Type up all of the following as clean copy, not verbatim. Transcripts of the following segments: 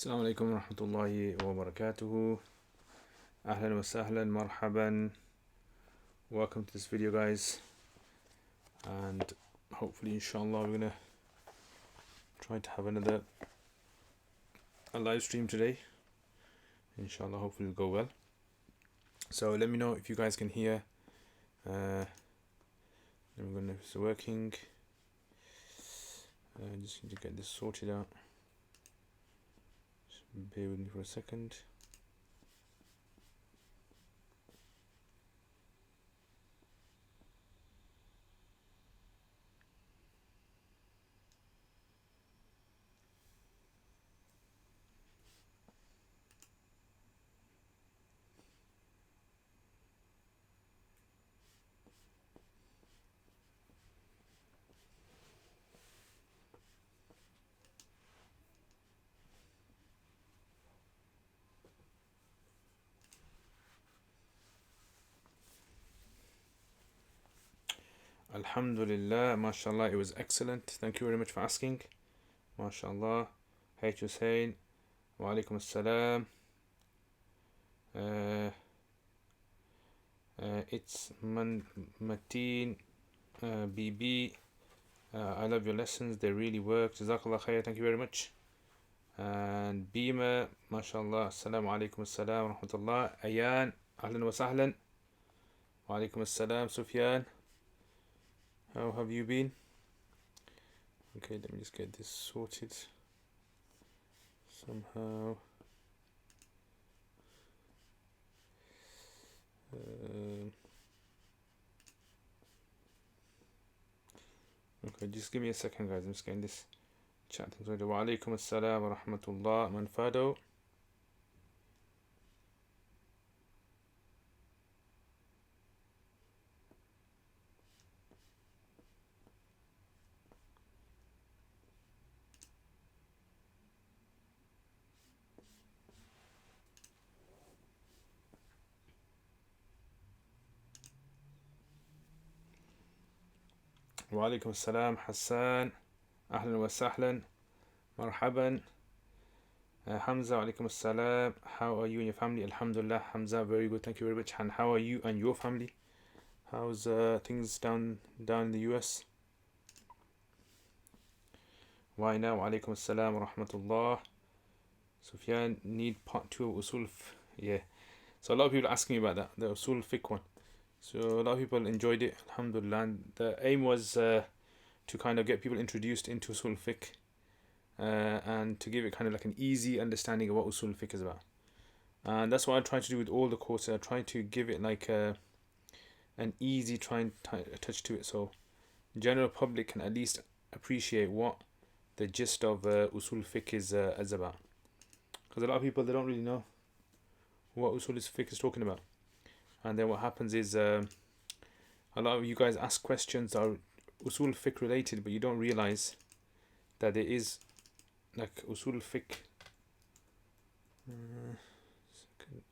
Assalamu alaikum wa rahmatullahi wa barakatuhu. Ahlan wa sahlan, marhaban. Welcome to this video, guys. And hopefully, inshallah, we're gonna try to have a live stream today. Inshallah, hopefully it'll go well. So let me know if you guys can hear. Then we're gonna, if it's working. Just need to get this sorted out. Just bear with me for a second. Alhamdulillah, mashallah, it was excellent. Thank you very much for asking. Mashallah. Hey Hussein. Wa alaikum assalam. It's Mateen BB. I love your lessons, they really work. Jazakallah khair, thank you very much. And Bima, mashallah, assalamu alaikum assalam wa rahmatullah. Ayan, ahlan wa sahlan. Wa alaikum assalam, Sufyan. How have you been? Okay, let me just get this sorted somehow. Okay, just give me a second, guys. I'm just getting this chat thing sorted. Wa alaikum assalam wa rahmatullah. Manfado. Wa alaikum assalam, Hassan. Ahlan wa sahlan. Marhaban. Hamza, wa alaikum assalam. How are you and your family? Alhamdulillah, Hamza, very good. Thank you very much. And how are you and your family? How's things down in the US? Why now? Wa alaikum assalam wa rahmatullah. Sufyan, need part 2 of Usul. Yeah. So a lot of people asking me about that, the Usul Fiqh one. So a lot of people enjoyed it, alhamdulillah. And the aim was to kind of get people introduced into Usul Fiqh and to give it kind of like an easy understanding of what Usul Fiqh is about. And that's what I try to do with all the courses. I try to give it like an easy touch to it, so general public can at least appreciate what the gist of Usul Fiqh is about. Because a lot of people, they don't really know what Usul Fiqh is talking about. And then what happens is a lot of you guys ask questions that are Usul Fiqh related, but you don't realize that there is like Usul Fiqh. Second.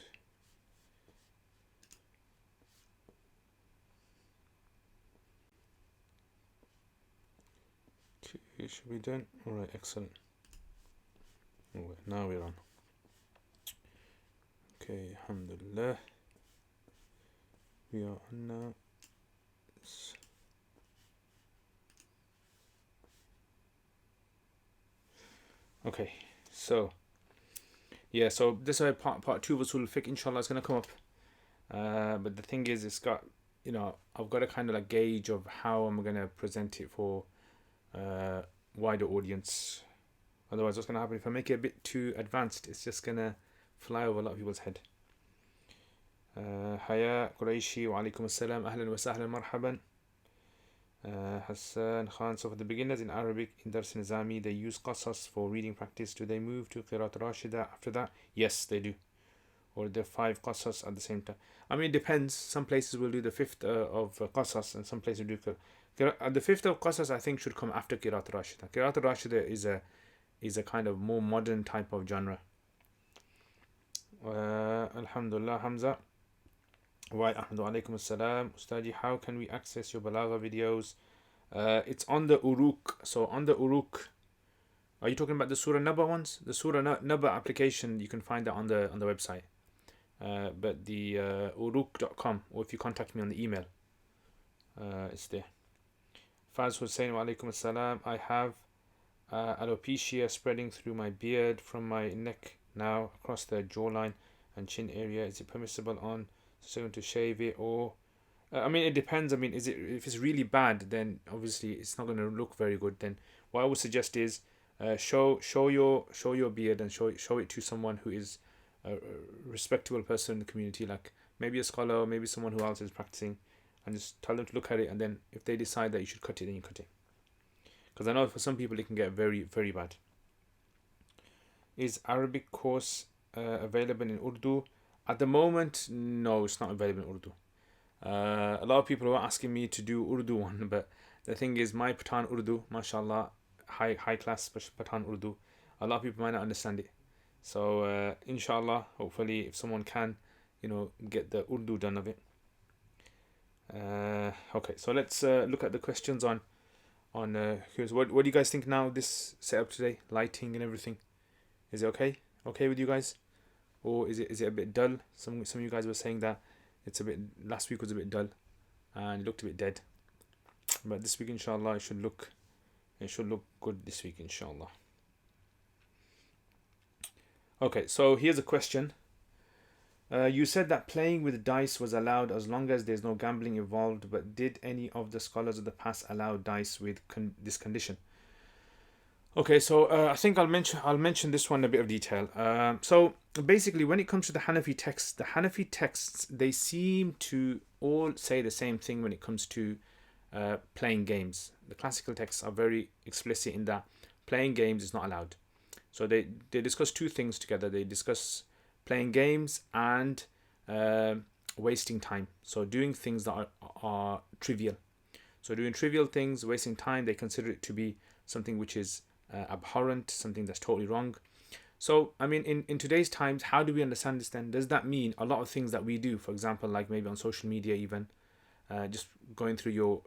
Okay, should be done. Alright, excellent. Oh, now we're on. Okay, alhamdulillah. We are on now. Okay, so yeah, so this is part 2 of Usul Fiqh, inshallah, is going to come up. But the thing is, it's got, I've got to kind of like gauge of how I'm going to present it for wider audience. Otherwise, what's going to happen if I make it a bit too advanced, it's just going to fly over a lot of people's head. Haya Quraishi, wa alaikum assalam, ahlan wa sahlan, marhaban. Hassan Khan, so for the beginners in Arabic in Dars Nizami, they use qasas for reading practice. Do they move to Qiraat Rashida after that? Yes, they do. Or the 5 qasas at the same time. I mean, it depends. Some places will do the 5th of qasas, and some places do the 5th of qasas, I think, should come after Qiraat Rashida. Qiraat Rashida is a kind of more modern type of genre. Alhamdulillah, Hamza. Right, alaikum assalam. Ustadi, how can we access your Balagha videos? It's on the Uruk. So on the Uruk, Are you talking about the Surah Naba ones? The Surah Naba application, you can find that on the website. But the uruk.com, or if you contact me on the email, it's there. Faz Hussein wa alaikum assalam. I have alopecia spreading through my beard from my neck now across the jawline and chin area. Is it permissible on someone to shave it, or I mean, it depends. I mean, is it, if it's really bad, then obviously it's not going to look very good. Then what I would suggest is show your beard and show it to someone who is a respectable person in the community, like maybe a scholar or maybe someone who else is practicing, and just tell them to look at it, and then if they decide that you should cut it, then you cut it. Because I know for some people it can get very, very bad. Is Arabic course available in Urdu? At the moment, no, it's not available in Urdu. A lot of people are asking me to do Urdu one, but the thing is, my Pathan Urdu, mashallah, high class Pathan Urdu, a lot of people might not understand it. So inshallah, hopefully, if someone can, get the Urdu done of it. Okay, so let's look at the questions on here's what do you guys think now of this setup today, lighting and everything? Is it okay with you guys, or is it a bit dull? Some of you guys were saying that it's a bit, last week was a bit dull and it looked a bit dead, but this week inshallah it should look good this week inshallah. Okay, so here's a question. You said that playing with dice was allowed as long as there's no gambling involved, but did any of the scholars of the past allow dice with this condition? Okay, so I think I'll mention this one in a bit of detail. So basically, when it comes to the Hanafi texts, they seem to all say the same thing when it comes to playing games. The classical texts are very explicit in that playing games is not allowed. So they discuss two things together. They discuss playing games and wasting time. So doing things that are trivial. So doing trivial things, wasting time, they consider it to be something which is abhorrent, something that's totally wrong. So, I mean, in today's times, how do we understand this then? Does that mean a lot of things that we do, for example, like maybe on social media even, just going through your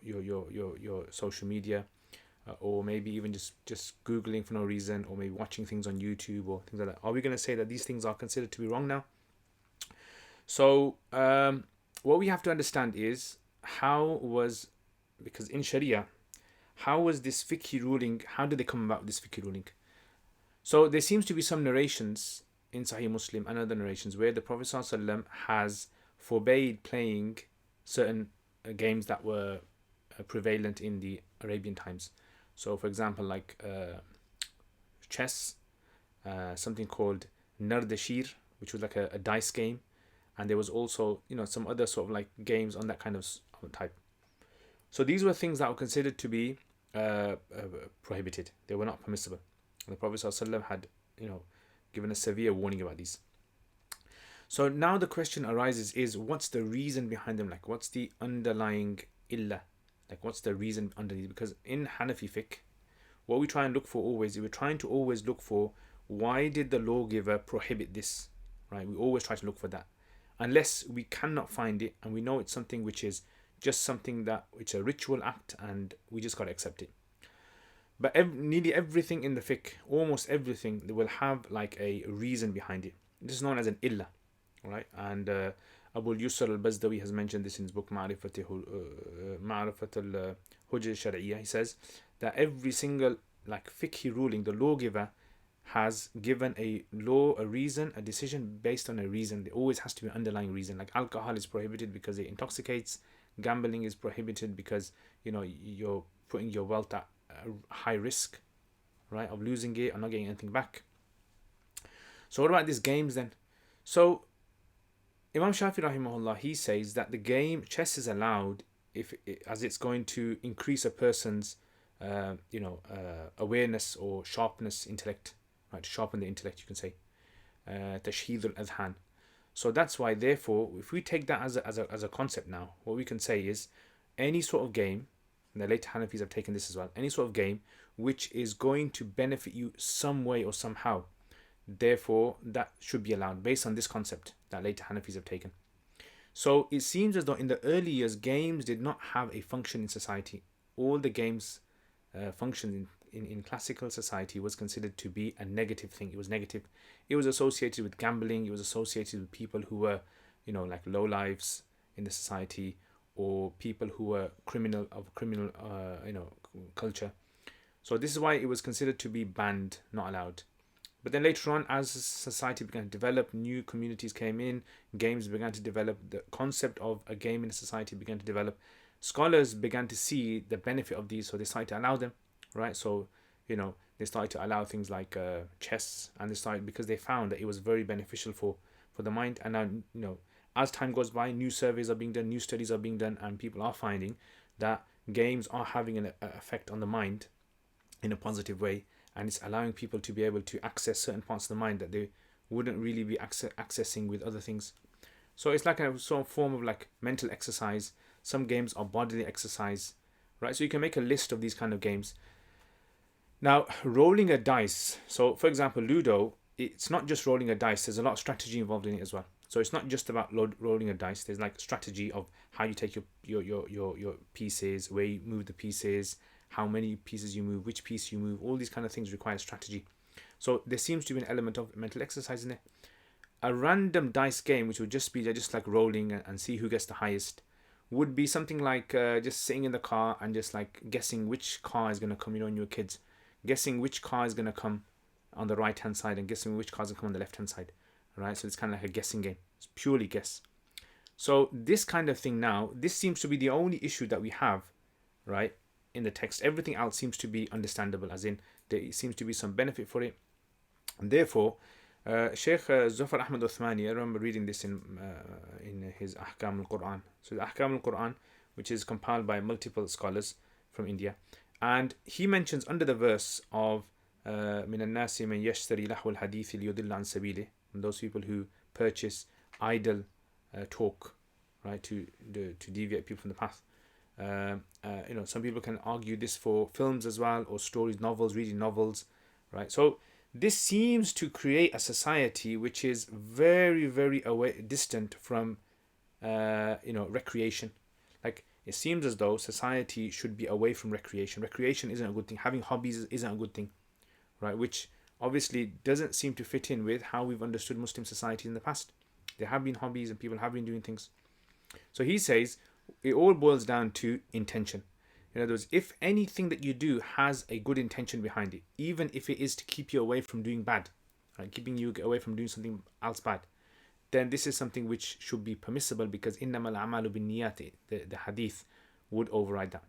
social media, or maybe even just Googling for no reason, or maybe watching things on YouTube or things like that. Are we going to say that these things are considered to be wrong now? So what we have to understand is because in Sharia, how was this fiqh ruling, how did they come about this fiqh ruling? So there seems to be some narrations in Sahih Muslim and other narrations where the Prophet ﷺ has forbade playing certain games that were prevalent in the Arabian times. So for example, like chess, something called Nardashir, which was like a dice game, and there was also some other sort of like games on that kind of type. So these were things that were considered to be prohibited. They were not permissible. And the Prophet ﷺ had given a severe warning about these. So now the question arises is, what's the reason behind them? Like, what's the underlying illah? Like, what's the reason underneath? Because in Hanafi fiqh, what we try and look for always, we're trying to always look for, why did the lawgiver prohibit this? Right? We always try to look for that. Unless we cannot find it and we know it's something which is just something that it's a ritual act and we just got to accept it. But nearly everything in the fiqh, almost everything, they will have like a reason behind it. This is known as an illah, right? And Abu Yusr al-Bazdawi has mentioned this in his book Ma'rifat al-Hujj al-Shar'iyyah. He says that every single like fiqh ruling, the lawgiver has given a law, a reason, a decision based on a reason. There always has to be an underlying reason. Like alcohol is prohibited because it intoxicates. Gambling is prohibited because you're putting your wealth at high risk, right, of losing it or not getting anything back. So what about these games then? So Imam Shafi rahimahullah, he says that the game chess is allowed as it's going to increase a person's awareness or sharpness, intellect, right? Sharpen the intellect, you can say. Tashheed al-adhan. So that's why, therefore, if we take that as a concept now, what we can say is any sort of game, and the later Hanafis have taken this as well, any sort of game which is going to benefit you some way or somehow, therefore that should be allowed based on this concept that later Hanafis have taken. So it seems as though in the early years, games did not have a function in society. All the games functioned in classical society was considered to be a negative thing. It was negative. It was associated with gambling. It was associated with people who were, like low lives in the society, or people who were criminal culture. So this is why it was considered to be banned, not allowed. But then later on, as society began to develop, new communities came in, games began to develop, the concept of a game in a society began to develop. Scholars began to see the benefit of these, so they started to allow them, right? So, they started to allow things like chess, and they started, because they found that it was very beneficial for the mind. And now, as time goes by, new surveys are being done, new studies are being done, and people are finding that games are having an effect on the mind in a positive way, and it's allowing people to be able to access certain parts of the mind that they wouldn't really be accessing with other things. So it's like a sort of form of like mental exercise. Some games are bodily exercise, right? So you can make a list of these kind of games. Now, rolling a dice. So for example, Ludo, it's not just rolling a dice. There's a lot of strategy involved in it as well. So it's not just about rolling a dice. There's like strategy of how you take your pieces, where you move the pieces, how many pieces you move, which piece you move. All these kind of things require strategy. So there seems to be an element of mental exercise in it. A random dice game, which would just be just like rolling and see who gets the highest, would be something like just sitting in the car and just like guessing which car is going to come, when you're kids, guessing which car is going to come on the right hand side and guessing which car is going to come on the left hand side, right? So it's kind of like a guessing game. It's purely guess. So this kind of thing now, this seems to be the only issue that we have, right, in the text. Everything else seems to be understandable, as in there seems to be some benefit for it. And therefore, Sheikh Zafar Ahmad Uthmani, I remember reading this in his Ahkam al-Quran. So the Ahkam al-Quran, which is compiled by multiple scholars from India, and he mentions under the verse of من الناس من يشتري لهو الحديث ليضل عن سبيله, those people who purchase idle talk, right, to deviate people from the path. Some people can argue this for films as well, or stories, novels, reading novels, right? So this seems to create a society which is very, very distant from recreation. Like, it seems as though society should be away from recreation. Recreation isn't a good thing. Having hobbies isn't a good thing, right? Which obviously doesn't seem to fit in with how we've understood Muslim society in the past. There have been hobbies and people have been doing things. So he says it all boils down to intention. In other words, if anything that you do has a good intention behind it, even if it is to keep you away from doing bad, right, keeping you away from doing something else bad, then this is something which should be permissible, because innamal a'malu binniyat, the hadith would override that.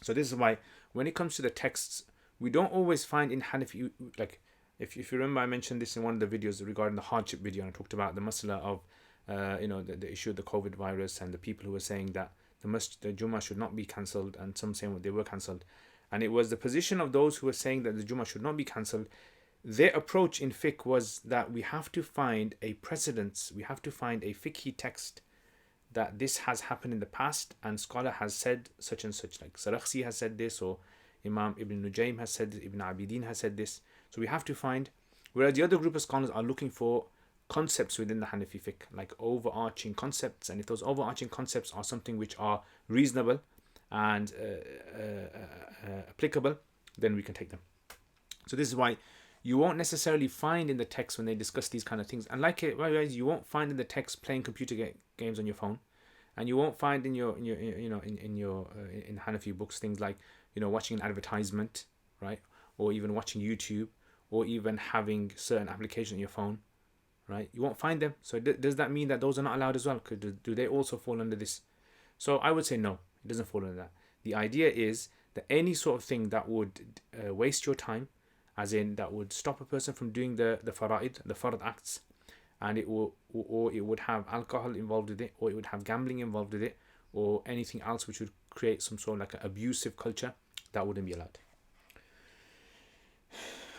So this is why when it comes to the texts, we don't always find in Hanafi, like if you remember, I mentioned this in one of the videos regarding the hardship video, and I talked about the masala of the issue of the COVID virus, and the people who were saying that the Jummah should not be cancelled, and some saying they were cancelled. And it was the position of those who were saying that the Jummah should not be cancelled. Their approach in fiqh was that we have to find a precedence, we have to find a fiqhi text that this has happened in the past, and scholar has said such and such, like Sarakhsi has said this, or Imam Ibn Nujaym has said this, Ibn Abidin has said this. So we have to find, whereas the other group of scholars are looking for concepts within the Hanafi fiqh, like overarching concepts, and if those overarching concepts are something which are reasonable and applicable, then we can take them. So this is why you won't necessarily find in the text when they discuss these kind of things, and likewise you won't find in the text playing computer games on your phone, and you won't find in your in Hanafi books things like watching an advertisement, right, or even watching YouTube, or even having certain applications on your phone, right? You won't find them. So does that mean that those are not allowed as well? Do they also fall under this? So I would say no, it doesn't fall under that. The idea is that any sort of thing that would waste your time, as in that would stop a person from doing the fara'id, the fard acts, and it would have alcohol involved with it, or it would have gambling involved with it, or anything else which would create some sort of like an abusive culture, that wouldn't be allowed.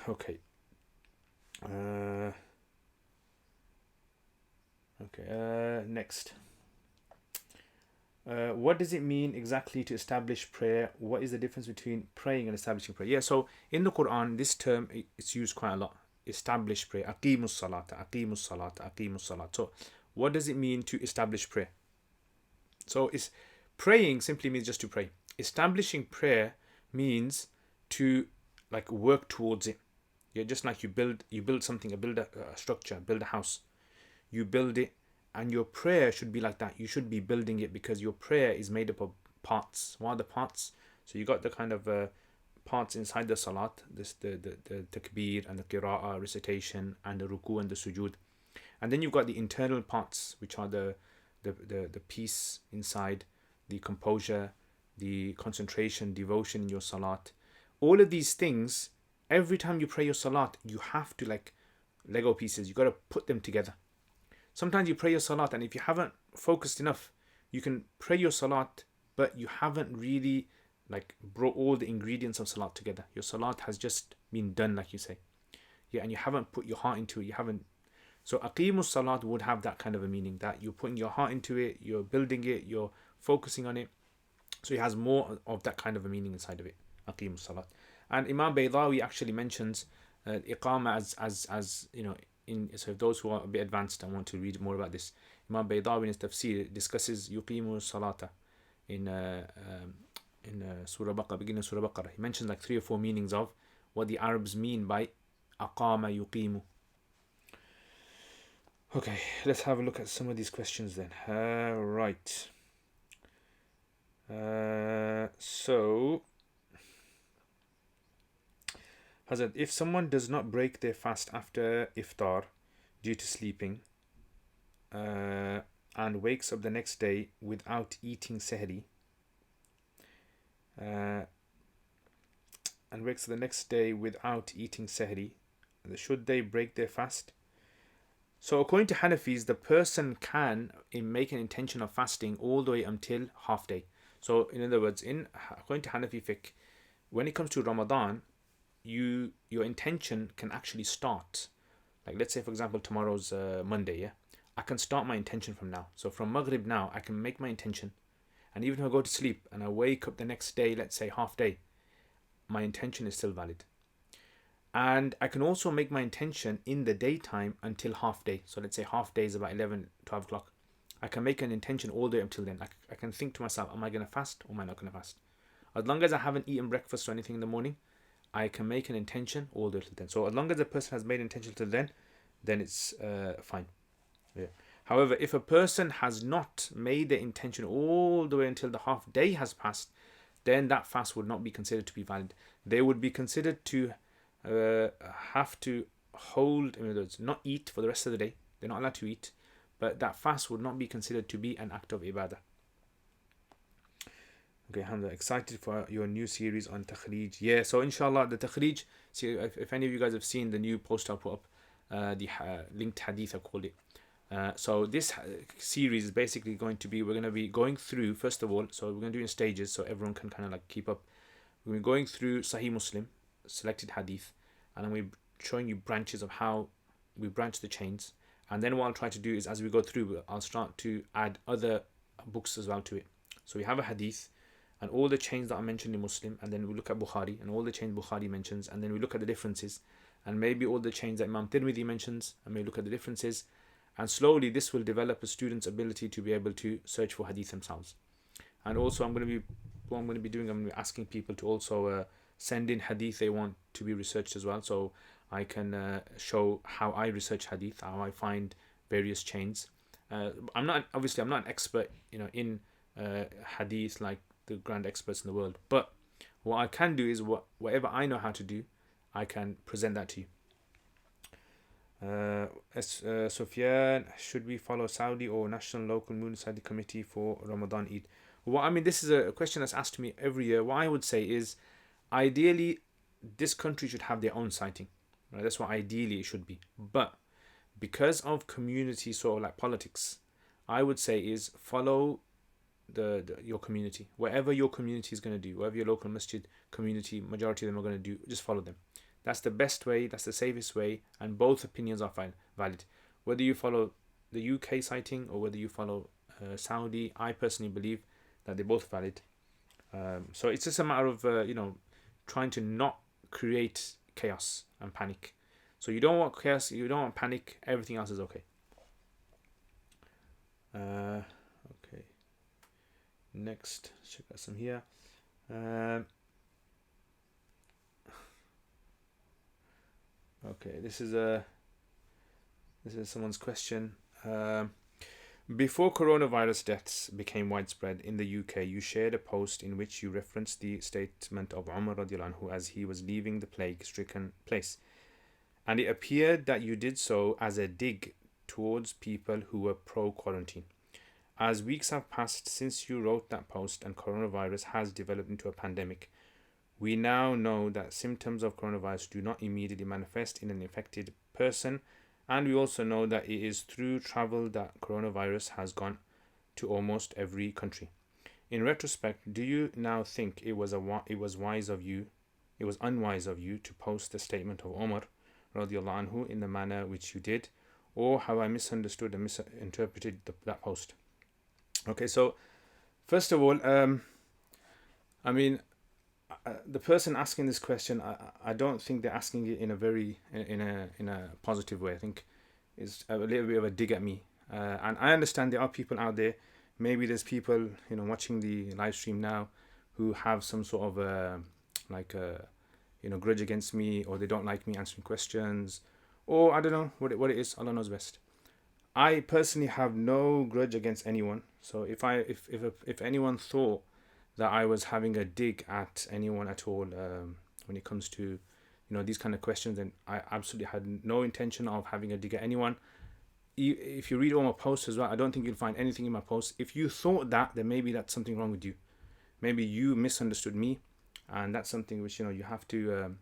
Okay. Next. What does it mean exactly to establish prayer? What is the difference between praying and establishing prayer? Yeah, so in the Quran, this term, it's used quite a lot. Establish prayer. Aqimus salat, aqimus salat, aqimus salat. So what does it mean to establish prayer? So praying simply means just to pray. Establishing prayer means to like work towards it. Yeah, just like you build something, build a structure, build a house. You build it, and your prayer should be like that. You should be building it because your prayer is made up of parts. What are the parts? So you got the kind of parts inside the salat, the takbir and the qira'ah, recitation, and the ruku and the sujood. And then you've got the internal parts, which are the peace inside, the composure, the concentration, devotion in your salat. All of these things, every time you pray your salat, you have to, like Lego pieces, you got to put them together. Sometimes you pray your salat, and if you haven't focused enough, you can pray your salat, but you haven't really like brought all the ingredients of salat together. Your salat has just been done, like you say. Yeah, and you haven't put your heart into it. You haven't. So aqimus salat would have that kind of a meaning, that you're putting your heart into it, you're building it, you're focusing on it. So it has more of that kind of a meaning inside of it. Aqimus salat. And Imam Baydawi actually mentions iqama as you know. So if those who are a bit advanced and want to read more about this, Imam Baydawi in his tafsir discusses yuqimu salata in Surah Baqarah, beginning of Surah Baqarah. He mentions like 3 or 4 meanings of what the Arabs mean by aqama yuqimu. Okay, let's have a look at some of these questions then. Right. So, Hazrat, if someone does not break their fast after iftar due to sleeping and wakes up the next day without eating sehri, should they break their fast? So according to Hanafis, the person can make an intention of fasting all the way until half day. So in other words, according to Hanafi fiqh, when it comes to Ramadan, your intention can actually start. Like let's say for example tomorrow's Monday, yeah? I can start my intention from now. So from Maghrib now, I can make my intention. And even if I go to sleep and I wake up the next day, let's say half day, my intention is still valid. And I can also make my intention in the daytime until half day. So let's say half day is about 11, 12 o'clock. I can make an intention all day until then. I can think to myself, am I going to fast or am I not going to fast? As long as I haven't eaten breakfast or anything in the morning, I can make an intention all the way till then. So as long as the person has made an intention till then it's fine. Yeah. However, if a person has not made the intention all the way until the half day has passed, then that fast would not be considered to be valid. They would be considered to have to hold, in other words, not eat for the rest of the day. They're not allowed to eat, but that fast would not be considered to be an act of ibadah. Okay, alhamdulillah, excited for your new series on takhrij. Yeah, so inshallah, the takhrij, see if any of you guys have seen the new post I put up, the linked hadith I called it. So this series is basically going to be, we're going to be going through, first of all, so we're going to do it in stages so everyone can kind of like keep up. We're going through Sahih Muslim, selected hadith, and then we're showing you branches of how we branch the chains. And then what I'll try to do is, as we go through, I'll start to add other books as well to it. So we have a hadith and all the chains that are mentioned in Muslim, and then we look at Bukhari and all the chains Bukhari mentions, and then we look at the differences, and maybe all the chains that Imam Tirmidhi mentions, and maybe look at the differences. And slowly this will develop a student's ability to be able to search for hadith themselves. And also I'm going to be asking people to also send in hadith they want to be researched as well, so I can show how I research hadith, how I find various chains. I'm not an expert, in hadith like the grand experts in the world, but what I can do is whatever I know how to do, I can present that to you. Sufyan, should we follow Saudi or national local moon Saudi committee for Ramadan Eid? Well, I mean, this is a question that's asked to me every year. What I would say is, ideally, this country should have their own sighting. Right? That's what ideally it should be. But because of community sort of like politics, I would say is follow your community. Whatever your community is going to do, whatever your local masjid community, majority of them are going to do, just follow them. That's the best way, that's the safest way, and both opinions are valid. Whether you follow the UK sighting or whether you follow Saudi, I personally believe that they're both valid. So it's just a matter of, trying to not create chaos and panic. So you don't want chaos, you don't want panic, everything else is okay. Okay. Next, check out some here. Okay, this is someone's question. Before coronavirus deaths became widespread in the UK, you shared a post in which you referenced the statement of Umar radiallahu anhu as he was leaving the plague-stricken place. And it appeared that you did so as a dig towards people who were pro-quarantine. As weeks have passed since you wrote that post and coronavirus has developed into a pandemic, we now know that symptoms of coronavirus do not immediately manifest in an infected person, and we also know that it is through travel that coronavirus has gone to almost every country. In retrospect, do you now think it was unwise of you to post the statement of Umar radiallahu anhu in the manner which you did, or have I misunderstood and misinterpreted that post? Okay, so first of all, I mean, the person asking this question, I don't think they're asking it in a very in a positive way. I think it's a little bit of a dig at me, and I understand there are people out there. Maybe there's people watching the live stream now who have some sort of grudge against me, or they don't like me answering questions, or I don't know what it is. Allah knows best. I personally have no grudge against anyone. So if anyone thought that I was having a dig at anyone at all when it comes to these kind of questions, then I absolutely had no intention of having a dig at anyone. If you read all my posts as well, I don't think you'll find anything in my posts. If you thought that, then maybe that's something wrong with you. Maybe you misunderstood me, and that's something which you have to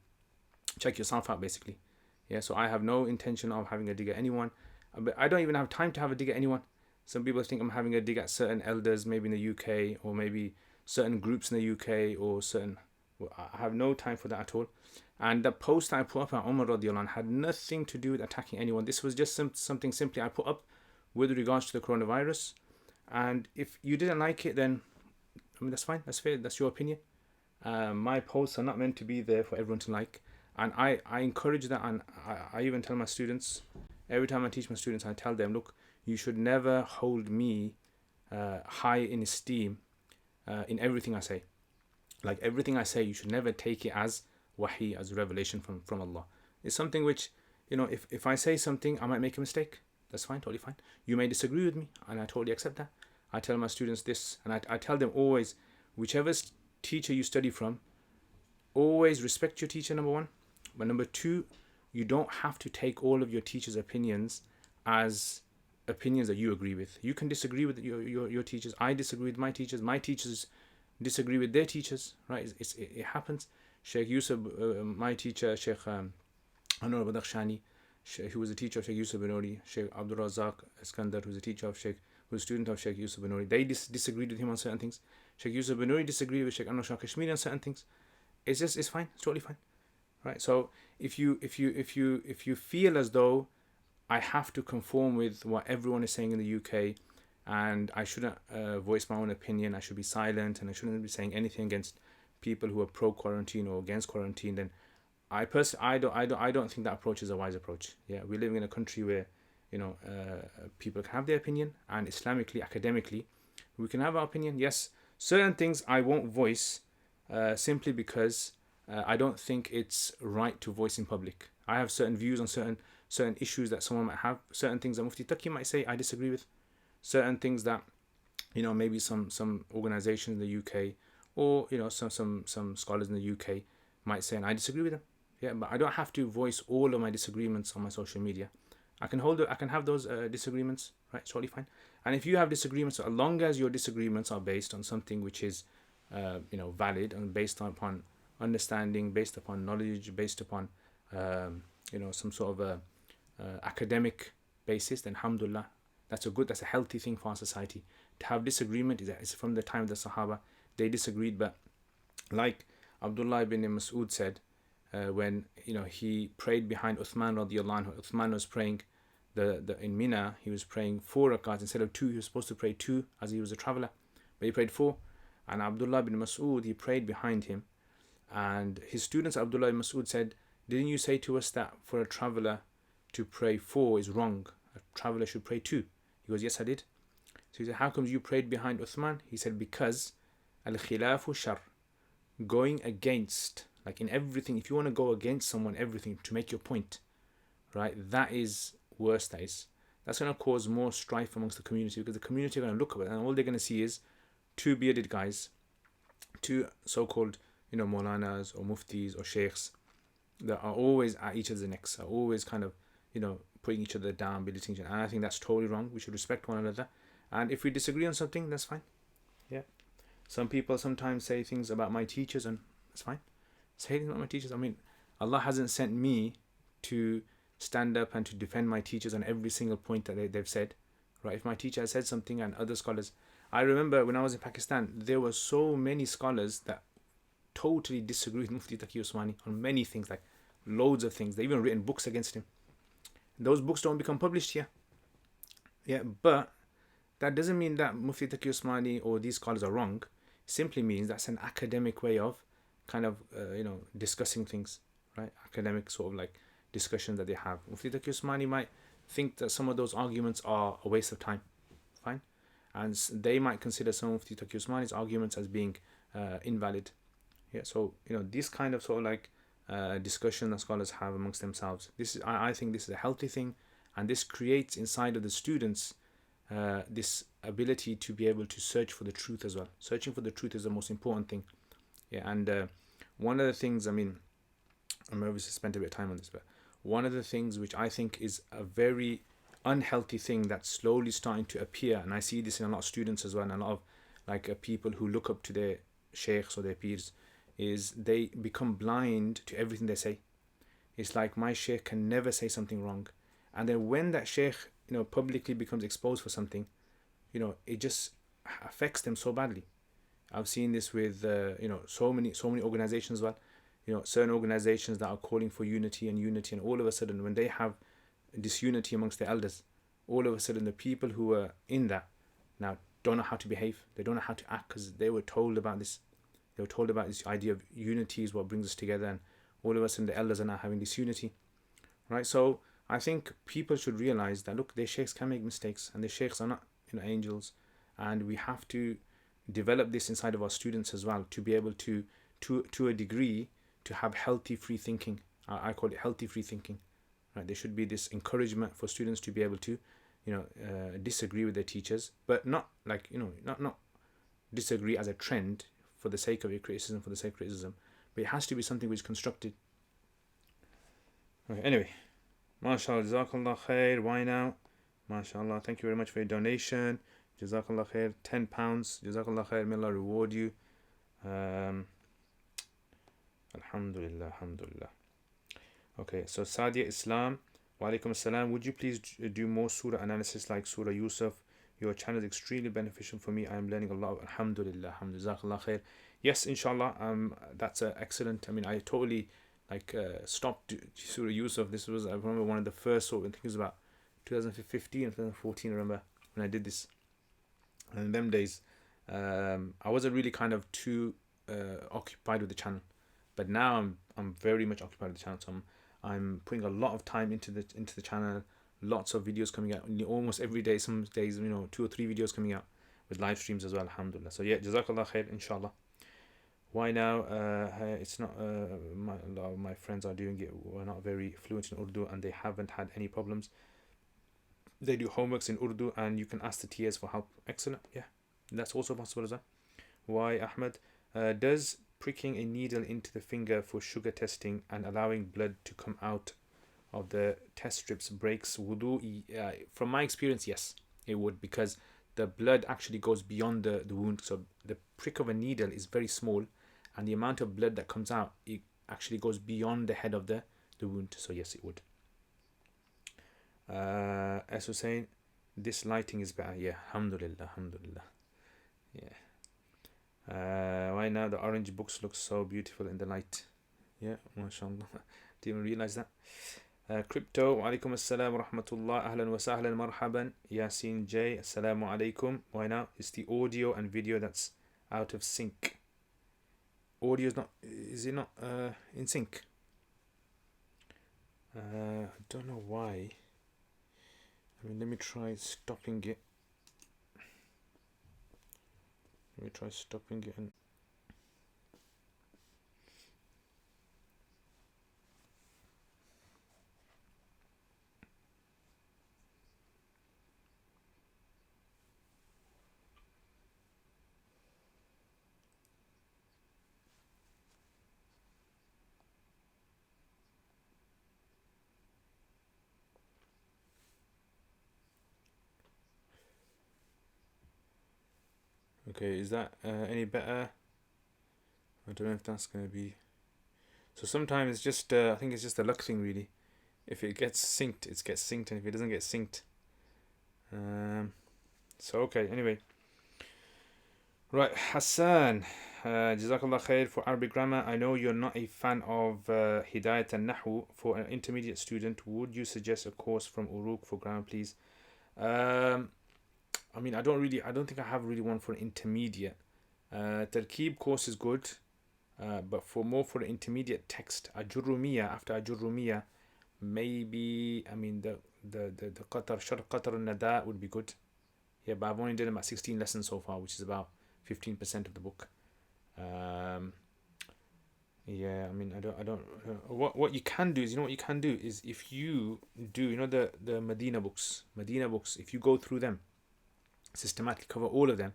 check yourself out, basically. Yeah. So I have no intention of having a dig at anyone, but I don't even have time to have a dig at anyone. Some people think I'm having a dig at certain elders, maybe in the UK, or maybe certain groups in the UK, or certain. I have no time for that at all. And the post I put up at Umar radiallahu anhu had nothing to do with attacking anyone. This was just something simply I put up with regards to the coronavirus. And if you didn't like it, then that's fine. That's fair. That's your opinion. My posts are not meant to be there for everyone to like. And I encourage that, and I even tell my students, every time I teach my students, I tell them, look, you should never hold me high in esteem in everything I say. Like everything I say, you should never take it as wahi, as revelation from Allah. It's something which, if I say something, I might make a mistake. That's fine, totally fine. You may disagree with me, and I totally accept that. I tell my students this, and I tell them always, whichever teacher you study from, always respect your teacher, number one. But number two, you don't have to take all of your teacher's opinions as opinions that you agree with. You can disagree with your teachers. I disagree with my teachers. My teachers disagree with their teachers, right? It happens. Sheikh Yusuf, my teacher, Sheikh Anwar Badakhshani, who was a teacher of Sheikh Yusuf Benori, Sheikh Abdul Razak Iskandar, who was a student of Sheikh Yusuf Benori, they disagreed with him on certain things. Sheikh Yusuf Benori disagreed with Sheikh Anwar Shah Kashmiri on certain things. It's fine. It's totally fine, right? So if you feel as though I have to conform with what everyone is saying in the UK, and I shouldn't voice my own opinion, I should be silent, and I shouldn't be saying anything against people who are pro-quarantine or against quarantine, then I don't think that approach is a wise approach. Yeah, we're living in a country where people can have their opinion, and Islamically, academically, we can have our opinion. Yes, certain things I won't voice simply because I don't think it's right to voice in public. I have certain views on certain issues that someone might have, certain things that Mufti Taqi might say I disagree with, certain things that maybe some organizations in the UK, or some scholars in the UK might say, and I disagree with them. Yeah, but I don't have to voice all of my disagreements on my social media. I can have those disagreements, right? It's totally fine. And if you have disagreements, as long as your disagreements are based on something which is valid, and based upon understanding, based upon knowledge, based upon some sort of academic basis, then alhamdulillah, that's a healthy thing for our society. To have disagreement is from the time of the Sahaba. They disagreed, but like Abdullah ibn Mas'ud said, when he prayed behind Uthman radiallahu anhu, Uthman was praying in Mina, he was praying 4 rakats instead of 2. He was supposed to pray 2 as he was a traveler, but he prayed 4. And Abdullah ibn Mas'ud, he prayed behind him, and his students, Abdullah ibn Mas'ud, said, didn't you say to us that for a traveler to pray 4 is wrong? A traveler should pray 2. He goes, yes, I did. So he said, how come you prayed behind Uthman? He said, because al-khilafu shar, going against, like in everything, if you want to go against someone, everything, to make your point, right? That is worse. That's going to cause more strife amongst the community, because the community are going to look at it and all they're going to see is two bearded guys, two so-called, Maulanas or Muftis or Sheikhs that are always at each other's necks, are always kind of, putting each other down, belittling each other. And I think that's totally wrong. We should respect one another. And if we disagree on something, that's fine. Yeah. Some people sometimes say things about my teachers, and that's fine. Say things about my teachers. I mean, Allah hasn't sent me to stand up and to defend my teachers on every single point that they've said. Right? If my teacher has said something and other scholars... I remember when I was in Pakistan, there were so many scholars that totally disagreed with Mufti Taqi Usmani on many things, like loads of things. They even written books against him. Those books don't become published here. Yeah, but that doesn't mean that Mufti Taqi Usmani or these scholars are wrong. It simply means that's an academic way of kind of, discussing things, right? Academic sort of like discussions that they have. Mufti Taqi Usmani might think that some of those arguments are a waste of time. Fine. And they might consider some of Mufti Taqi Usmani's arguments as being invalid. Yeah, so, this kind of sort of like discussion that scholars have amongst themselves. I think this is a healthy thing, and this creates inside of the students this ability to be able to search for the truth as well. Searching for the truth is the most important thing. Yeah, and one of the things, I'm obviously spent a bit of time on this, but one of the things which I think is a very unhealthy thing that's slowly starting to appear, and I see this in a lot of students as well, and a lot of like people who look up to their sheikhs or their peers, is they become blind to everything they say. It's like my sheikh can never say something wrong, and then when that sheikh publicly becomes exposed for something, it just affects them so badly. I've seen this with so many organizations as well. Certain organizations that are calling for unity, and all of a sudden when they have disunity amongst the elders, all of a sudden the people who are in that now don't know how to behave. They don't know how to act because they were told about this. They were told about this idea of unity is what brings us together, and all of a sudden the elders are now having disunity, right? So I think people should realize that, look, their sheikhs can make mistakes, and their sheikhs are not angels, and we have to develop this inside of our students as well, to be able to a degree to have healthy free thinking. I call it healthy free thinking, right? There should be this encouragement for students to be able to disagree with their teachers, but not like not disagree as a trend for the sake of your criticism, but it has to be something which is constructed. Okay, anyway, mashallah, jazakallah khair. Why now? Mashallah, thank you very much for your donation. Jazakallah khair, £10. Jazakallah khair, may Allah reward you. Alhamdulillah. Okay, so Sadia Islam, wa alaikum assalam. Would you please do more surah analysis like Surah Yusuf? Your channel is extremely beneficial for me. I am learning a lot. Alhamdulillah. Jazakallah khair. Yes, inshallah. That's excellent. I totally stopped Surah Yusuf. This was, I remember, one of the first sort of things about 2015 or 2014. I remember when I did this. And in them days, I wasn't really kind of too occupied with the channel, but now I'm very much occupied with the channel. So I'm putting a lot of time into the channel. Lots of videos coming out almost every day. Some days 2 or 3 videos coming out with live streams as well. Alhamdulillah. So yeah, jazakallah khair, inshallah. Why now? It's not. A lot of my friends are doing it. We're not very fluent in Urdu, and they haven't had any problems. They do homeworks in Urdu, and you can ask the TAs for help. Excellent. Yeah, that's also possible as well. Why, Ahmed? Does pricking a needle into the finger for sugar testing and allowing blood to come out of the test strips breaks wudu? From my experience, yes, it would, because the blood actually goes beyond the wound. So the prick of a needle is very small, and the amount of blood that comes out, it actually goes beyond the head of the wound. So yes, it would. As was saying, this lighting is better. Yeah, alhamdulillah. Yeah. Why now the orange books look so beautiful in the light? Yeah, mashallah. Didn't even realize that. Crypto, wa alaikum assalam wa rahmatullah, ahlan wa sahlan, marhaban. Yasin J, assalamu alaikum. Why now? It's the audio and video that's out of sync. Audio is it not in sync? I don't know why. Let me try stopping it. And Okay, is that any better? I don't know if that's going to be... So sometimes it's just, I think it's just a luck thing really. If it gets synced, it gets synced, and if it doesn't get synced... So okay, anyway. Right, Hassan. Jazakallah khair for Arabic grammar. I know you're not a fan of Hidayat and Nahu. For an intermediate student, would you suggest a course from Uruk for grammar, please? I mean, I don't think I have really one for intermediate. Tarkib course is good, but for the intermediate text, Ajurrumiya, after Ajurrumiya, maybe, I mean, the Qatar, Sharq Qatar al-Nada would be good. Yeah, but I've only done about 16 lessons so far, which is about 15% of the book. Yeah, I mean, I don't. What you can do is, if you do, the Medina books, if you go through them, systematically cover all of them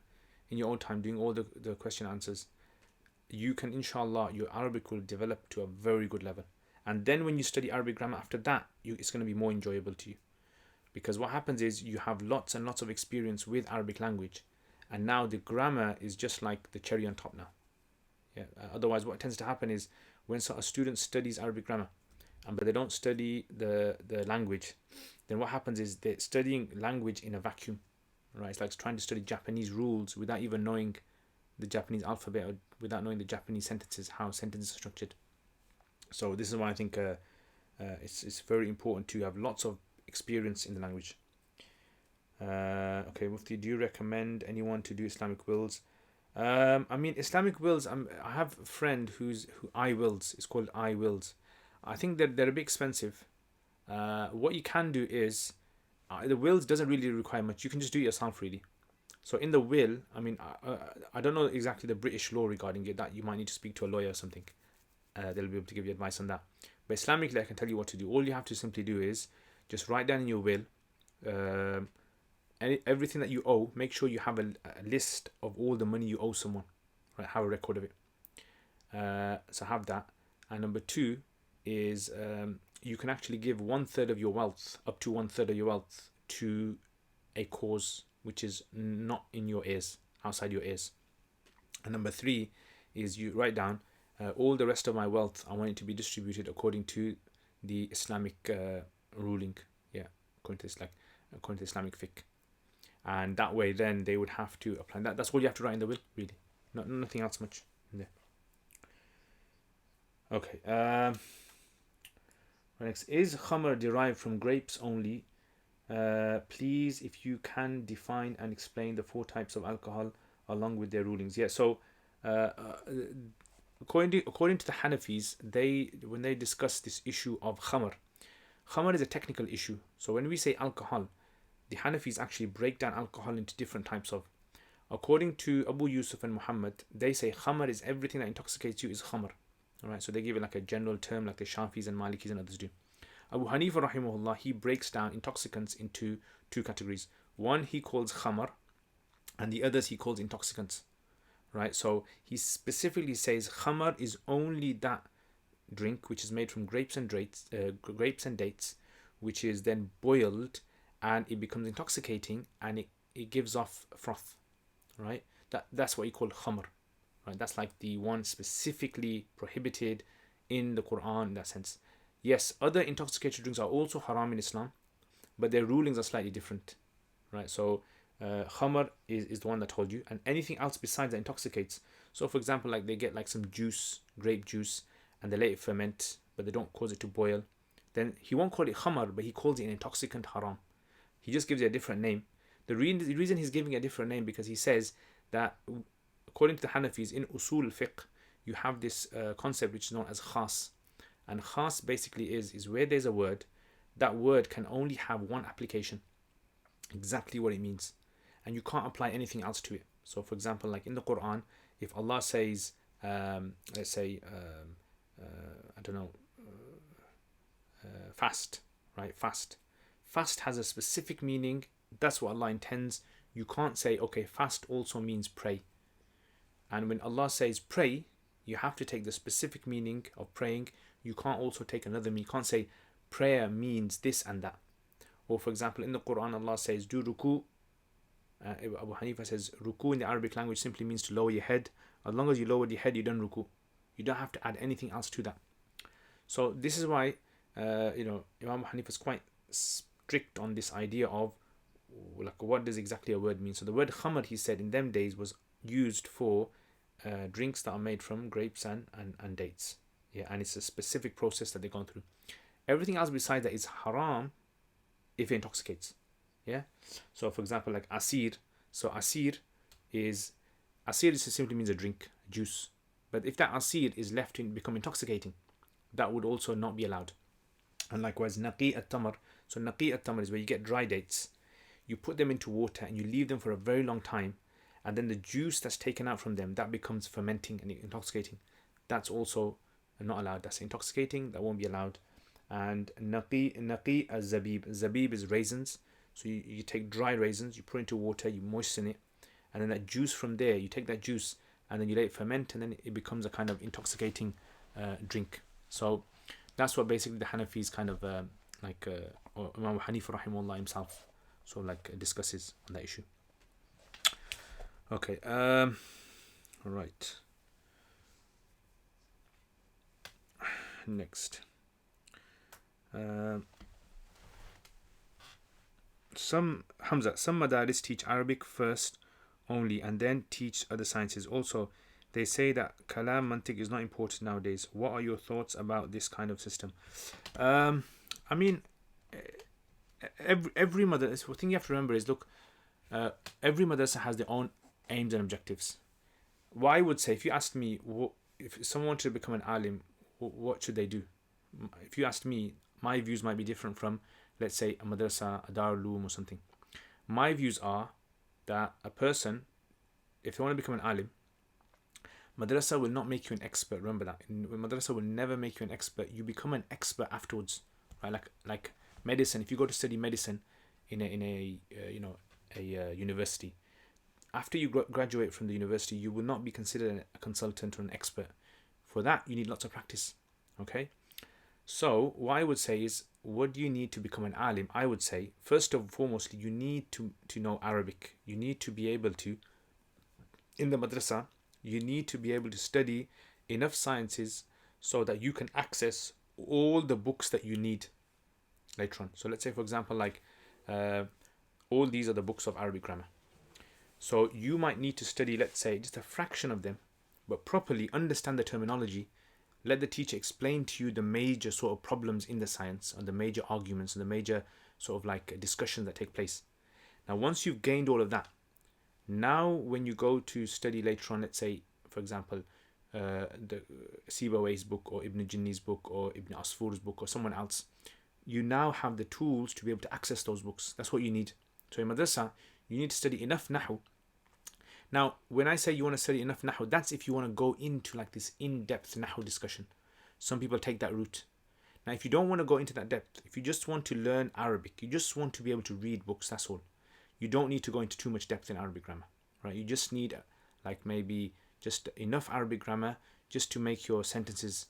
in your own time, doing all the question answers, you can, inshallah, your Arabic will develop to a very good level. And then when you study Arabic grammar after that, it's going to be more enjoyable to you. Because what happens is you have lots and lots of experience with Arabic language, and now the grammar is just like the cherry on top now. Yeah. Otherwise, what tends to happen is when a student studies Arabic grammar, but they don't study the language, then what happens is they're studying language in a vacuum. Right? It's like trying to study Japanese rules without even knowing the Japanese alphabet, or without knowing the Japanese sentences, how sentences are structured. So this is why I think it's very important to have lots of experience in the language. Okay, Mufti, do you recommend anyone to do Islamic wills? I mean, Islamic wills, I have a friend who I wills. It's called I wills. I think that they're a bit expensive. What you can do is, the wills doesn't really require much. You can just do it yourself, really. So in the will, I mean, I don't know exactly the British law regarding it. That you might need to speak to a lawyer or something. They'll be able to give you advice on that. But Islamically, I can tell you what to do. All you have to simply do is just write down in your will everything that you owe. Make sure you have a list of all the money you owe someone. Right, have a record of it. So have that. And number 2 is you can actually give 1/3 of your wealth, up to 1/3 of your wealth, to a cause which is not in your ears, outside your ears. And number 3 is you write down all the rest of my wealth, I want it to be distributed according to the Islamic ruling. Yeah, according to Islamic fiqh. And that way then they would have to apply that. That's all you have to write in the will, really. Nothing else much in there. Okay. Next, is khamr derived from grapes only? Please, if you can define and explain the 4 types of alcohol along with their rulings. Yeah, so according to the Hanafis, when they discuss this issue of khamr is a technical issue. So when we say alcohol, the Hanafis actually break down alcohol into different types of. According to Abu Yusuf and Muhammad, they say khamr is everything that intoxicates you is khamr. Alright, so they give it like a general term, like the Shafis and Malikis and others do. Abu Hanifa rahimahullah, he breaks down intoxicants into 2 categories. One he calls khamr, and the others he calls intoxicants. Right, so he specifically says khamr is only that drink which is made from grapes and dates, which is then boiled and it becomes intoxicating and it gives off froth. Right, that's what you call khamr. Right, that's like the one specifically prohibited in the Quran in that sense. Yes, other intoxicating drinks are also haram in Islam, but their rulings are slightly different. Right, so khamr is the one that I told you, and anything else besides that intoxicates. So for example, like they get like some juice, grape juice, and they let it ferment, but they don't cause it to boil. Then he won't call it khamr, but he calls it an intoxicant haram. He just gives it a different name. The reason he's giving it a different name because he says that according to the Hanafis, in Usul al-Fiqh, you have this concept which is known as khas. And khas basically is where there's a word, that word can only have one application, exactly what it means. And you can't apply anything else to it. So for example, like in the Quran, if Allah says, let's say, I don't know, fast, right? Fast has a specific meaning. That's what Allah intends. You can't say, okay, fast also means pray. And when Allah says pray, you have to take the specific meaning of praying. You can't also take another meaning. You can't say prayer means this and that. Or for example, in the Quran, Allah says do ruku, Abu Hanifa says ruku in the Arabic language simply means to lower your head. As long as you lower your head, you don't ruku. You don't have to add anything else to that. So this is why Imam Hanifa is quite strict on this idea of like what does exactly a word mean. So the word khamr, he said, in them days was used for drinks that are made from grapes and dates. Yeah, and it's a specific process that they've gone through. Everything else besides that is haram if it intoxicates. Yeah. So for example, like asir. So asir simply means a drink, juice. But if that asir is left to become intoxicating, that would also not be allowed. And likewise, naqi at-tamar. So naqi at-tamar is where you get dry dates. You put them into water and you leave them for a very long time, and then the juice that's taken out from them, that becomes fermenting and intoxicating. That's also not allowed. That's intoxicating. That won't be allowed. And naqi az-zabib. Zabib is raisins. So you take dry raisins, you put it into water, you moisten it, and then that juice from there, you take that juice and then you let it ferment, and then it becomes a kind of intoxicating drink. So that's what basically the Hanafis kind of or Imam Hanifa rahimahullah himself discusses on that issue. Okay, right. Next. Some madaris teach Arabic first only and then teach other sciences. Also, they say that kalam mantiq is not important nowadays. What are your thoughts about this kind of system? I mean, every madrasa, the thing you have to remember is, look, every madrasa has their own aims and objectives. What I would say, if you asked me, if someone wanted to become an alim, what should they do? If you asked me, my views might be different from, let's say, a madrasa, a darul uloom or something. My views are that a person, if they want to become an alim, madrasa will not make you an expert. Remember that. Madrasa will never make you an expert. You become an expert afterwards, right? Like medicine. If you go to study medicine in a university, after you graduate from the university, you will not be considered a consultant or an expert. For that, you need lots of practice. Okay. So what I would say is, what do you need to become an alim? I would say, first and foremost, you need to know Arabic. You need to be able to, in the madrasa, you need to be able to study enough sciences so that you can access all the books that you need later on. So let's say, for example, all these are the books of Arabic grammar. So you might need to study, let's say, just a fraction of them, but properly understand the terminology. Let the teacher explain to you the major sort of problems in the science, and the major arguments, and the major sort of discussions that take place. Now, once you've gained all of that, now when you go to study later on, let's say, for example, the Sibawayh's book, or Ibn Jinni's book, or Ibn Asfur's book, or someone else, you now have the tools to be able to access those books. That's what you need. So in madrasa, you need to study enough nahu. Now, when I say you want to study enough nahu, that's if you want to go into this in-depth nahu discussion. Some people take that route. Now, if you don't want to go into that depth, if you just want to learn Arabic, you just want to be able to read books, that's all. You don't need to go into too much depth in Arabic grammar, right? You just need maybe just enough Arabic grammar just to make your sentences,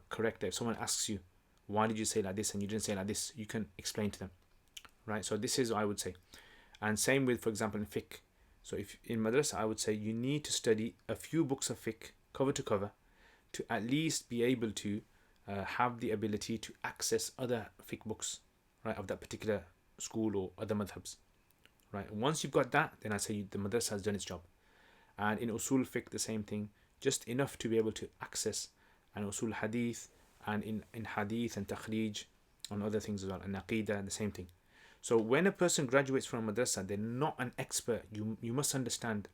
correct. If someone asks you, why did you say like this and you didn't say like this, you can explain to them, right? So this is what I would say. And same with, for example, in fiqh. So if in madrasa, I would say you need to study a few books of fiqh, cover to cover, to at least be able to have the ability to access other fiqh books, right, of that particular school or other madhabs, right? Once you've got that, then I say the madrasa has done its job. And in usul fiqh, the same thing, just enough to be able to access an usul hadith, and in hadith and takhrij, on other things as well, and aqidah, the same thing. So when a person graduates from a madrasa, they're not an expert. You must understand,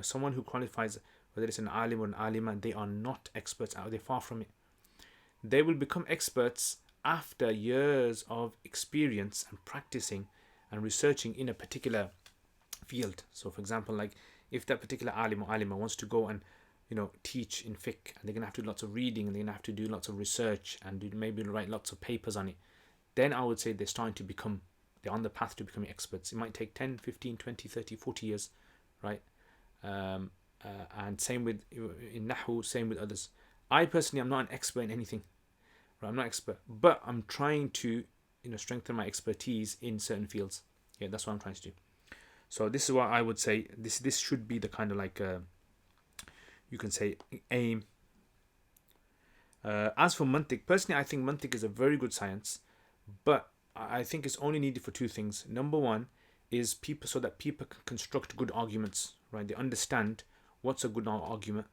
someone who qualifies, whether it's an alim or an alima, they are not experts. They're far from it. They will become experts after years of experience and practicing and researching in a particular field. So for example, if that particular alim or alima wants to go and teach in fiqh, and they're going to have to do lots of reading, and they're going to have to do lots of research, and maybe write lots of papers on it, then I would say they're on the path to becoming experts. It might take 10, 15, 20, 30, 40 years, right? And same with in Nahu, same with others. I personally am not an expert in anything, right? I'm not expert, but I'm trying to strengthen my expertise in certain fields. Yeah, that's what I'm trying to do. So this is what I would say. This should be the kind of like you can say aim. As for mantiq, personally, I think mantiq is a very good science, but I think it's only needed for two things. Number one is people, so that people can construct good arguments, right? They understand what's a good argument.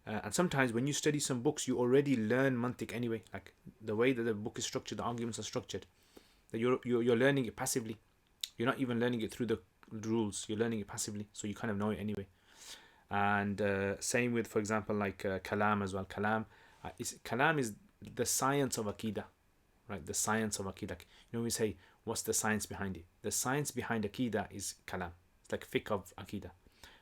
And sometimes when you study some books, you already learn mantiq anyway. Like the way that the book is structured, the arguments are structured. That you're learning it passively. You're not even learning it through the rules. You're learning it passively, so you kind of know it anyway. And same with, for example, like kalam as well. Kalam is the science of Aqidah, right? The science of Aqidah. You know, we say, what's the science behind it? The science behind Aqidah is kalam. It's like fiqh of Aqidah.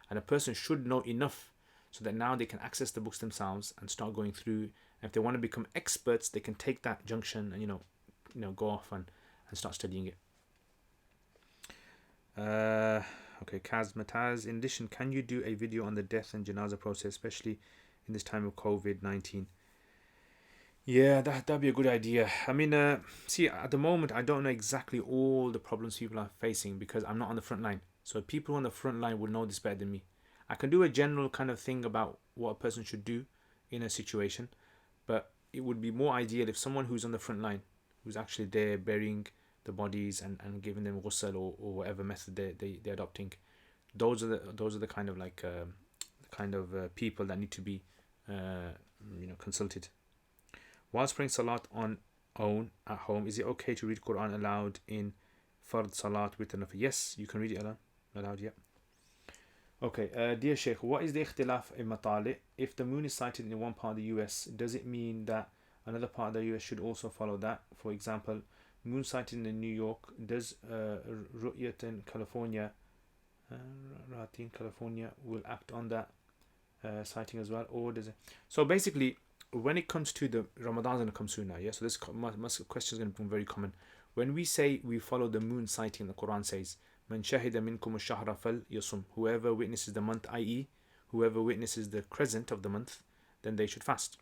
And a person should know enough so that now they can access the books themselves and start going through. And if they want to become experts, they can take that junction and, go off and start studying it. Okay, Kazmataz, in addition, can you do a video on the death and janazah process, especially in this time of COVID-19? Yeah, that'd be a good idea. I mean, see, at the moment, I don't know exactly all the problems people are facing because I'm not on the front line. So people on the front line would know this better than me. I can do a general kind of thing about what a person should do in a situation, but it would be more ideal if someone who's on the front line, who's actually there burying the bodies and giving them ghusl or whatever method they're adopting, those are the kind of like people that need to be consulted. Whilst praying Salat on own at home, is it okay to read Quran aloud in Fard Salat with an Yes, you can read it aloud, yeah. Okay, dear Sheikh, what is the ikhtilaf in matali? If the moon is sighted in one part of the US, does it mean that another part of the US should also follow that? For example, moon sighted in New York, does Ru'yat in California, will act on that sighting as well, or does it? So basically, when it comes to the Ramadan going to come soon now, yeah. So this question is going to become very common. When we say we follow the moon sighting, the Quran says, "Man shahida minkum ash-shahra fal yasum." Whoever witnesses the month, i.e., whoever witnesses the crescent of the month, then they should fast.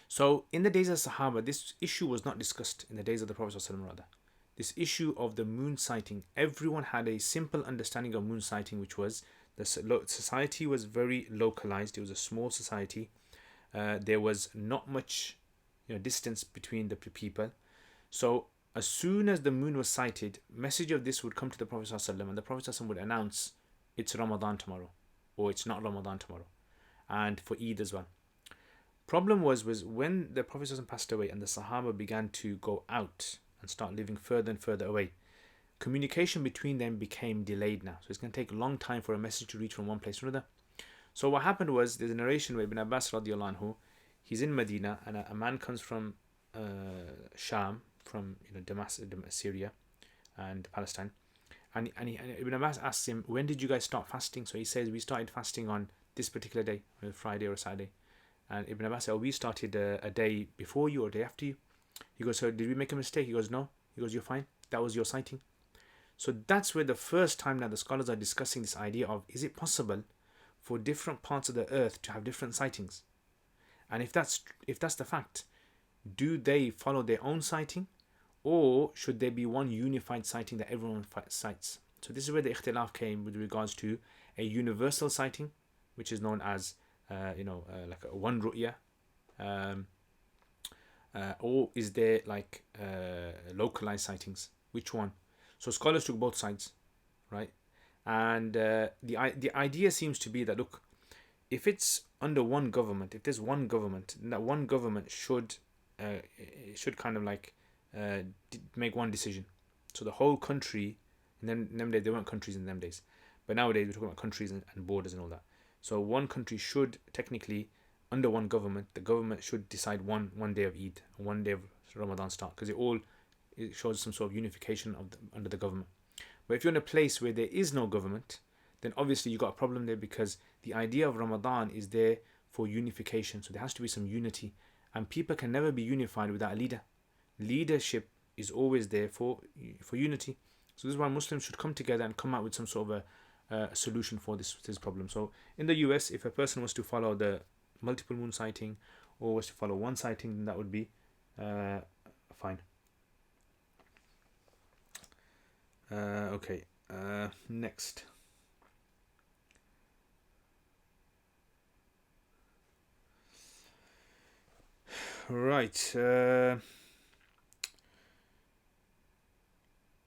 So in the days of Sahaba, this issue was not discussed in the days of the Prophet ﷺ. This issue of the moon sighting, everyone had a simple understanding of moon sighting, which was the society was very localized. It was a small society. There was not much distance between the people. So as soon as the moon was sighted, message of this would come to the Prophet ﷺ, and the Prophet ﷺ would announce it's Ramadan tomorrow, or it's not Ramadan tomorrow, and for Eid as well. Problem was when the Prophet ﷺ passed away and the Sahaba began to go out and start living further and further away, communication between them became delayed now. So it's going to take a long time for a message to reach from one place to another. So what happened was, there's a narration where Ibn Abbas radiallahu anhu, he's in Medina, and a man comes from Sham, from Damascus, Syria and Palestine, and Ibn Abbas asks him, when did you guys start fasting? So he says, we started fasting on this particular day, Friday or Saturday. And Ibn Abbas said, we started a day before you or a day after you. He goes, so did we make a mistake? He goes, no. He goes, you're fine. That was your sighting. So that's where the first time now the scholars are discussing this idea of, is it possible for different parts of the earth to have different sightings? And if that's the fact, do they follow their own sighting, or should there be one unified sighting that everyone sights? So this is where the ikhtilaf came with regards to a universal sighting, which is known as like a one ru'ya, or is there like localized sightings? Which one? So scholars took both sides, right? And the idea seems to be that, look, if it's under one government, if there's one government, then that one government should kind of like make one decision. So the whole country, and then in them days, there weren't countries in them days, but nowadays we're talking about countries and borders and all that. So one country should technically, under one government, the government should decide one day of Eid, one day of Ramadan start, because it shows some sort of unification under the government. But if you're in a place where there is no government, then obviously you've got a problem there, because the idea of Ramadan is there for unification. So there has to be some unity, and people can never be unified without a leader. Leadership is always there for unity. So this is why Muslims should come together and come out with some sort of a solution for this problem. So in the US, if a person was to follow the multiple moon sighting or was to follow one sighting, then that would be fine. Okay. Next. Right.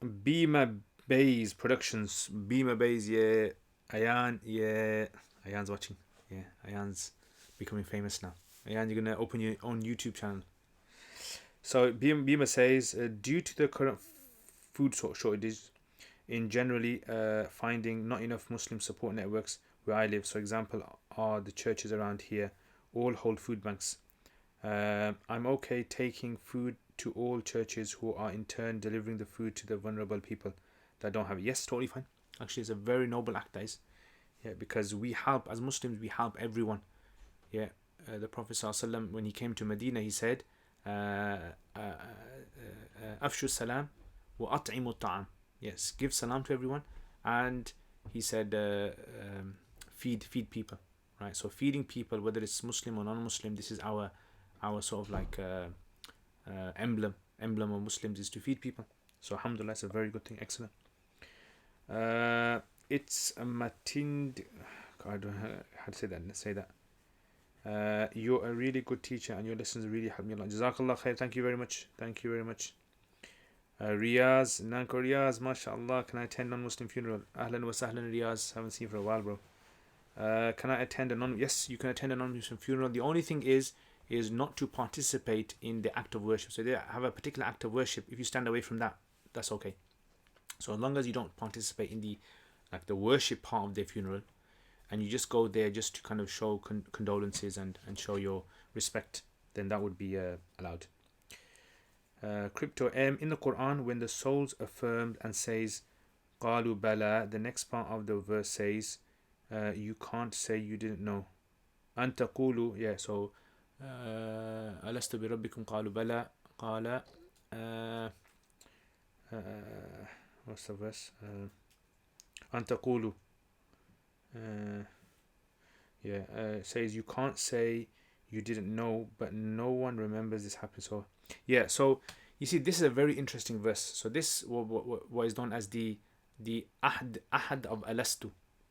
Bima Bays Productions. Bima Bays, yeah. Ayan, yeah. Ayan's watching. Yeah, Ayan's becoming famous now. Ayan, you're gonna open your own YouTube channel. So Bima says, due to the current food shortages, in generally finding not enough Muslim support networks where I live. So example are the churches around here, all hold food banks. I'm okay taking food to all churches who are in turn delivering the food to the vulnerable people that don't have it. Yes, totally fine. Actually, it's a very noble act, guys. Yeah, because we help, as Muslims, we help everyone. Yeah, the Prophet ﷺ, when he came to Medina, he said, Afshu salam wa at'imu ta'am. Yes, give salam to everyone. And he said, feed people. Right, so feeding people, whether it's Muslim or non-Muslim, this is our sort of like emblem of Muslims, is to feed people. So alhamdulillah, it's a very good thing. Excellent. It's a matind. I don't know how to say that. Let's say that. You're a really good teacher and your lessons really help me a lot. Jazakallah khair. Thank you very much. Thank you very much. Riyaz, Nanko Riyaz, mashallah. Can I attend non-Muslim funeral? Ahlan wa sahlan Riyaz. Haven't seen you for a while, bro. Can I attend a non? Yes, you can attend a non-Muslim funeral. The only thing is not to participate in the act of worship. So they have a particular act of worship. If you stand away from that, that's okay. So as long as you don't participate in the worship part of their funeral, and you just go there just to kind of show condolences and show your respect, then that would be allowed. Crypto M, in the Quran, when the souls affirmed and says qalu bala, the next part of the verse says you can't say you didn't know. Antaqulu, yeah, so alastu bi rabbikum qalu bala qala what's the verse? Antaqulu, says you can't say you didn't know, but no one remembers this happened. So yeah, so you see, this is a very interesting verse. So this what is known as the ahad of alastu.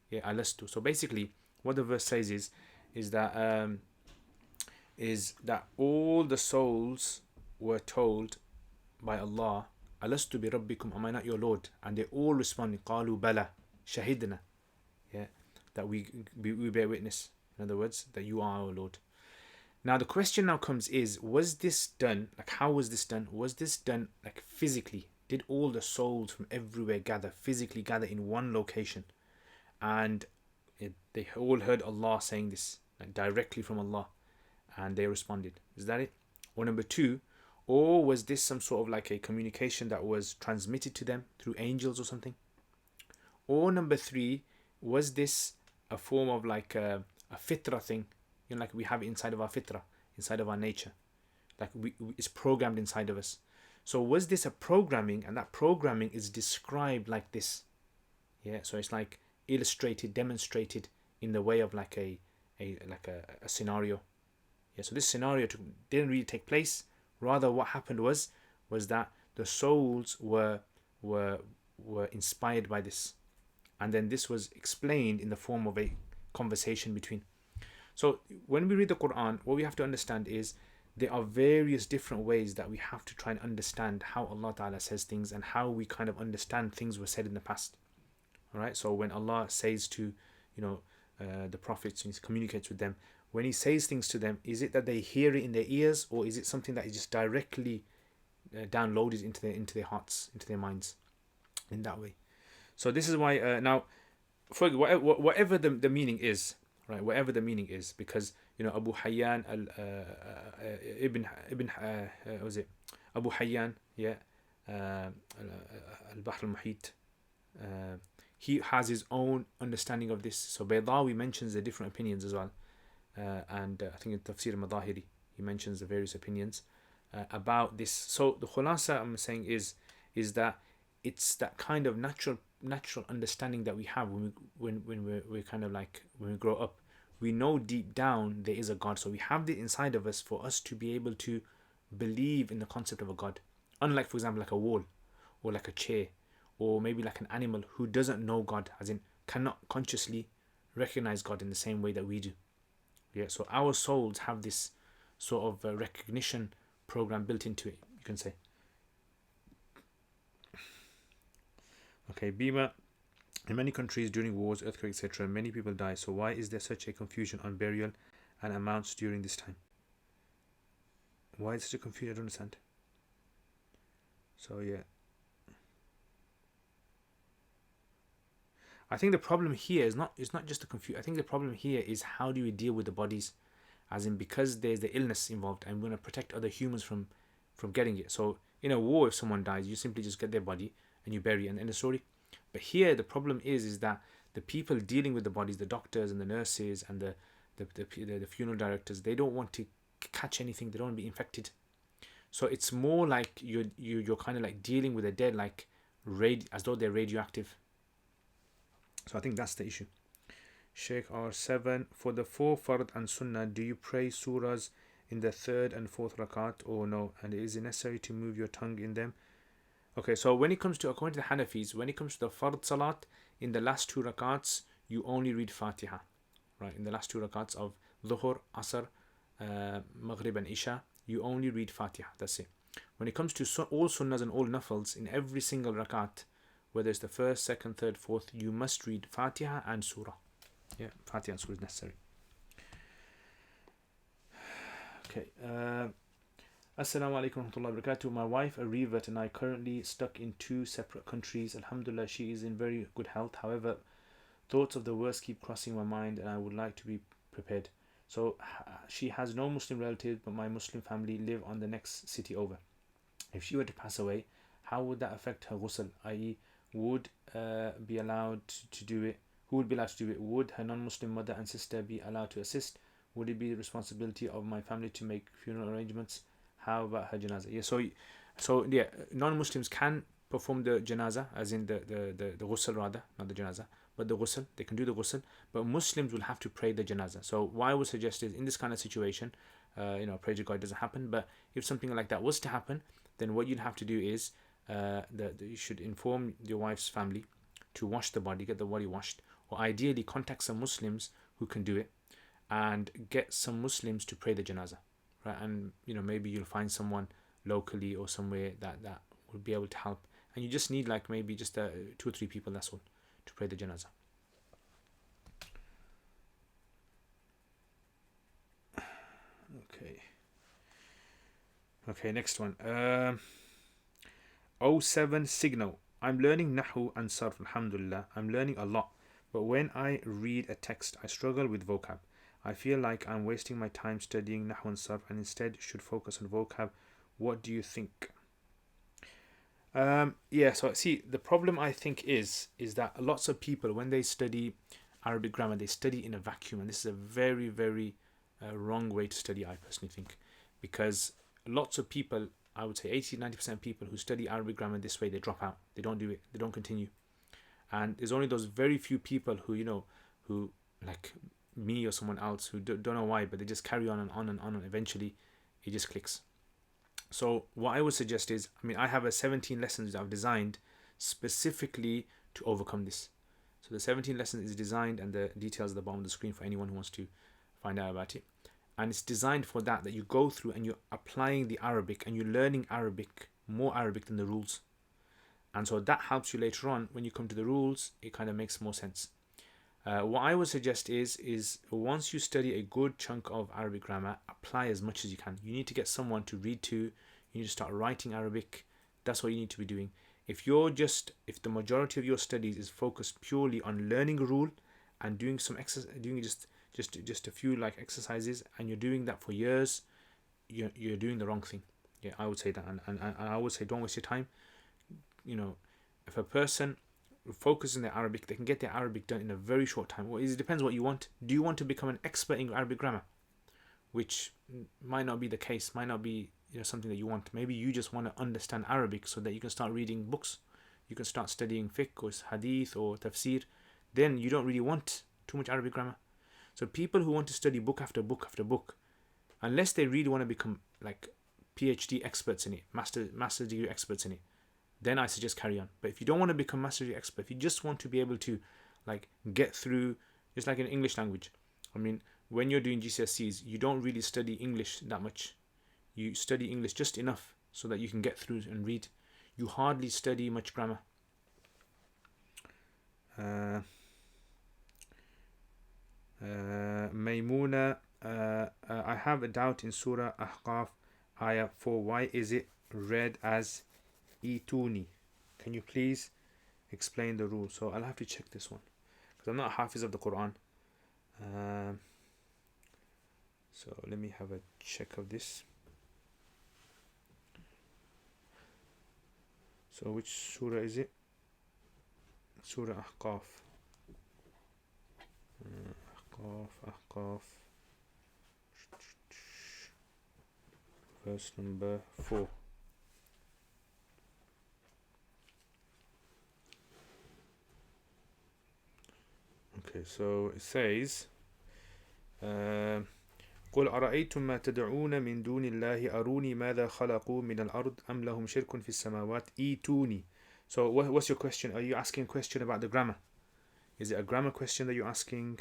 Yeah, alastu. So basically, what the verse says is that all the souls were told by Allah, alastu bi rabbikum, am I not your Lord? And they all responded, qalu bala shahidna. Yeah, that we bear witness. In other words, that you are our Lord. Now the question now comes is, was this done, like how was this done? Was this done like physically? Did all the souls from everywhere physically gather in one location? And they all heard Allah saying this, like directly from Allah, and they responded. Is that it? Or number two, or was this some sort of like a communication that was transmitted to them through angels or something? Or number three, was this a form of like a fitra thing? You know, like we have it inside of our fitra, inside of our nature, like it's programmed inside of us. So was this a programming, and that programming is described like this? Yeah, so it's like illustrated, demonstrated in the way of like a scenario. Yeah, so this scenario didn't really take place. Rather, what happened was that the souls were inspired by this, and then this was explained in the form of a conversation between. So when we read the Quran, what we have to understand is there are various different ways that we have to try and understand how Allah Ta'ala says things and how we kind of understand things were said in the past. Alright, so when Allah says to, the prophets and He communicates with them, when He says things to them, is it that they hear it in their ears, or is it something that is just directly downloaded into their hearts, into their minds, in that way? So this is why now, for whatever the meaning is, right? Whatever the meaning is, because Abu Hayyan was it Abu Hayyan? Yeah, al-Bahr al-Muhit. He has his own understanding of this. So Baydawi mentions the different opinions as well, and I think in Tafsir Madahiri he mentions the various opinions about this. So the khulasa I'm saying is that it's that kind of natural understanding that we have when we're kind of like, when we grow up, we know deep down there is a God. So we have it inside of us for us to be able to believe in the concept of a God. Unlike, for example, like a wall, or like a chair, or maybe like an animal who doesn't know God, as in cannot consciously recognize God in the same way that we do. Yeah, so our souls have this sort of recognition program built into it, you can say. Okay, Bima. In many countries during wars, earthquakes, etc., many people die. So why is there such a confusion on burial and amounts during this time? Why is such a confusion? I don't understand. So yeah, I think the problem here is not just the confusion. I think the problem here is how do we deal with the bodies, as in because there's the illness involved and we want to protect other humans from getting it. So in a war, if someone dies, you simply just get their body and you bury it and end the story. But here the problem is that the people dealing with the bodies, the doctors and the nurses and the funeral directors, they don't want to catch anything. They don't want to be infected. So it's more like you're kind of like dealing with the dead like as though they're radioactive. So I think that's the issue. Sheikh R7, for the 4 fard and sunnah, do you pray surahs in the 3rd and 4th rakat or no? And is it necessary to move your tongue in them? Okay, so when it comes to, according to the Hanafis, when it comes to the fard salat, in the last 2 rakats, you only read Fatiha. Right, in the last 2 rakats of Dhuhr, Asr, Maghrib and Isha, you only read Fatiha. That's it. When it comes to all sunnahs and all nafals, in every single rakat, whether it's the 1st, 2nd, 3rd, 4th, you must read Fatiha and Surah. Yeah, Fatiha and Surah is necessary. Okay. Assalamu alaikum wa rahmatullahi wa barakatuh. My wife, a revert, and I currently stuck in 2 separate countries. Alhamdulillah, she is in very good health. However, thoughts of the worst keep crossing my mind and I would like to be prepared. So she has no Muslim relatives, but my Muslim family live on the next city over. If she were to pass away, how would that affect her ghusl? I.e., would be allowed to do it? Who would be allowed to do it? Would her non-Muslim mother and sister be allowed to assist? Would it be the responsibility of my family to make funeral arrangements? How about her janazah? Yeah, so yeah, non-Muslims can perform the janazah, as in the ghusl rather, not the janazah, but the ghusl. They can do the ghusl, but Muslims will have to pray the janazah. So what I would suggest is, in this kind of situation, pray to God it doesn't happen, but if something like that was to happen, then what you'd have to do is that you should inform your wife's family to wash the body, get the body washed, or ideally contact some Muslims who can do it and get some Muslims to pray the janazah, right? And maybe you'll find someone locally or somewhere that would be able to help, and you just need like maybe just 2 or 3 people, that's all, to pray the janazah. Okay, next one. 07 Signal. I'm learning Nahu and Sarf, alhamdulillah. I'm learning a lot, but when I read a text, I struggle with vocab. I feel like I'm wasting my time studying Nahu and Sarf and instead should focus on vocab. What do you think? Yeah, so see, the problem I think is that lots of people, when they study Arabic grammar, they study in a vacuum, and this is a very, very wrong way to study, I personally think, because lots of people, I would say 80-90% of people who study Arabic grammar this way, they drop out, they don't do it, they don't continue. And there's only those very few people who who like me or someone else who don't know why, but they just carry on and on and on, and eventually it just clicks. So what I would suggest is, I have 17 lessons that I've designed specifically to overcome this. So the 17 lessons is designed, and the details at the bottom of the screen for anyone who wants to find out about it. And it's designed for that you go through and you're applying the Arabic and you're learning Arabic, more Arabic than the rules. And so that helps you later on when you come to the rules, it kind of makes more sense. What I would suggest is once you study a good chunk of Arabic grammar, apply as much as you can. You need to get someone to read to, you need to start writing Arabic. That's what you need to be doing. If the majority of your studies is focused purely on learning a rule and doing some exercise, doing just a few like exercises, and you're doing that for years, you're doing the wrong thing. Yeah, I would say that, and I would say don't waste your time. If a person focuses on their Arabic, they can get their Arabic done in a very short time. Well, it depends what you want. Do you want to become an expert in Arabic grammar, which might not be the case, might not be something that you want. Maybe you just want to understand Arabic so that you can start reading books, you can start studying fiqh or hadith or tafsir. Then you don't really want too much Arabic grammar. So people who want to study book after book after book, unless they really want to become like PhD experts in it, master degree experts in it, then I suggest carry on. But if you don't want to become master degree expert, if you just want to be able to like get through, just like in English language. I mean, when you're doing GCSEs, you don't really study English that much. You study English just enough so that you can get through and read. You hardly study much grammar. Maymuna, I have a doubt in Surah Ahqaf, Ayah 4. Why is it read as Ituni? Can you please explain the rule? So I'll have to check this one because I'm not a Hafiz of the Quran. So let me have a check of this. So which surah is it? Surah Ahqaf. Ahqaf. Verse number 4. Okay, so it says, قل أرأيتم ما تدعون من دون الله أروني ماذا خلقوا من الأرض أم لهم شرك في السماوات إيتوني. So what's your question? Are you asking a question about the grammar? Is it a grammar question that you're asking?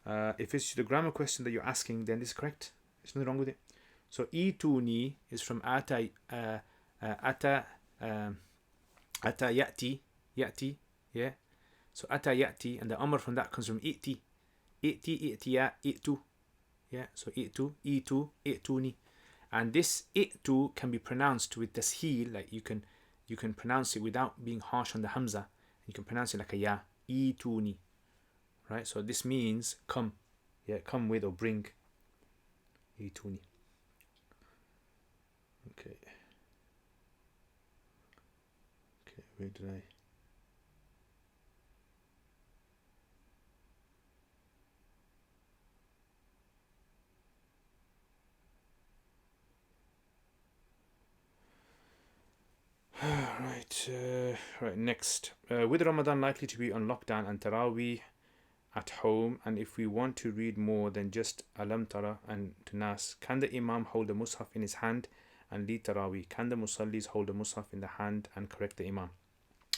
If it's the grammar question that you're asking, then this is correct. There's nothing wrong with it. So إيتوني is from ata yati, yeah. So ata yati, and the amr from that comes from i'ti, i'tiya, i'tu. Yeah, so i'tu, i'tuni. And this i'tu can be pronounced with tasheel, like you can pronounce it without being harsh on the hamza. You can pronounce it like a ya, i'tuni. Right, so this means come. Yeah, come with or bring. I'tuni. Okay. Okay, where did I? Right, next. With Ramadan likely to be on lockdown and Taraweeh at home, and if we want to read more than just Alam Tara and to Nas, can the Imam hold a Mus'haf in his hand and lead Taraweeh? Can the Musallis hold a Mus'haf in the hand and correct the Imam?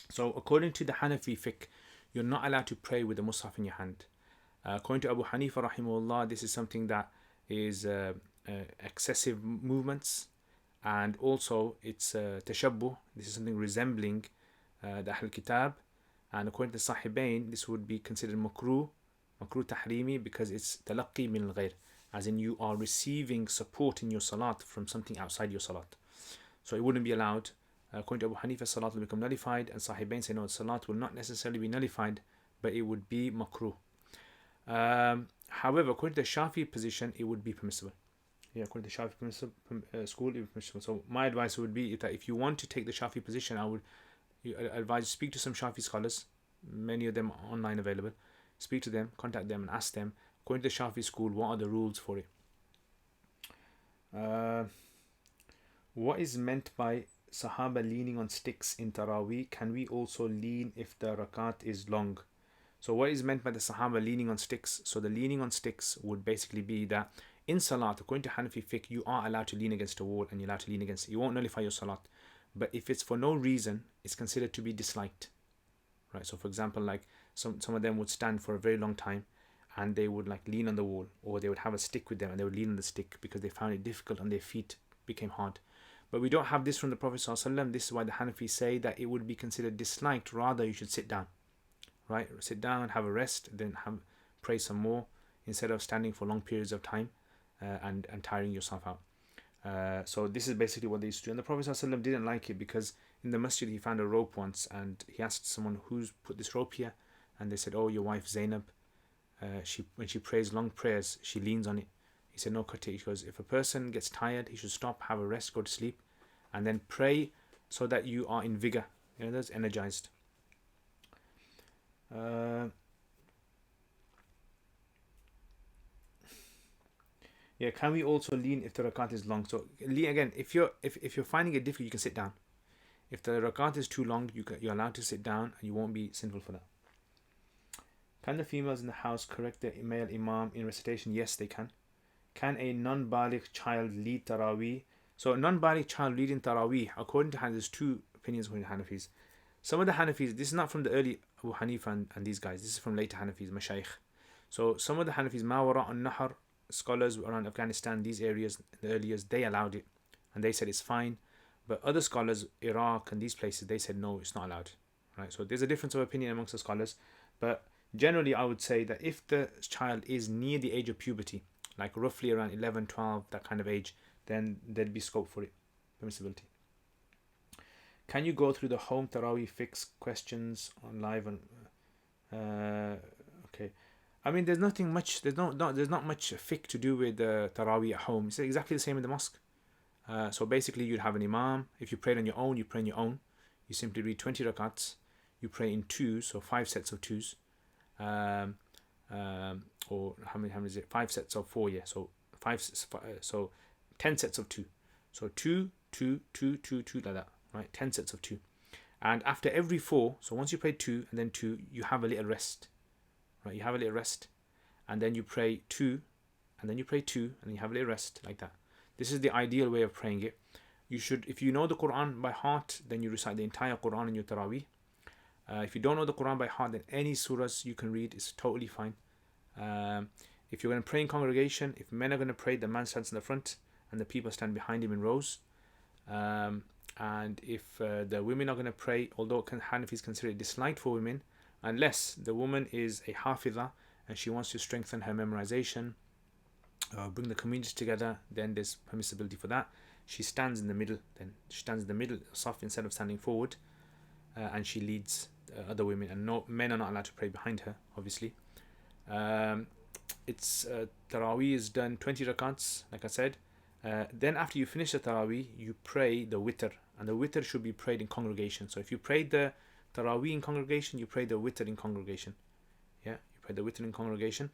So according to the Hanafi fiqh, you're not allowed to pray with the Mus'haf in your hand. According to Abu Hanifa rahimahullah, this is something that is excessive movements, and also it's tashabbuh. This is something resembling the Ahl Kitab, and according to Sahibain, this would be considered makruh tahrimi, because it's talaqqi min al-ghayr, as in you are receiving support in your salat from something outside your salat. So it wouldn't be allowed. According to Abu Hanifa, salat will become nullified, and Sahibain say no, salat will not necessarily be nullified, but it would be makruh. However, according to the Shafi position, it would be permissible. Yeah, according to the Shafi school, it would be permissible. So my advice would be that if you want to take the Shafi position, I would advise speak to some Shafi scholars, many of them are online available. Speak to them, contact them, and ask them, according to the Shafi school, what are the rules for it? What is meant by Sahaba leaning on sticks in Taraweeh? Can we also lean if the rakat is long? So what is meant by the Sahaba leaning on sticks? So the leaning on sticks would basically be that in Salat, according to Hanafi fiqh, you are allowed to lean against a wall and you're allowed to lean against it. You won't nullify your Salat. But if it's for no reason, it's considered to be disliked. Right? So for example, like some of them would stand for a very long time and they would like lean on the wall, or they would have a stick with them and they would lean on the stick because they found it difficult and their feet became hard. But we don't have this from the Prophet ﷺ. This is why the Hanafis say that it would be considered disliked. Rather, you should sit down. Right? Sit down, have a rest, then pray some more instead of standing for long periods of time and tiring yourself out. So this is basically what they used to do. And the Prophet ﷺ didn't like it because in the masjid he found a rope once and he asked someone, who's put this rope here? And they said, oh, your wife Zainab. When she prays long prayers, she leans on it. He said, no, cut it. He goes, if a person gets tired, he should stop, have a rest, go to sleep, and then pray so that you are in vigor. That's energized. Yeah, can we also lean if the rakat is long? So again, if you're finding it difficult, you can sit down. If the rakat is too long, you're allowed to sit down and you won't be sinful for that. Can the females in the house correct the male imam in recitation? Yes, they can. Can a non-baligh child lead Taraweeh? So a non-baligh child leading Taraweeh, according to Hadith, there's two opinions according to Hanafis. Some of the Hanafis, this is not from the early Abu Hanifa and these guys, this is from later Hanafis, Mashaykh. So some of the Hanafis, Mawara and Nahar, scholars around Afghanistan, these areas, the early years, they allowed it and they said it's fine. But other scholars, Iraq and these places, they said no, it's not allowed. Right? So there's a difference of opinion amongst the scholars. But generally, I would say that if the child is near the age of puberty, like roughly around 11, 12, that kind of age, then there'd be scope for it, permissibility. Can you go through the home Taraweeh fix questions on live? Okay. I mean, there's nothing much. There's not much fiqh to do with Taraweeh at home. It's exactly the same in the mosque. So basically, you'd have an imam. If you prayed on your own, you pray on your own. You simply read 20 rakats. You pray in twos, so 5 sets of twos. Or how many is it? 5 sets of 4. Yeah. So 10 sets of 2. So 2, 2, 2, 2, 2 like that. Right, 10 sets of 2. And after every 4, so once you pray 2 and then 2, you have a little rest. Right, you have a little rest. And then you pray 2, and then you pray 2, and then you have a little rest, like that. This is the ideal way of praying it. You should, if you know the Quran by heart, then you recite the entire Quran in your Taraweeh. If you don't know the Quran by heart, then any surahs you can read is totally fine. If you're going to pray in congregation, if men are going to pray, the man stands in the front and the people stand behind him in rows. And if the women are going to pray, although Hanafis consider it disliked for women, unless the woman is a hafidha and she wants to strengthen her memorization, bring the community together, then there's permissibility for that. She stands in the middle, saf, instead of standing forward, and she leads other women, and no men are not allowed to pray behind her, obviously. Taraweeh is done 20 rakats, like I said. Then after you finish the Taraweeh, you pray the witr, and the witr should be prayed in congregation. So if you prayed the Taraweeh in congregation, you pray the witr in congregation. Yeah, you pray the witr in congregation.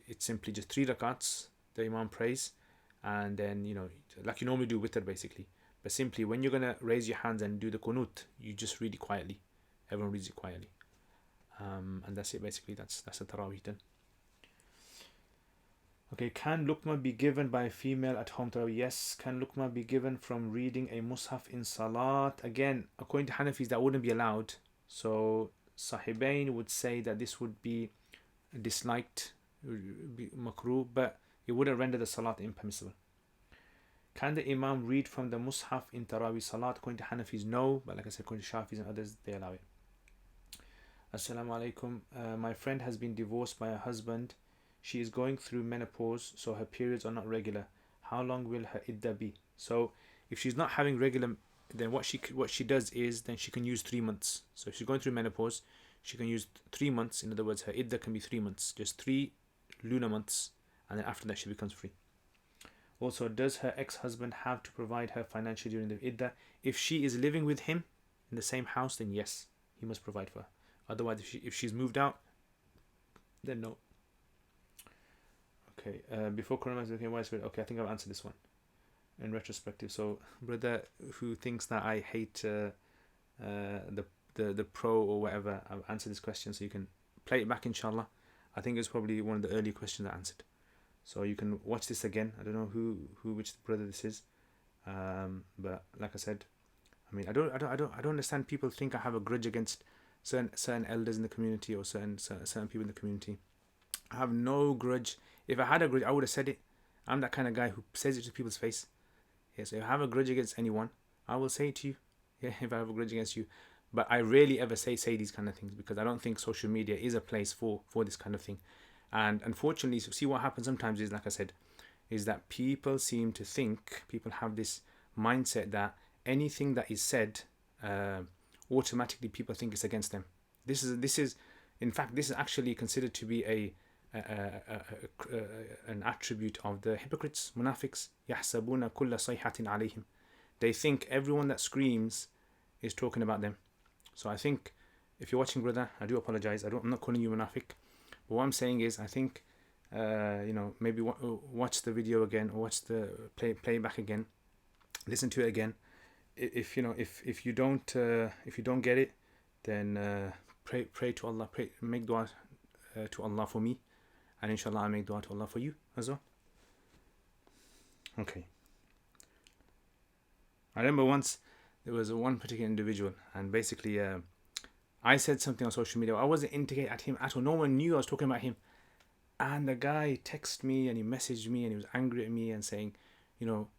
It's simply just 3 rakats the imam prays, and then, like you normally do witr basically. But simply, when you're going to raise your hands and do the qunut, you just read it quietly. Everyone reads it quietly. And that's it basically. That's the Taraweeh done. Okay, can Luqma be given by a female at home Taraweeh? Yes. Can Luqma be given from reading a mushaf in Salat? Again, according to Hanafis, that wouldn't be allowed. So Sahibain would say that this would be disliked, be makruh, but it wouldn't render the Salat impermissible. Can the Imam read from the mushaf in Taraweeh Salat? According to Hanafis, no. But like I said, according to Shafis and others, they allow it. Assalamu alaikum. My friend has been divorced by her husband. She is going through menopause, so her periods are not regular. How long will her iddah be? So if she's not having regular, then what she does is, then she can use 3 months. So if she's going through menopause, she can use 3 months. In other words, her iddah can be 3 months, just 3 lunar months, and then after that she becomes free. Also, does her ex-husband have to provide her financially during the iddah? If she is living with him in the same house, then yes, he must provide for her. Otherwise, if she's moved out, then no. Okay, before coronavirus became widespread, okay, I think I've answered this one in retrospective. So, brother who thinks that I hate the pro or whatever, I've answered this question, so you can play it back, inshallah. I think it's probably one of the early questions I answered. So you can watch this again. I don't know which brother this is, but like I said, I mean, I don't understand. People think I have a grudge against certain elders in the community or certain people in the community. I have no grudge. If I had a grudge, I would have said it. I'm that kind of guy who says it to people's face. Yeah, so if I have a grudge against anyone, I will say it to you. Yeah, if I have a grudge against you. But I rarely ever say these kind of things, because I don't think social media is a place for this kind of thing. And unfortunately, see what happens sometimes is, like I said, is that people have this mindset that anything that is said, automatically people think it's against them. This is in fact, this is actually considered to be an attribute of the hypocrites, munafiqs. يَحْسَبُونَ كُلَّ صَيْحَةٍ عَلَيْهِمْ. They think everyone that screams is talking about them. So I think, if you're watching, brother, I do apologize. I'm not calling you munafiq. But what I'm saying is, I think, maybe watch the video again, or watch the play back again, listen to it again. If you don't get it, then pray to Allah, make dua to Allah for me, and inshallah I make dua to Allah for you as well. Okay. I remember once there was one particular individual, and basically I said something on social media. I wasn't indicating at him at all. No one knew I was talking about him. And the guy texted me and he messaged me and he was angry at me and saying,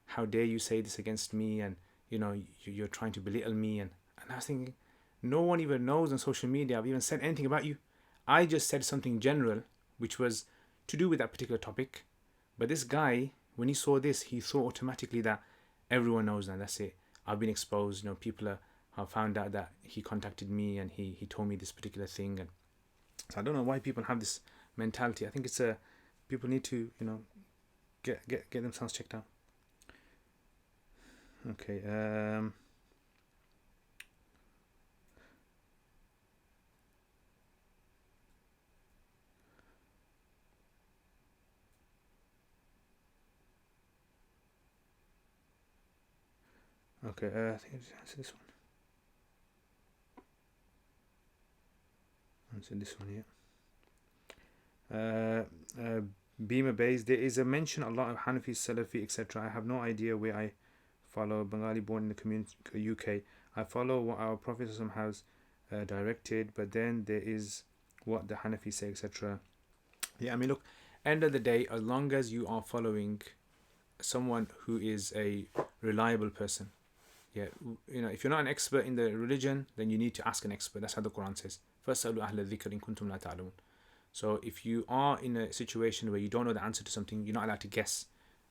how dare you say this against me, and you're trying to belittle me. And I was thinking, no one even knows on social media I've even said anything about you. I just said something general, which was to do with that particular topic. But this guy, when he saw this, he thought automatically that everyone knows now. That's it. I've been exposed. People have found out that he contacted me and he told me this particular thing. And so I don't know why people have this mentality. I think it's people need to get themselves checked out. Okay. Okay. I think it's this one. Answer this one here. Beamer Bays. There is a mention a lot of Hanafi, Salafi, etc. I have no idea where I follow. Bengali born in the community UK. I follow what our Prophet has directed, but then there is what the Hanafi say, etc. Yeah, I mean, look, end of the day, as long as you are following someone who is a reliable person, yeah, if you're not an expert in the religion, then you need to ask an expert. That's how the Quran says. فَاسْأَلُوا أَهْلَ الذِّكْرِ إِن كُنتُمْ لَا تَعْلَمُونَ. So if you are in a situation where you don't know the answer to something, you're not allowed to guess,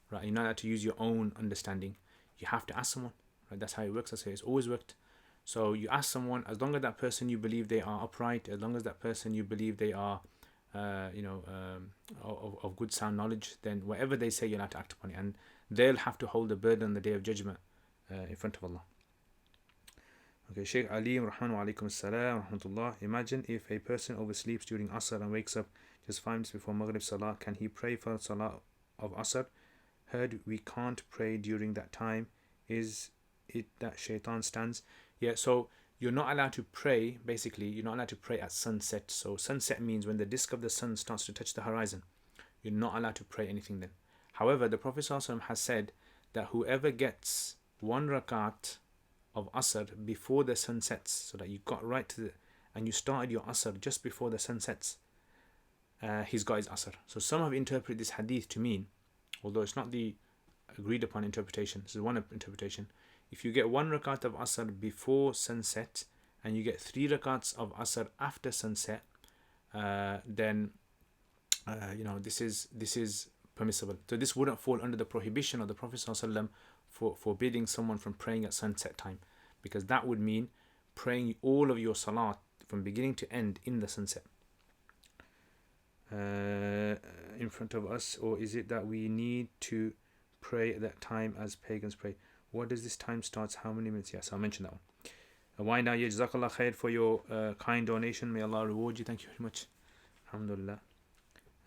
right? You're not allowed to use your own understanding. You have to ask someone, right? That's how it works. That's how it's always worked. So you ask someone, as long as that person you believe they are upright, as long as that person you believe they are, of good sound knowledge, then whatever they say, you're allowed to act upon it, and they'll have to hold the burden on the day of judgment in front of Allah. Okay, Sheikh Ali, Rahman wa alaikum assalam, rahmatullah. Imagine if a person oversleeps during Asr and wakes up just 5 minutes before Maghrib Salah, can he pray for Salah of Asr? Heard we can't pray during that time. Is it that shaitan stands? Yeah, so you're not allowed to pray, basically, you're not allowed to pray at sunset. So sunset means when the disk of the sun starts to touch the horizon. You're not allowed to pray anything then. However, the Prophet ﷺ has said that whoever gets 1 rakat of Asr before the sun sets, so that you got right to the, and you started your Asr just before the sun sets, he's got his Asr. So some have interpreted this hadith to mean, although it's not the agreed upon interpretation, this is one interpretation, if you get 1 rakat of Asr before sunset and you get 3 rakats of Asr after sunset, then this is permissible. So this wouldn't fall under the prohibition of the Prophet ﷺ for forbidding someone from praying at sunset time, because that would mean praying all of your salat from beginning to end in the sunset. In front of us, or is it that we need to pray at that time as pagans pray? What does this time starts? How many minutes? Yes, I'll mention that one. Wind down, Jazakallah khair for your kind donation. May Allah reward you. Thank you very much. Alhamdulillah.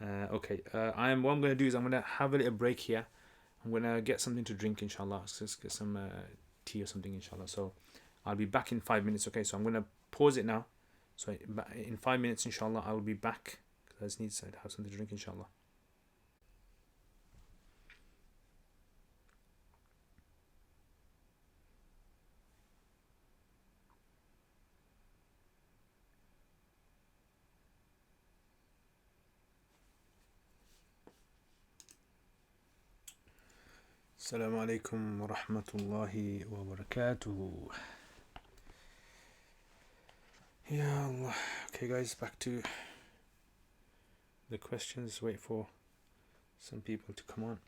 Okay, what I'm going to do is I'm going to have a little break here. I'm going to get something to drink, inshallah. Just get some tea or something, inshallah. So I'll be back in 5 minutes. Okay, so I'm going to pause it now. So in 5 minutes, inshallah, I'll be back, because I just need to have something to drink, inshallah. Assalamu alaikum wa rahmatullahi wa barakatuh. Ya Allah. Okay guys, back to the questions. Wait for some people to come on.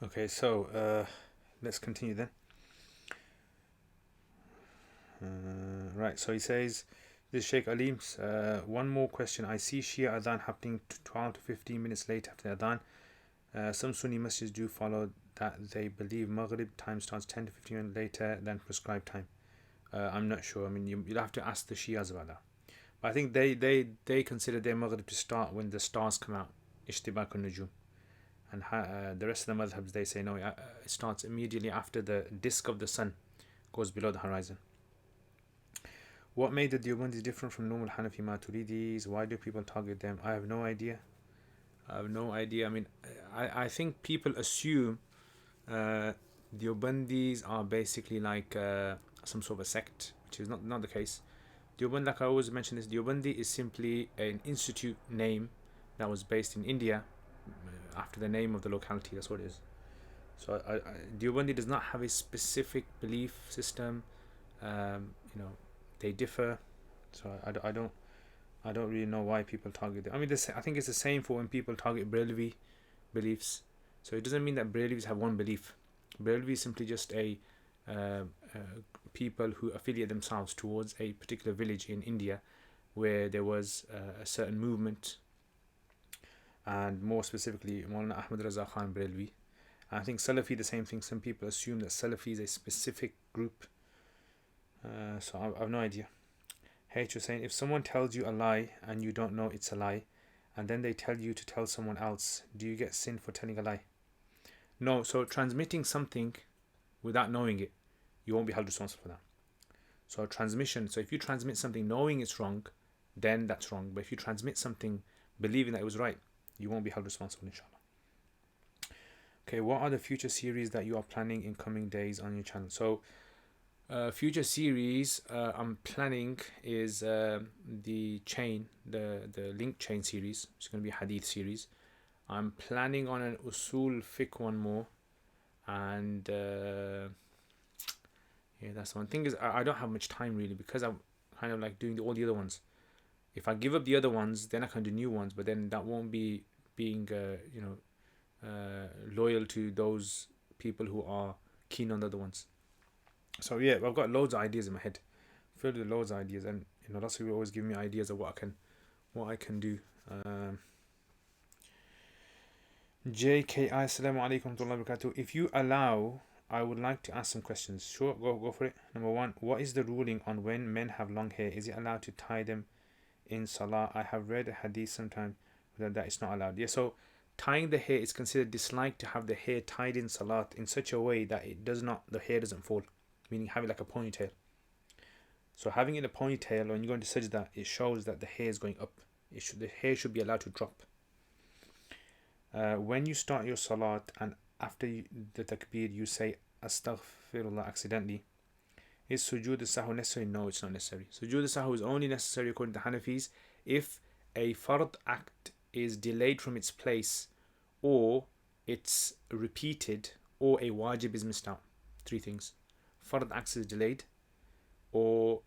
Okay, so let's continue then. Right, so he says, this Sheikh Alim's one more question. I see Shia Adhan happening 12 to 15 minutes late after Adhan. Some Sunni masjids do follow that. They believe Maghrib time starts 10 to 15 minutes later than prescribed time. I'm not sure. I mean, you'll have to ask the Shias about that. But I think they consider their Maghrib to start when the stars come out, Ishtibak al-Nujum. And the rest of the madhabs, they say no, it starts immediately after the disk of the sun goes below the horizon. What made the Deobandis different from normal Hanafi Maturidis? Why do people target them? I have no idea. I mean, I think people assume Deobandis are basically like some sort of a sect, which is not the case. Deoband, like I always mention this, Deobandi is simply an institute name that was based in India after the name of the locality. That's what it is. So Deobandi does not have a specific belief system. They differ. So I don't really know why people target them. I mean, I think it's the same for when people target Brelvi beliefs. So it doesn't mean that Brelvis have one belief. Brelvi is simply just a people who affiliate themselves towards a particular village in India where there was a certain movement, and more specifically Maulana Ahmad Raza Khan Brelvi. I think Salafi the same thing. Some people assume that Salafi is a specific group. So I have no idea. H was saying, if someone tells you a lie and you don't know it's a lie, and then they tell you to tell someone else, do you get sin for telling a lie? No. So transmitting something without knowing it, you won't be held responsible for that. So transmission. So if you transmit something knowing it's wrong, then that's wrong. But if you transmit something believing that it was right, you won't be held responsible, inshallah. Okay, what are the future series that you are planning in coming days on your channel? So future series I'm planning is the link chain series. It's going to be a Hadith series. I'm planning on an Usul Fiqh one more, and that's one thing. Is I don't have much time really, because I'm kind of like doing all the other ones. If I give up the other ones, then I can do new ones, but then that won't be being loyal to those people who are keen on the other ones. So yeah, I've got loads of ideas in my head, filled with loads of ideas, and lots of people always give me ideas of what I can do. JKI, assalamu alaikum wa barakatuh. If you allow, I would like to ask some questions. Sure, go for it. Number one, what is the ruling on when men have long hair? Is it allowed to tie them in Salah? I have read a hadith sometime that it's not allowed. Yeah, so tying the hair is considered disliked to have the hair tied in Salat in such a way that the hair doesn't fall, meaning having like a ponytail. So having it in a ponytail when you go into sajda, it shows that the hair is going up. The hair should be allowed to drop. When you start your Salat and after the takbir you say astaghfirullah accidentally, is sujood al-sahw necessary? No, it's not necessary. Sujood al-sahw is only necessary according to Hanafis if a fard act is delayed from its place, or it's repeated, or a wajib is missed out. Three things. Fard act is delayed, or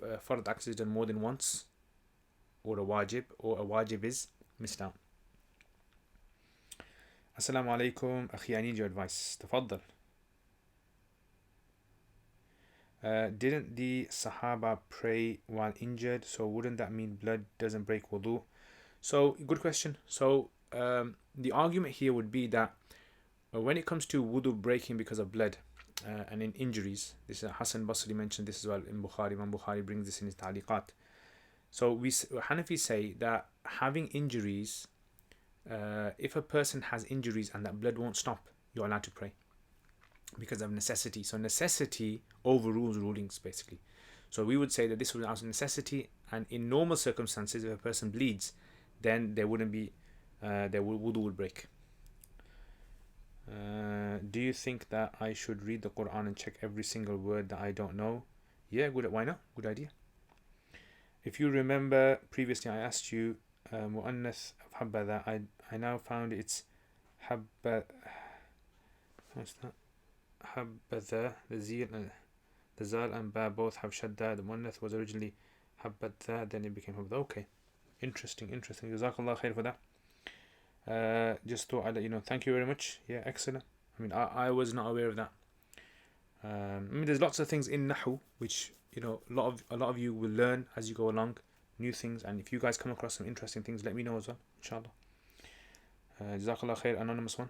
a fard act is done more than once, or a wajib is missed out. Assalamu alaikum, akhi, I need your advice. Tafaddal. Didn't the Sahaba pray while injured? So wouldn't that mean blood doesn't break wudu? So good question. So the argument here would be that when it comes to wudu breaking because of blood and in injuries, this is Hassan Basri mentioned this as well in Bukhari. Imam Bukhari brings this in his Ta'liqat. So Hanafis say that having injuries, if a person has injuries and that blood won't stop, you're allowed to pray because of necessity. So necessity overrules rulings basically. So we would say that this was out of necessity, and in normal circumstances, if a person bleeds, then there wouldn't be, wudu would break. Do you think that I should read the Quran and check every single word that I don't know? Yeah, good. Why not? Good idea. If you remember previously, I asked you mu'annath of habba. I now found it's habba. What's that? Habbatha. The zal and ba both have shadda. The mu'annath was originally habbatha, then it became habbatha. Okay, interesting. Jazakallah khair for that. Just thought I'd let you know. Thank you very much. Yeah, excellent. I mean, I was not aware of that. I mean, there's lots of things in Nahu which, you know, a lot of you will learn as you go along, new things. And if you guys come across some interesting things, let me know as well, inshallah. Jazakallah khair, anonymous one.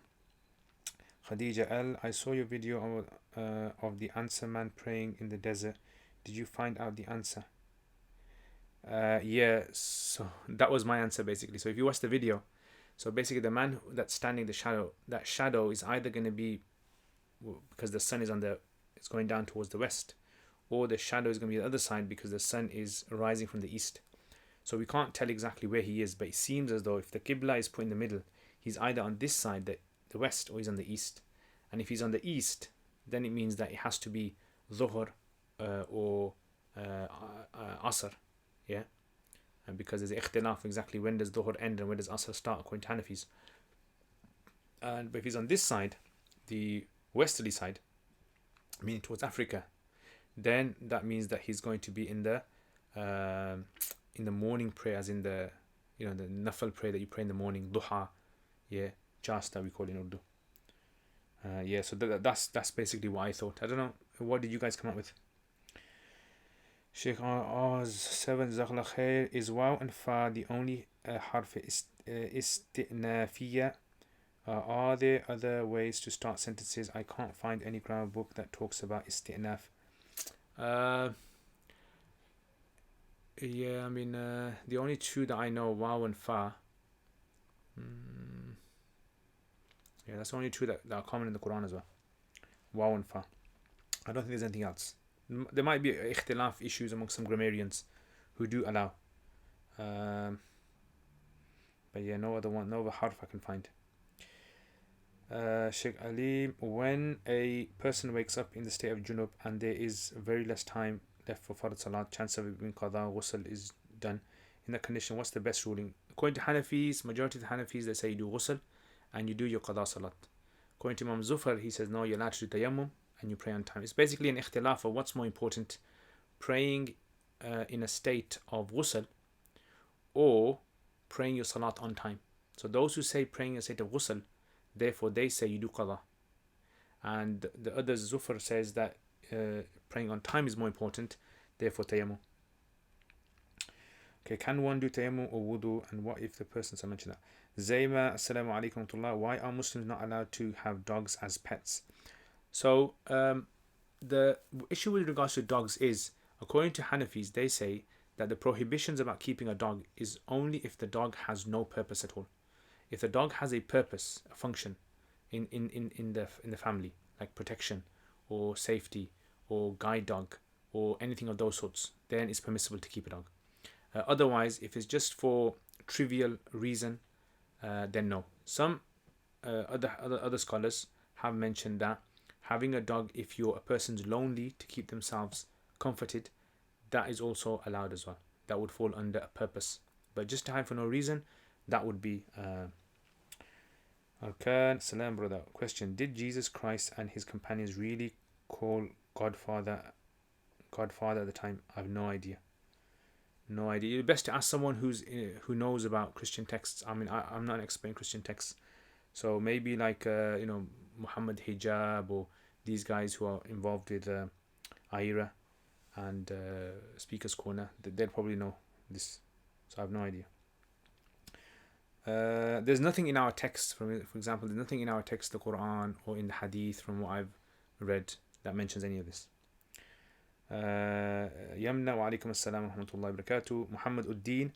Khadija L, I saw your video of the answer man praying in the desert. Did you find out the answer? Yeah, so that was my answer basically. So if you watch the video, so basically the man that's standing in the shadow, that shadow is either going to be, because the sun is it's going down towards the west, or the shadow is going to be the other side because the sun is rising from the east. So we can't tell exactly where he is, but it seems as though if the Qibla is put in the middle, he's either on this side, the west, or he's on the east. And if he's on the east, then it means that it has to be Dhuhr or Asr, yeah? And because there's ikhtilaf exactly when does Dhuhr end and when does Asr start according to Hanafis. But if he's on this side, the westerly side, meaning towards Africa, then that means that he's going to be in the morning prayer, as in the, you know, the nafal prayer that you pray in the morning, duha, yeah, jasta we call it in Urdu. Yeah, so that's basically what I thought. I don't know, what did you guys come up with? Sheikh Oz 7, Jazakallah khair, is waw and fa the only harf istinafiya? Are there other ways to start sentences? I can't find any grammar book that talks about istinaf. Yeah, I mean, the only two that I know, waw and fa. Yeah, that's the only two that are common in the Quran as well. Waw and fa. I don't think there's anything else. There might be ikhtilaf issues among some grammarians who do allow. But yeah, no other harf I can find. Sheikh Ali, when a person wakes up in the state of junub and there is very less time left for Fard Salat, chance of it being qada, ghusl is done. In that condition, what's the best ruling? According to Hanafis, majority of the Hanafis, they say you do ghusl and you do your qada salat. According to Imam Zufar, he says no, you're allowed to do tayammum and you pray on time. It's basically an ikhtilaf of what's more important, praying in a state of ghusl or praying your salat on time. So those who say praying in a state of ghusl, therefore they say you do qada. And the other Zufar says that praying on time is more important, therefore tayammum. Okay, can one do tayammum or wudu, and what if the person, I mentioned that. Zayma, assalamu alaikum wa rahmatullah, why are Muslims not allowed to have dogs as pets? So the issue with regards to dogs is, according to Hanafis, they say that the prohibitions about keeping a dog is only if the dog has no purpose at all. If the dog has a purpose, a function in the family, like protection or safety or guide dog or anything of those sorts, then it's permissible to keep a dog. Otherwise, if it's just for trivial reason, then no. Some other scholars have mentioned that having a dog, if a person's lonely, to keep themselves comforted, that is also allowed as well. That would fall under a purpose. But just to have for no reason, that would be Arkan. Salam, brother. Question: did Jesus Christ and his companions really call Godfather at the time? I have no idea. No idea. It's best to ask someone who knows about Christian texts. I mean, I'm not an expert in Christian texts, so maybe like Muhammad Hijab or these guys who are involved with Aira and Speaker's Corner. They'll probably know this. So I have no idea. There's nothing in our text, for example, there's nothing in our text, the Quran or in the Hadith, from what I've read, that mentions any of this. Yamna wa alaikum assalam wa rahmatullahi wa barakatuh. Muhammad Uddin,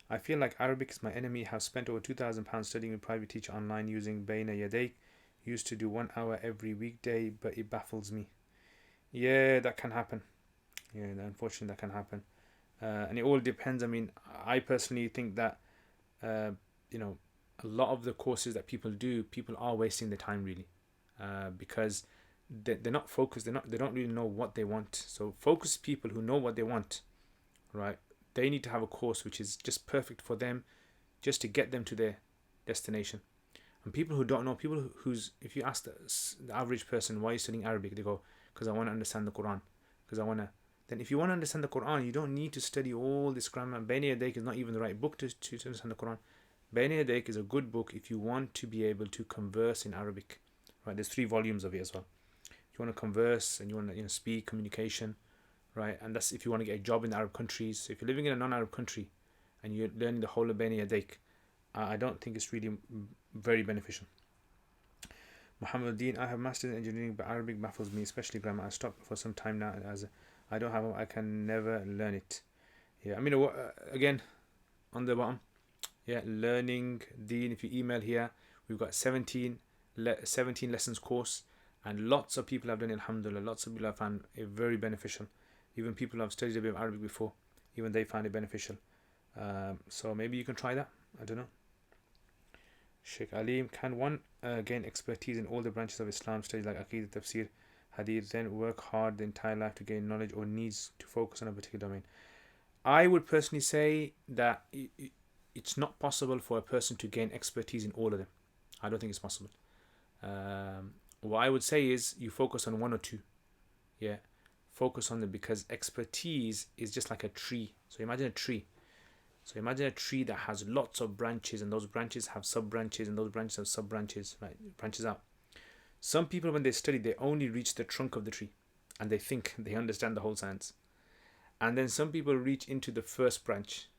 I feel like Arabic is my enemy. Have spent over £2,000 studying with a private teacher online using Bayna Yadayk. Used to do 1 hour every weekday, but it baffles me. Yeah, that can happen. Yeah, unfortunately that can happen. And it all depends. I mean, I personally think that a lot of the courses that people do, people are wasting their time really, because they're not focused. They don't really know what they want. So focused people who know what they want, right? They need to have a course which is just perfect for them, just to get them to their destination. And people who don't know, if you ask the average person, why are you studying Arabic? They go, because I want to understand the Quran. Then if you want to understand the Quran, you don't need to study all this grammar. Bayna Yadayk is not even the right book to understand the Quran. Bayna Yadayk is a good book if you want to be able to converse in Arabic, right? There's 3 volumes of it as well. If you want to converse and you want to speak, communication, right? And that's if you want to get a job in the Arab countries. So if you're living in a non-Arab country and you're learning the whole of Bani Yadayk, I don't think it's really very beneficial. Muhammaduddin, I have masters in engineering, but Arabic baffles me, especially grammar. I stopped for some time now as I don't have, I can never learn it. Yeah, I mean, again, on the bottom, yeah, learning Deen. If you email here, we've got 17 lessons course, and lots of people have done it, alhamdulillah. Lots of people have found it very beneficial. Even people who have studied a bit of Arabic before, even they find it beneficial. So maybe you can try that. I don't know. Sheikh Alim, can one gain expertise in all the branches of Islam, study like Aqeedah, Tafsir, Hadith, then work hard the entire life to gain knowledge, or needs to focus on a particular domain? I would personally say that it's not possible for a person to gain expertise in all of them. I don't think it's possible. What I would say is you focus on 1 or 2. Yeah, focus on them, because expertise is just like a tree. So imagine a tree. So imagine a tree that has lots of branches, and those branches have sub-branches, and those branches have sub-branches, right? Branches out. Some people, when they study, they only reach the trunk of the tree, and they think they understand the whole science. And then some people reach into the first branch,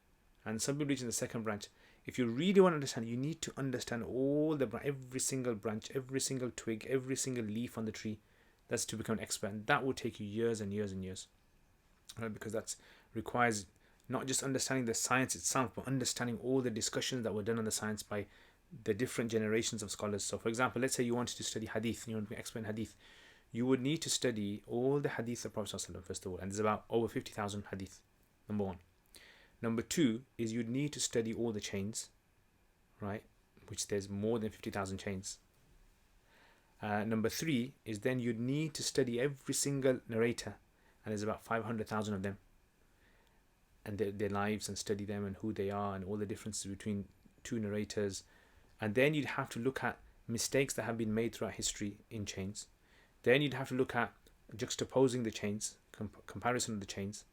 and some people reach in the second branch. If you really want to understand, you need to understand all the every single branch, every single twig, every single leaf on the tree. That's to become an expert, and that will take you years and years and years, right? Because that requires not just understanding the science itself, but understanding all the discussions that were done on the science by the different generations of scholars. So, for example, let's say you wanted to study Hadith, and you want to be an expert in Hadith. You would need to study all the Hadith of Prophet ﷺ, first of all, and there's about over 50,000 Hadith, number 1. Number 2 is you'd need to study all the chains, right? Which there's more than 50,000 chains. Number 3 is then you'd need to study every single narrator, and there's about 500,000 of them, and their lives, and study them and who they are and all the differences between 2 narrators. And then you'd have to look at mistakes that have been made throughout history in chains. Then you'd have to look at juxtaposing the chains, comparison of the chains.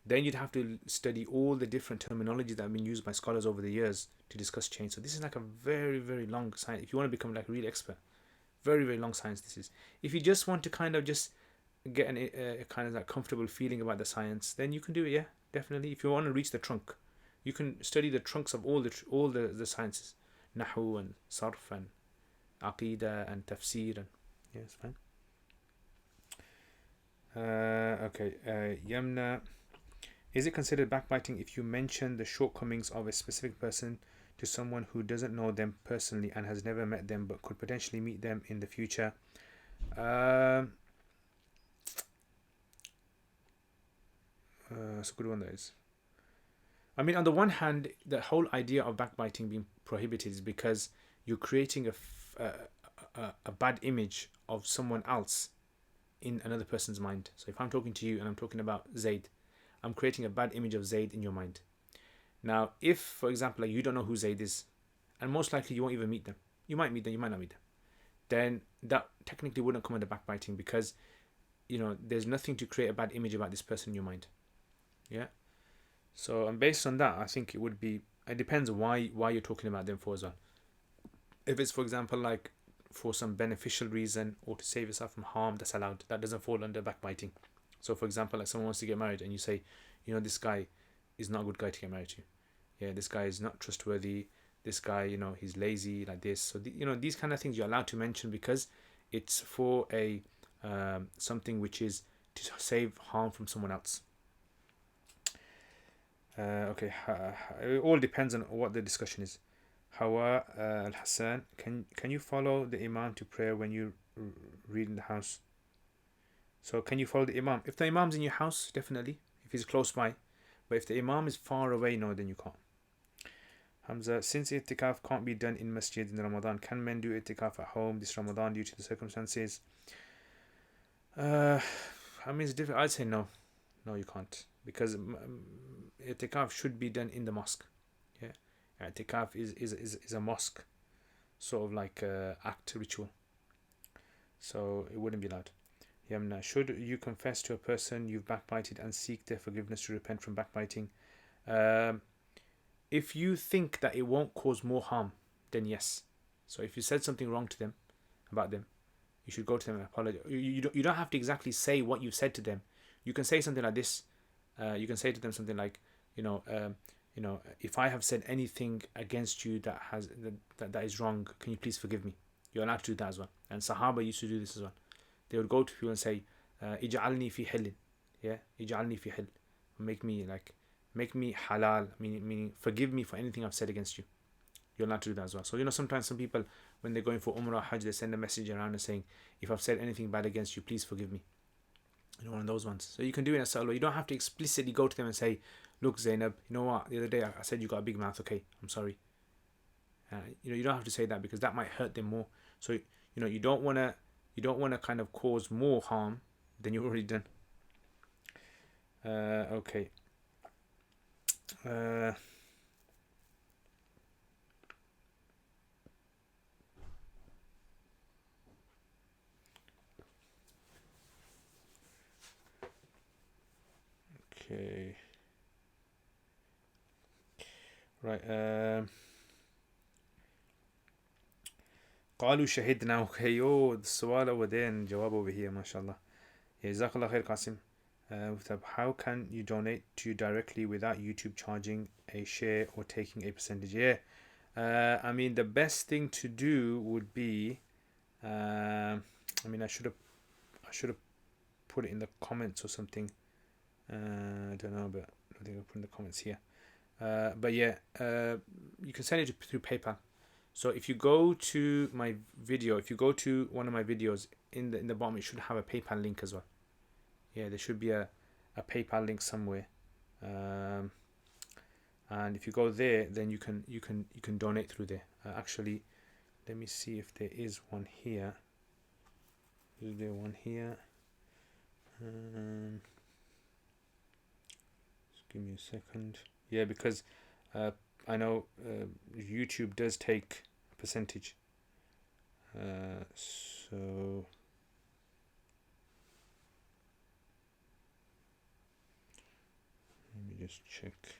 Then you'd have to study all the different terminology that have been used by scholars over the years to discuss chains. So this is like a very, very long science. If you want to become like a real expert, very, very long science this is. If you just want to kind of just get a kind of like comfortable feeling about the science, then you can do it, yeah, definitely. If you want to reach the trunk, you can study the trunks of all the sciences, Nahu and Sarf and Aqeedah and Tafsir, and yeah, it's fine. Okay, Yamna, is it considered backbiting if you mention the shortcomings of a specific person to someone who doesn't know them personally and has never met them but could potentially meet them in the future? It's a good one, that is. I mean, on the one hand, the whole idea of backbiting being prohibited is because you're creating a bad image of someone else in another person's mind. So if I'm talking to you and I'm talking about Zaid, I'm creating a bad image of Zaid in your mind. Now, if, for example, like you don't know who Zaid is, and most likely you won't even meet them. You might meet them, you might not meet them. Then that technically wouldn't come under backbiting, because, you know, there's nothing to create a bad image about this person in your mind. Yeah. So, and based on that, I think it would be, it depends why you're talking about them for as well. If it's, for example, like for some beneficial reason or to save yourself from harm, that's allowed. That doesn't fall under backbiting. So, for example, like someone wants to get married and you say, you know, this guy is not a good guy to get married to. Yeah, this guy is not trustworthy. This guy, you know, he's lazy, like this. So, you know, these kind of things you're allowed to mention because it's for a something which is to save harm from someone else. Okay, it all depends on what the discussion is. Hawa Al-Hassan, can you follow the Imam to prayer when you read in the house? So can you follow the Imam? If the Imam's in your house, definitely. If he's close by. But if the Imam is far away, no, then you can't. Hamza, since itikaf can't be done in masjid in Ramadan, can men do itikaf at home this Ramadan due to the circumstances? I mean, it's different. I'd say no. No, you can't. Because itikaf should be done in the mosque. Yeah, itikaf is a mosque sort of like act ritual. So it wouldn't be allowed. Yamna, should you confess to a person you've backbited and seek their forgiveness to repent from backbiting? If you think that it won't cause more harm, then yes. So if you said something wrong to them, about them, you should go to them and apologize. You don't have to exactly say what you've said to them. You can say something like this. You can say to them something like, if I have said anything against you that is wrong, can you please forgive me? You're allowed to do that as well. And Sahaba used to do this as well. They would go to people and say, "Ij'alni fi hillin," yeah, "Ij'alni fi hill," make me halal, meaning forgive me for anything I've said against you. You're allowed to do that as well. So sometimes some people, when they're going for Umrah, Hajj, they send a message around and saying, "If I've said anything bad against you, please forgive me." One of those ones. So you can do it in a salah. You don't have to explicitly go to them and say, "Look, Zainab, you know what? The other day I said you got a big mouth. Okay, I'm sorry." You don't have to say that, because that might hurt them more. So you don't want to kind of cause more harm than you've already done. Okay. Okay. Right. قالوا شهدنا. Okay. Oh, the سؤال over there and جواب over here. MashaAllah. جزاك الله خير قاسم. How can you donate to you directly without YouTube charging a share or taking a percentage? Yeah. I mean, the best thing to do would be, I should have put it in the comments or something. I don't know, but I think I'll put in the comments here. But yeah, you can send it through PayPal. So if you go to my video, if you go to one of my videos, in the bottom it should have a PayPal link as well. Yeah, there should be a PayPal link somewhere. And if you go there, then you can donate through there. Actually, let me see if there is one here. Is there one here? Just give me a second. Yeah, because I know YouTube does take a percentage. So let me just check.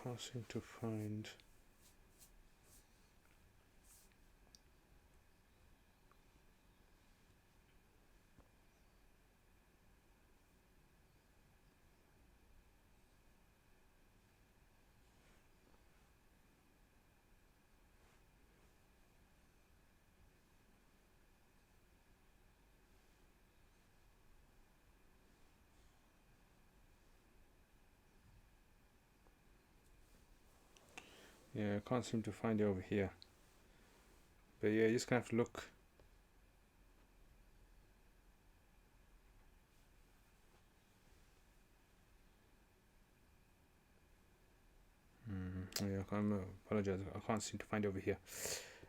Can't seem to find. Yeah, I can't seem to find it over here. But yeah, you're just gonna have to look. Yeah, I apologize. I can't seem to find it over here.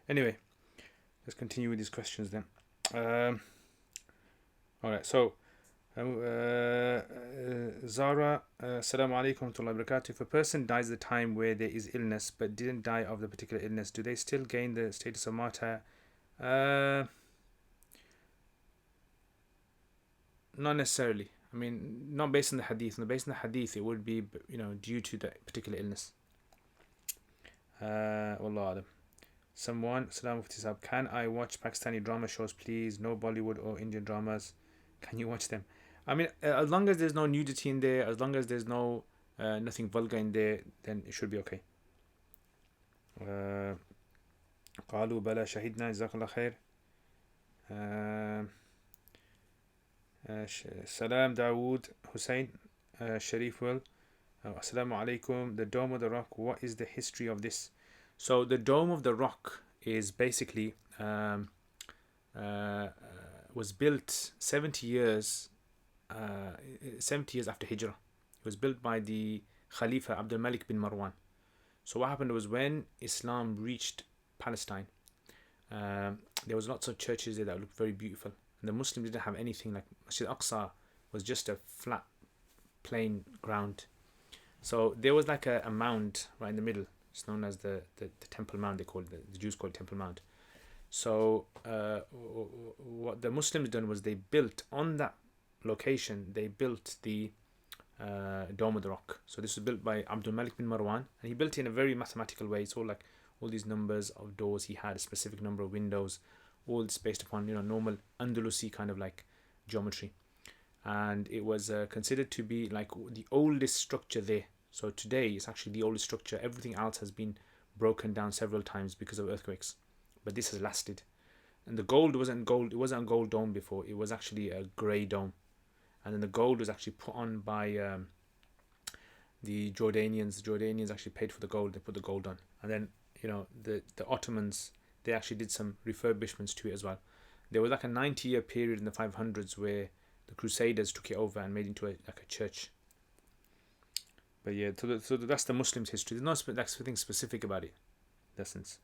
Anyway, let's continue with these questions then. Alright, so Zara, Assalamu alaikum wa rahmatullahi wa barakatuh. If a person dies at a time where there is illness but didn't die of the particular illness, do they still gain the status of martyr? Not necessarily. I mean, not based on the hadith. Based on the hadith, it would be, due to the particular illness. Wallahu alam. Someone, Salaam Mufti Sahab, can I watch Pakistani drama shows, please? No Bollywood or Indian dramas. Can you watch them? I mean, as long as there's no nudity in there, as long as there's no nothing vulgar in there, then it should be okay. قالوا بلا شهدنا جزاك الله خير. Salam Dawood Hussein Sharif Will. Assalamu alaikum. The Dome of the Rock, what is the history of this? So the Dome of the Rock is basically was built 70 years after Hijrah. It was built by the Khalifa Abdul Malik bin Marwan. So what happened was, when Islam reached Palestine, there was lots of churches there that looked very beautiful, and the Muslims didn't have anything. Like Masjid Aqsa was just a flat, plain ground. So there was like a mound right in the middle. It's known as the Temple Mound. They call it, the Jews call it Temple Mound. So what the Muslims done was, they built on that location. They built the Dome of the Rock. So this was built by Abdul Malik bin Marwan, and he built it in a very mathematical way. So like all these numbers of doors, he had a specific number of windows, all this based upon normal Andalusi kind of like geometry, and it was considered to be like the oldest structure there. So today it's actually the oldest structure. Everything else has been broken down several times because of earthquakes, but this has lasted. And the gold wasn't gold. It wasn't a gold dome before. It was actually a grey dome, and then the gold was actually put on by the Jordanians. The Jordanians actually paid for the gold. They put the gold on, and then the Ottomans, they actually did some refurbishments to it as well. There was like a 90-year period in the 500s where the Crusaders took it over and made it into like a church. But yeah, so that's the Muslims' history. There's no nothing specific about it, in essence.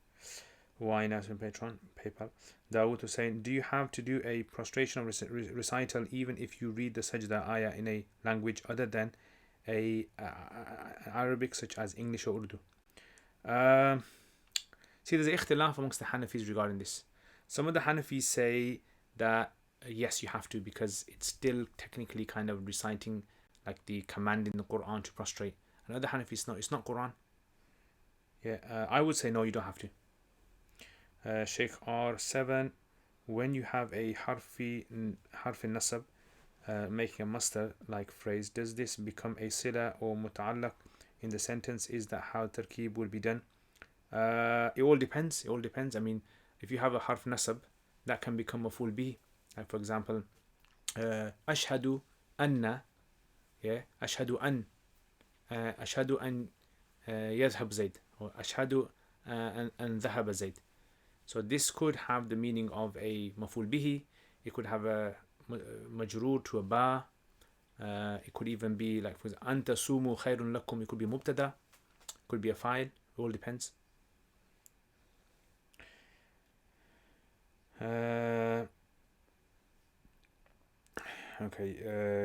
Why now from PayPal? Dawood was saying, do you have to do a prostration or recital even if you read the sajda ayah in a language other than Arabic, such as English or Urdu? See, there's an ikhtilaf amongst the Hanafis regarding this. Some of the Hanafis say that yes, you have to, because it's still technically kind of reciting like the command in the Quran to prostrate. And other Hanafis, no, it's not Quran. Yeah, I would say no, you don't have to. Sheikh R7, when you have a harfi nasab making a masdar like phrase, does this become a sila or muta'allaq in the sentence? Is that how tarkib will be done? It all depends. I mean, if you have a harf nasab, that can become a full bi. Like for example, ashhadu anna, yeah, ashhadu an yadhhab Zayd, or ashhadu an dhahaba Zayd. So this could have the meaning of a maful bihi. It could have a majroor to a ba. It could even be like, for example, anta sumu khayrun lakum. It could be mubtada. It could be a file. It all depends. Okay,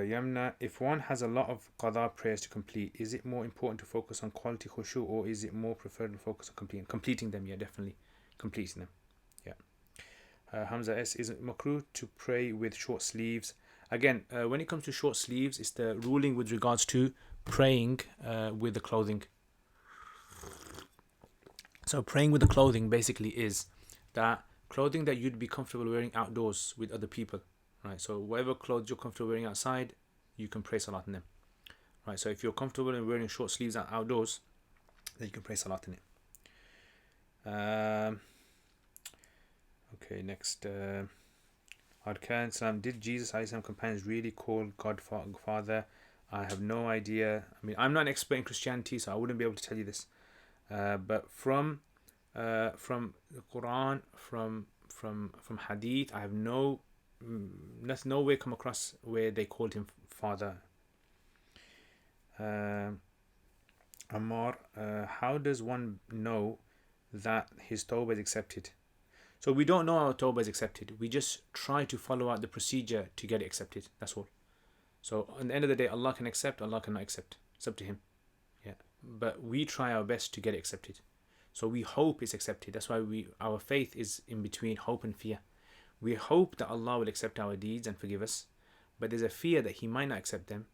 Yamna, if one has a lot of qada prayers to complete, is it more important to focus on quality khushu, or is it more preferred to focus on completing them? Yeah, definitely completing them. Yeah. Hamza S, is it makruh to pray with short sleeves? Again, when it comes to short sleeves, it's the ruling with regards to praying with the clothing. So praying with the clothing basically is that clothing that you'd be comfortable wearing outdoors with other people. Right, so whatever clothes you're comfortable wearing outside, you can pray salat in them. Right, so if you're comfortable in wearing short sleeves outdoors, then you can pray salat in it. Okay, next. Arkan Salam, did Jesus ﷺ companions really call God Father? I have no idea. I mean, I'm not an expert in Christianity, so I wouldn't be able to tell you this. But from the Quran, from Hadith, I have nowhere come across where they called him Father. Ammar, how does one know that his tawbah is accepted? So we don't know our tawbah is accepted. We just try to follow out the procedure to get it accepted. That's all. So at the end of the day, Allah can accept, Allah cannot accept. It's up to Him. Yeah. But we try our best to get it accepted. So we hope it's accepted. That's why our faith is in between hope and fear. We hope that Allah will accept our deeds and forgive us, but there's a fear that He might not accept them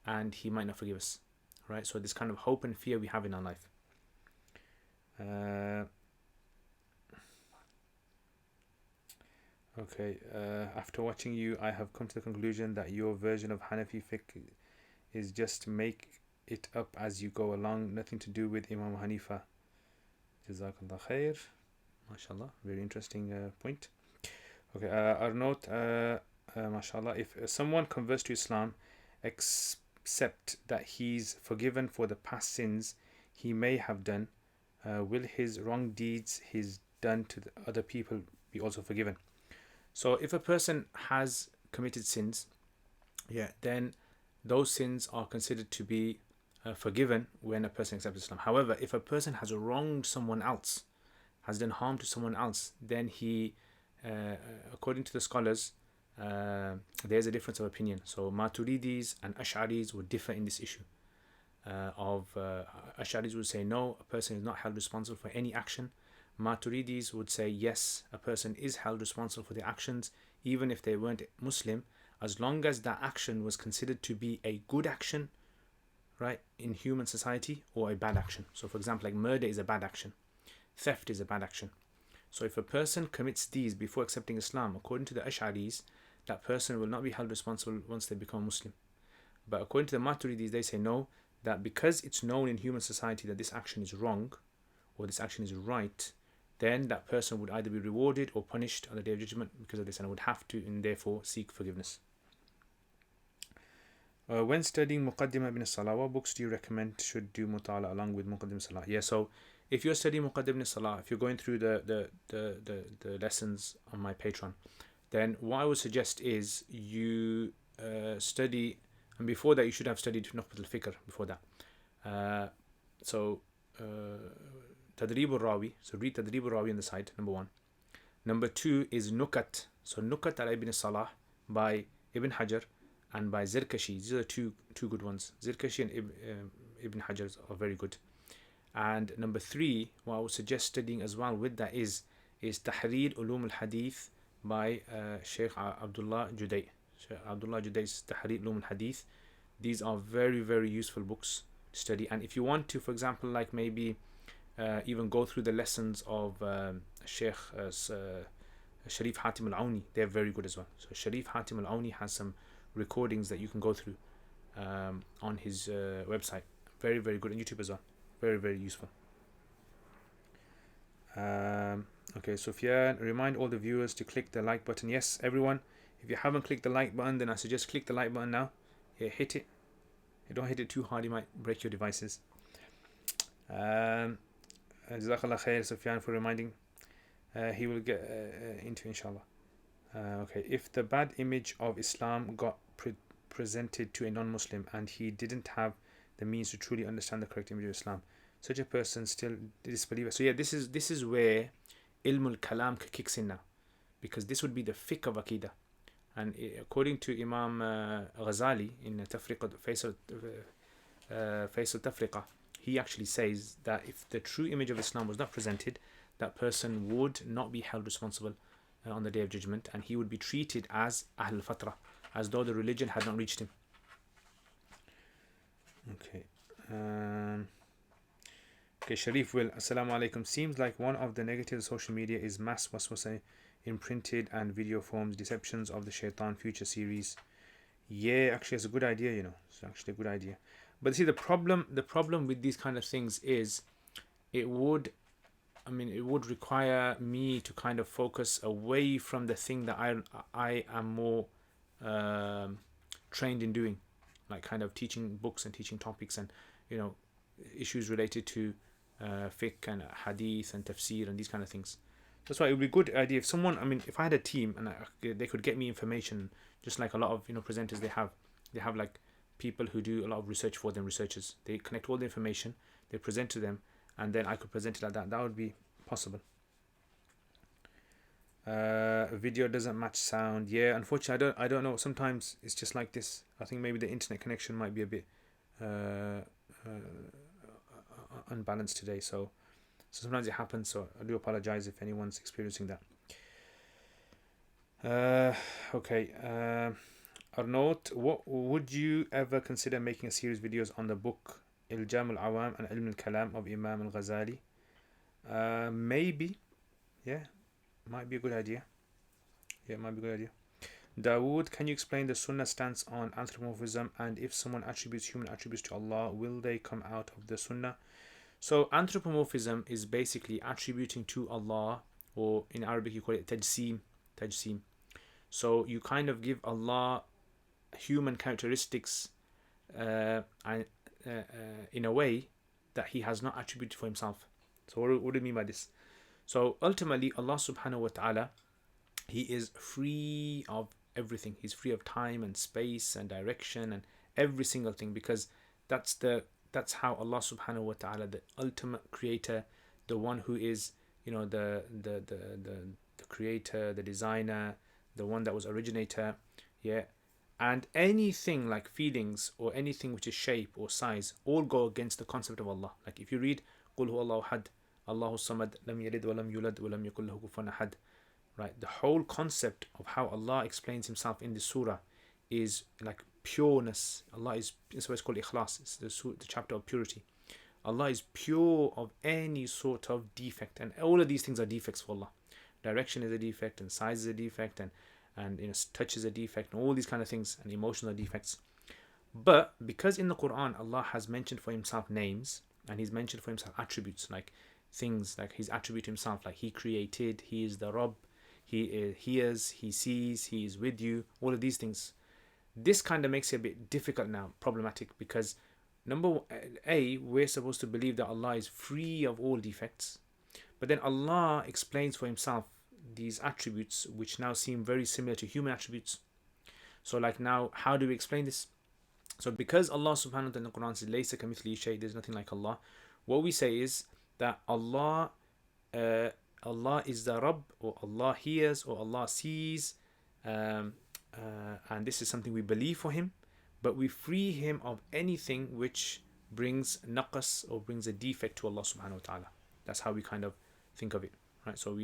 and He might not forgive us. Right? So this kind of hope and fear we have in our life. Okay. After watching you, I have come to the conclusion that your version of Hanafi fiqh is just make it up as you go along, nothing to do with Imam Hanifa. Jazakallah khair. MashaAllah. Very interesting point. Okay, Arnaud, mashallah, if someone converts to Islam, except that he's forgiven for the past sins he may have done, will his wrong deeds he's done to the other people be also forgiven? So if a person has committed sins, then those sins are considered to be forgiven when a person accepts Islam. However, if a person has wronged someone else, has done harm to someone else, then he, according to the scholars, there's a difference of opinion. So Maturidis and Ash'aris would differ in this issue. Ash'aris would say no, a person is not held responsible for any action. Maturidis would say yes, a person is held responsible for their actions, even if they weren't Muslim, as long as that action was considered to be a good action, right, in human society, or a bad action. So for example, like murder is a bad action, theft is a bad action. So if a person commits these before accepting Islam, according to the Ash'aris, that person will not be held responsible once they become Muslim. But according to the Maturidis, they say no, that because it's known in human society that this action is wrong or this action is right, then that person would either be rewarded or punished on the Day of Judgment because of this, and would have to and therefore seek forgiveness. When studying Muqaddimah ibn Salah, what books do you recommend should do Mutala along with Muqaddimah Salah? Yeah, so if you're studying Muqaddimah ibn Salah, if you're going through the lessons on my Patreon, then what I would suggest is you study, and before that you should have studied Nukhbat al-Fiqh before that. Tadrib al-Rawi, so read Tadrib al-Rawi on the side, number 1. Number 2 is Nukat, so Nukat al-Ibn Salah by Ibn Hajar and by Zirkashi. These are two good ones. Zirkashi and Ibn Hajar are very good. And number 3, what I would suggest studying as well with that is Tahrir Ulum al-Hadith by Sheikh Abdullah Juday. Sheikh Abdullah Juday's Tahrir Ulum al-Hadith. These are very, very useful books to study. And if you want to, for example, like maybe even go through the lessons of Sheikh Sharif Hatim al-Auni, they're very good as well. So Sharif Hatim al-Auni has some recordings that you can go through on his website. Very, very good on YouTube as well. Very, very useful. Okay, Sufyan, remind all the viewers to click the like button. Yes, everyone, if you haven't clicked the like button, then I suggest click the like button now. Yeah, hit it. You don't hit it too hard, you might break your devices. Jazakallah khair, Sufyan, for reminding. He will get into inshallah. Okay, if the bad image of Islam got presented to a non-Muslim and he didn't have the means to truly understand the correct image of Islam, such a person still disbeliever. So yeah, this is where ilm al-kalam kicks in now, because this would be the fiqh of Aqidah. And according to Imam Ghazali in Tafriqa Faisal Tafriqa, he actually says that if the true image of Islam was not presented, that person would not be held responsible on the Day of Judgment, and he would be treated as Ahl al-Fatra, as though the religion had not reached him. Okay. Okay, Sharif Will, Assalamu alaikum. Seems like one of the negatives of social media is mass waswasa in printed and video forms, deceptions of the Shaitan future series. Yeah, actually it's a good idea, you know. It's actually a good idea. But see, the problem with these kind of things is it would require me to kind of focus away from the thing that I am more trained in doing, like kind of teaching books and teaching topics and, you know, issues related to fiqh and hadith and tafsir and these kind of things. That's why it would be a good idea if someone, if I had a team and they could get me information, just like a lot of, you know, presenters, they have like people who do a lot of research for them, researchers. They connect all the information, they present to them, and then I could present it like that. That would be possible. Video doesn't match sound. Yeah, unfortunately, I don't know. Sometimes it's just like this. I think maybe the internet connection might be a bit unbalanced today. So sometimes it happens. So I do apologize if anyone's experiencing that. Okay. Arnaut, what would you ever consider making a series of videos on the book Iljam al-Awam and Ilm al-Kalam of Imam al-Ghazali? Maybe. Yeah, might be a good idea. Dawood, can you explain the Sunnah stance on anthropomorphism, and if someone attributes human attributes to Allah, will they come out of the Sunnah? So anthropomorphism is basically attributing to Allah, or in Arabic you call it tajseem. So you kind of give Allah human characteristics in a way that he has not attributed for himself. So what do you mean by this? So ultimately Allah subhanahu wa ta'ala, He is free of everything. He's free of time and space and direction and every single thing, because that's how Allah subhanahu wa ta'ala, the ultimate creator, the one who is, the creator, the designer, the one that was originator, yeah. And anything like feelings or anything which is shape or size all go against the concept of Allah. Like if you read قُلْ هُوَ اللَّهُ أَحَدٌ اللَّهُ الصَّمَدُ لَمْ يَلِدْ وَلَمْ يُولَدْ وَلَمْ يَكُنْ لَهُ كُفُوًا أَحَدٌ, right? The whole concept of how Allah explains himself in this surah is like pureness. Allah is, it's why it's called ikhlas. It's the chapter of purity. Allah is pure of any sort of defect, and all of these things are defects for Allah. Direction is a defect, and size is a defect, and touch is a defect, and all these kind of things, and emotional defects. But because in the Quran Allah has mentioned for himself names, and he's mentioned for himself attributes, like things like his attribute to himself, like he created, he is the Rabb, he hears, he sees, he is with you, all of these things. This kind of makes it a bit difficult now, problematic, because number A, we're supposed to believe that Allah is free of all defects, but then Allah explains for himself these attributes which now seem very similar to human attributes. So like now, how do we explain this? So because Allah subhanahu wa ta'ala in the Quran says laysa kamithlihi shay, there's nothing like Allah, what we say is that Allah is the Rabb, or Allah hears, or Allah sees, and this is something we believe for him, but we free him of anything which brings naqas or brings a defect to Allah subhanahu wa ta'ala. That's how we kind of think of it, right? So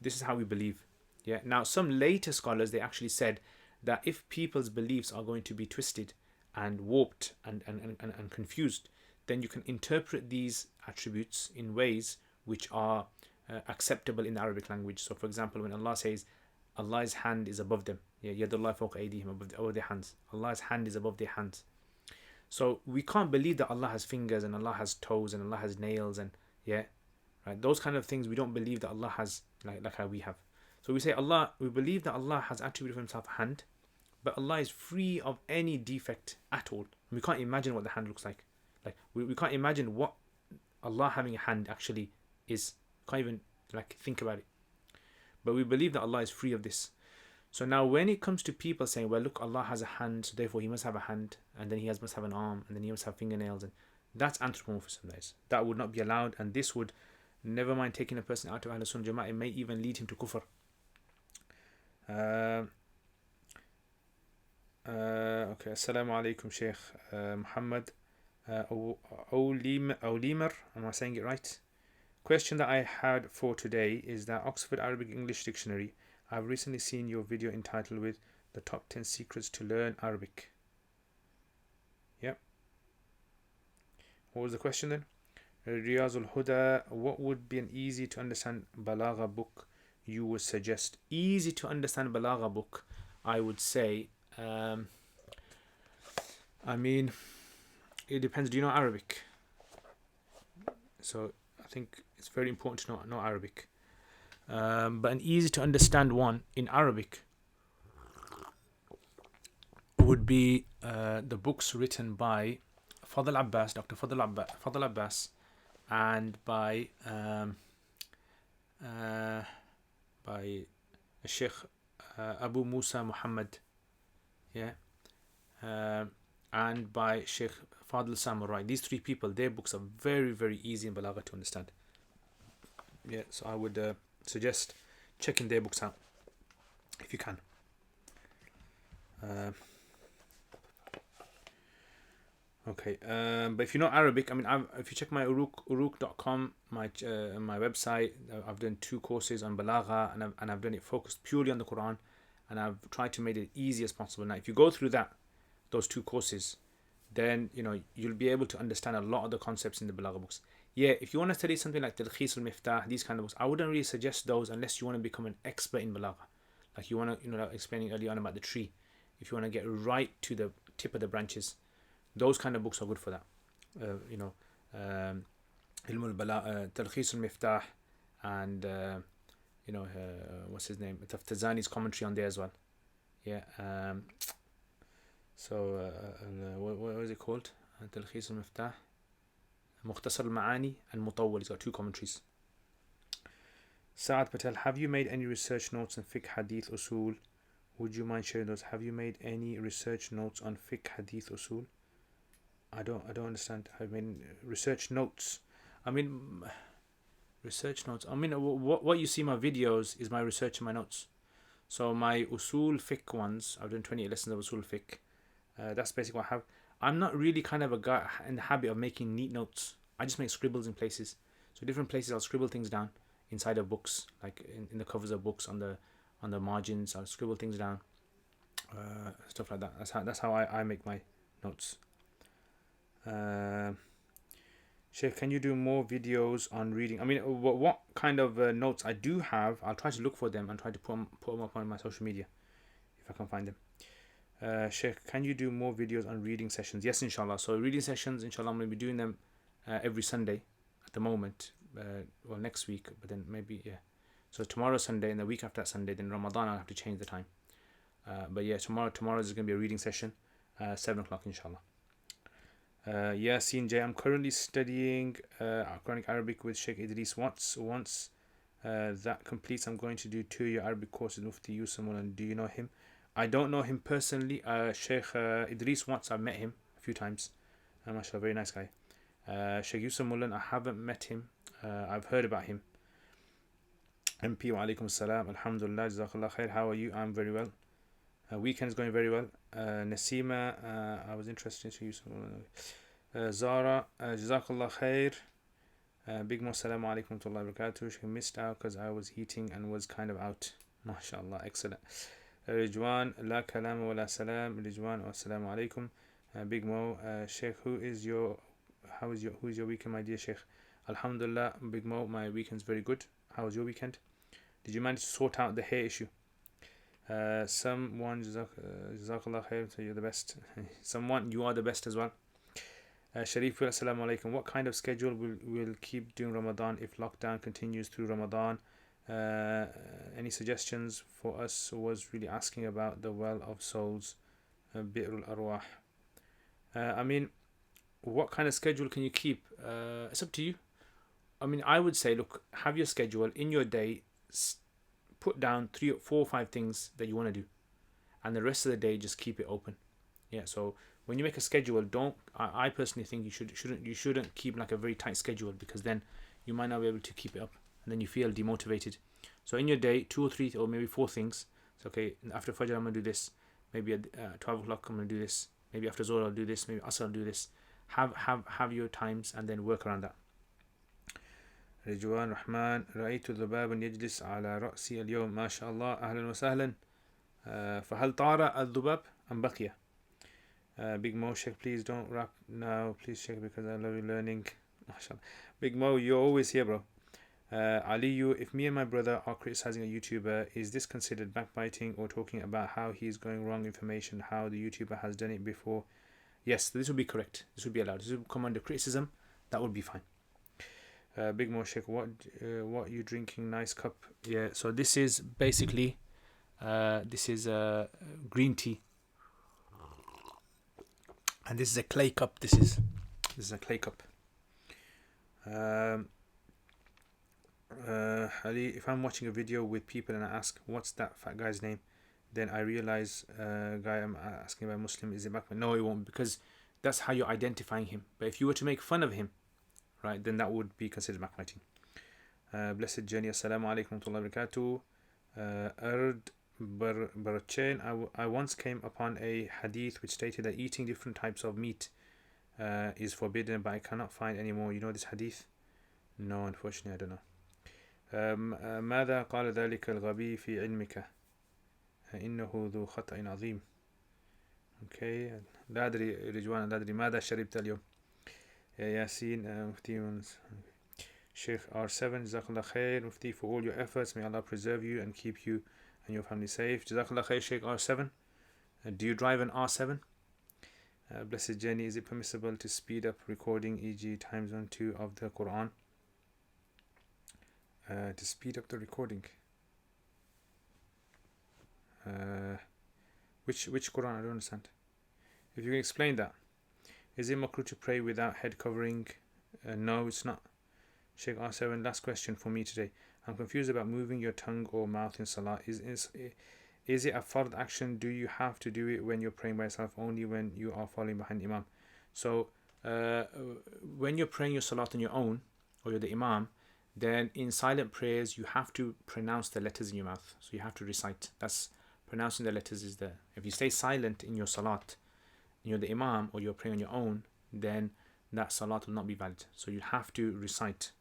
this is how we believe. Yeah. Now some later scholars, they actually said that if people's beliefs are going to be twisted and warped and confused, then you can interpret these attributes in ways which are acceptable in the Arabic language. So for example, when Allah says Allah's hand is above them, yadullah fawqa aydihim, above their hands, Allah's hand is above their hands. So we can't believe that Allah has fingers and Allah has toes and Allah has nails, and right, those kind of things we don't believe that Allah has, like how we have. So we say we believe that Allah has attributed for himself a hand, but Allah is free of any defect at all. We can't imagine what the hand looks like. Like we can't imagine what Allah having a hand actually is. Can't even think about it. But we believe that Allah is free of this. So now when it comes to people saying, well, look, Allah has a hand, so therefore he must have a hand, and then he must have an arm, and then he must have fingernails, and that's anthropomorphism. That would not be allowed, and this would, never mind taking a person out of Ahl Sunnah Jama'ah, it may even lead him to kufr. Okay, Assalamu alaikum Sheikh Muhammad Olimer, am I saying it right? Question that I had for today is that Oxford Arabic English Dictionary, I've recently seen your video entitled with the top 10 secrets to learn Arabic. Yep. What was the question then? Riyazul Huda, what would be an easy to understand Balagha book you would suggest? Easy to understand Balagha book, I would say, I mean, it depends. Do you know Arabic? So I think it's very important to know Arabic. But an easy to understand one in Arabic would be the books written by Fadl Abbas, Dr. Fadl Abbas, and by Sheikh Abu Musa Muhammad, and by Sheikh Fadl Samurai. These three people, their books are very, very easy in Balagha to understand. So I would suggest checking their books out if you can. Okay, but if you know Arabic, I mean, if you check my uruk.com, my website, I've done 2 courses on Balagha, and I've done it focused purely on the Quran, and I've tried to make it easy as possible. Now, if you go through those 2 courses, then you'll be able to understand a lot of the concepts in the Balagha books. If you want to study something like Talkhis al-Miftah, these kind of books, I wouldn't really suggest those unless you want to become an expert in Balagha. Like you want to, like explaining earlier on about the tree. If you want to get right to the tip of the branches, those kind of books are good for that. Ilm al-Balagha, Talkhis al-Miftah, and what's his name? Taftazani's commentary on there as well. So what is it called? Talkhis al-Miftah, Mukhtasar al-Ma'ani, and Mutawwal. He's got 2 commentaries. Saad Patel, have you made any research notes on fiqh, hadith, usul? Would you mind sharing those? Have you made any research notes on fiqh, hadith, usul? I don't understand. I mean, research notes. I mean, research notes. I mean, what you see in my videos is my research and my notes. So my usul fiqh ones, I've done 28 lessons of usul fiqh. That's basically what I have. I'm not really kind of a guy in the habit of making neat notes. I just make scribbles in places. So different places I'll scribble things down inside of books, like in the covers of books, on the margins. I'll scribble things down, stuff like that. That's how I make my notes. Sheikh, can you do more videos on reading? I mean, what kind of notes I do have, I'll try to look for them and try to put them up on my social media if I can find them. Sheikh, can you do more videos on reading sessions? Yes, inshallah. So reading sessions, inshallah, I'm going to be doing them every Sunday at the moment. Well, next week, but then maybe, yeah. So tomorrow Sunday, and the week after that Sunday, then Ramadan I'll have to change the time. But yeah, tomorrow is going to be a reading session, 7 o'clock inshallah. Yasin J, I'm currently studying Quranic Arabic with Sheikh Idris. Once that completes, I'm going to do 2-year Arabic course with Mufti Yusuf Mullan. Do you know him? I don't know him personally. Sheikh Idris, once I've met him a few times. MashaAllah, very nice guy. Sheikh Yusuf Mullan, I haven't met him. I've heard about him. MP wa alaikum salam. Alhamdulillah, jazakallah khair. How are you? I'm very well. Weekend is going very well. Nasima, I was interested to Yusuf Mullan. Zara, jazakallah khair. Big Mo, salamu alaikum wa rahmatullahi wa barakatuh. She missed out because I was heating and was kind of out. MashaAllah, excellent. Rijwan, la kalam wa la salam. Rijwan, wa assalamu alaikum. Big Mo, Sheikh, who is your weekend, my dear Sheikh? Alhamdulillah, Big Mo, my weekend's very good. How was your weekend? Did you manage to sort out the hair issue? Someone, jazakallah khair, so you're the best. Someone, you are the best as well. Sharif, assalamu alaikum. What kind of schedule will keep doing Ramadan if lockdown continues through Ramadan? Any suggestions for us? Was really asking about the well of souls, Bi'rul Arwah. I mean, what kind of schedule can you keep? It's up to you. I mean, I would say, look, have your schedule in your day. Put down 3 or 4 or 5 things that you want to do, and the rest of the day just keep it open. Yeah. So when you make a schedule, I personally think you shouldn't keep like a very tight schedule, because then you might not be able to keep it up, and then you feel demotivated. So in your day, 2 or 3 or maybe 4 things. So okay, after Fajr I'm gonna do this. Maybe at 12 o'clock I'm gonna do this. Maybe after Zohar I'll do this. Maybe Asr I'll do this. Have your times and then work around that. رجوان رحمن رأيت ذبابا يجلس على رأسي اليوم ما شاء الله أهلا وسهلا فهل طار الذباب أم بقي? Big Mo, Sheikh, please don't rap now, please, Sheikh, because I love you learning. MashaAllah. Big Mo, you're always here, bro. Aliyu, if me and my brother are criticizing a YouTuber, is this considered backbiting or talking about how he is going wrong information, how the YouTuber has done it before? Yes, this would be correct. This would be allowed. This would come under criticism. That would be fine. Big Mo, Sheikh, what you drinking? Nice cup. Yeah, so this is basically green tea, and this is a clay cup. This is a clay cup. Ali, if I'm watching a video with people and I ask what's that fat guy's name, then I realize guy I'm asking about Muslim, is it back? No, it won't, because that's how you're identifying him. But if you were to make fun of him, right, then that would be considered backbiting. Blessed Journey, assalamu alaikum wa rahmatullahi wa barakatuh. Ard Barachain, I once came upon a hadith which stated that eating different types of meat is forbidden, but I cannot find any more. You know this hadith? No, unfortunately I don't know. ماذا قال ذلك الغبي في علمك إنه ذو خطأ عظيم. Okay, لا أدري رجوان، لا أدري ماذا شربت اليوم. Yasin, Mufti Sheikh R7, Jazakallah khair, Mufti, for all your efforts. May Allah preserve you and keep you and your family safe. Jazakallah khair, Sheikh R7. Do you drive an R7? Blessed Jenny, is it permissible to speed up recording, e.g. times 1, 2 of the Quran? To speed up the recording. Which Quran? I don't understand. If you can explain that. Is it makruh to pray without head covering? No, it's not. Sheikh R7, last question for me today. I'm confused about moving your tongue or mouth in Salat. Is it a fard action? Do you have to do it when you're praying by yourself, only when you are following behind Imam? So when you're praying your Salat on your own, or you're the Imam, then in silent prayers you have to pronounce the letters in your mouth. So you have to recite. That's pronouncing the letters is there. If you stay silent in your Salat, and you're the Imam, or you're praying on your own, then that Salat will not be valid. So you have to recite.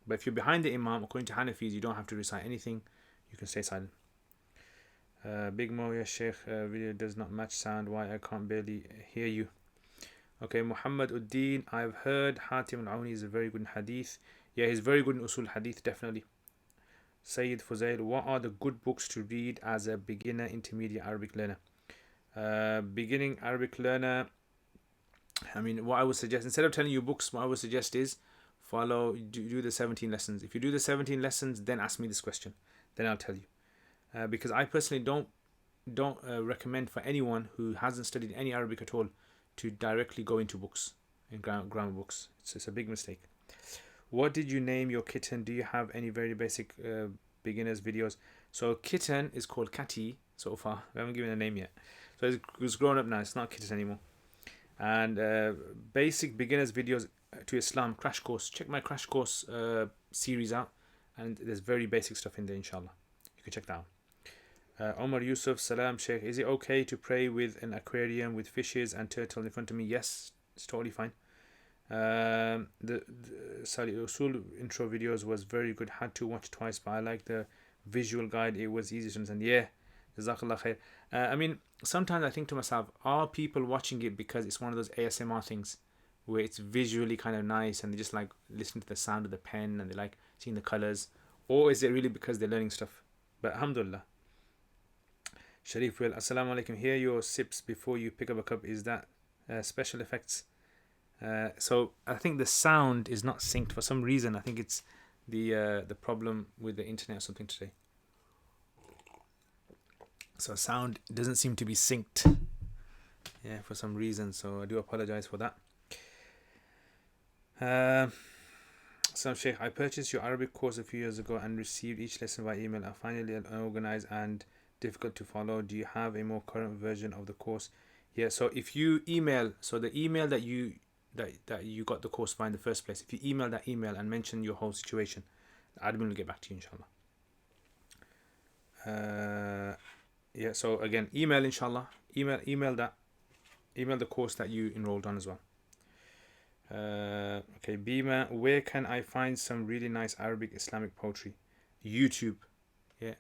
But if you're behind the Imam, according to Hanafis, you don't have to recite anything. You can stay silent. Big Mo, ya Sheikh, video does not match sound. Why? I can't barely hear you. Okay, Muhammad Uddin, I've heard Hatim al-Auni is a very good in Hadith. Yeah, he's very good in Usul Hadith, definitely. Sayyid Fuzail, what are the good books to read as a beginner, intermediate Arabic learner? Beginning Arabic learner, I mean, what I would suggest, instead of telling you books, what I would suggest is do the 17 lessons. If you do the 17 lessons, then ask me this question. Then I'll tell you. Because I personally don't recommend for anyone who hasn't studied any Arabic at all to directly go into books, in grammar books. It's a big mistake. What did you name your kitten? Do you have any very basic beginners videos? So kitten is called Catty so far. We haven't given a name yet. So it's grown up now. It's not kitten anymore. And basic beginners videos to Islam crash course. Check my crash course series out. And there's very basic stuff in there, inshallah. You can check that out. Omar Yusuf, Salam Sheikh. Is it okay to pray with an aquarium with fishes and turtle in front of me? Yes, it's totally fine. The Usul intro videos was very good. Had to watch twice, but I like the visual guide. It was easy to understand. Yeah, Jazakallah khair. I mean, sometimes I think to myself, are people watching it because it's one of those ASMR things where it's visually kind of nice and they just like listen to the sound of the pen and they like seeing the colors, or is it really because they're learning stuff? But alhamdulillah. Sharif will, Assalamu alaikum. Hear your sips before you pick up a cup. Is that special effects? So I think the sound is not synced for some reason. I think it's the problem with the internet or something today. So sound doesn't seem to be synced. Yeah, for some reason. So I do apologize for that. So Sheikh, I purchased your Arabic course a few years ago and received each lesson by email. I find it unorganized and difficult to follow. Do you have a more current version of the course? Yeah, so if you email, so the email that you got the course by in the first place, if you email that email and mention your whole situation, the admin will get back to you, inshallah. Yeah, so again, email, inshallah. Email the course that you enrolled on as well. Okay, Bima, where can I find some really nice Arabic Islamic poetry? YouTube. Yeah,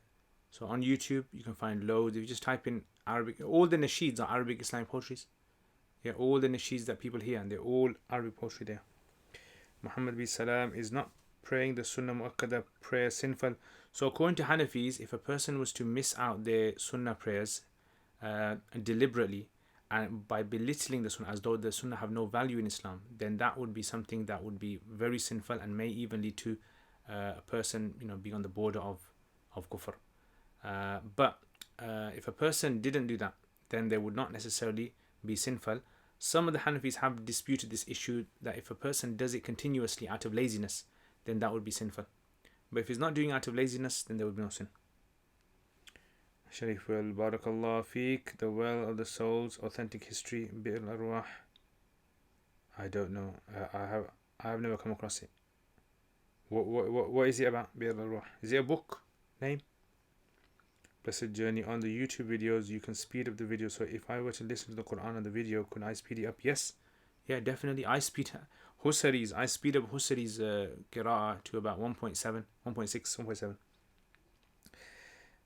so on YouTube you can find loads. If you just type in Arabic, all the nasheeds are Arabic Islamic poetries. Yeah, all the nasheeds that people hear, and they're all Arabic poetry there. Muhammad bin Salam, is not praying the Sunnah Muakkada prayer sinful? So according to Hanafis, if a person was to miss out their Sunnah prayers deliberately and by belittling the Sunnah as though the Sunnah have no value in Islam, then that would be something that would be very sinful and may even lead to a person, being on the border of kufr. But if a person didn't do that, then they would not necessarily be sinful. Some of the Hanafis have disputed this issue that if a person does it continuously out of laziness, then that would be sinful. But if he's not doing it out of laziness, then there would be no sin. Sharif will, Barakallah Feek, the well of the souls, authentic history, Bir al-Arwah. I don't know. I have never come across it. What is it about, Bir al-Arwah? Is it a book name? Blessed Journey. On the YouTube videos, you can speed up the video. So if I were to listen to the Quran on the video, could I speed it up? Yes. Yeah, definitely. I speed up Husari's qira'ah to about 1.7, 1.6,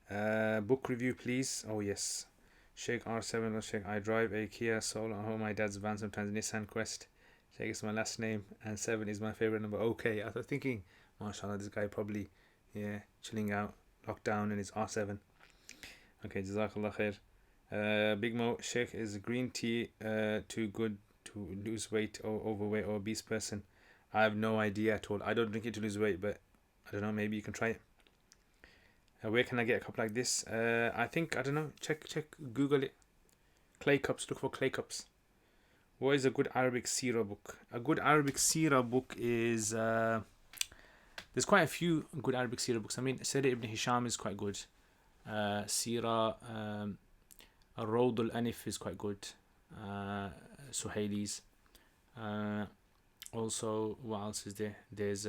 1.7. Book review, please. Oh, yes. Sheikh R7 or Sheikh, I drive a Kia Soul on my dad's van, sometimes Nissan Quest. Sheikh is my last name, and 7 is my favorite number. Okay, I was thinking, mashallah, this guy probably, chilling out, locked down in his R7. Okay, Jazakallah khair. Big Mo, Sheikh, is green tea too good to lose weight or overweight or obese person? I have no idea at all. I don't drink it to lose weight, but I don't know, maybe you can try it. Where can I get a cup like this? I don't know, check, Google it. Clay cups, look for clay cups. What is a good Arabic seerah book? A good Arabic seerah book is There's quite a few good Arabic Sirah books. I mean, Sirah Ibn Hisham is quite good. Sirah Al-Rawd al-Anif is quite good. Suhaili's. Also, what else is there? There's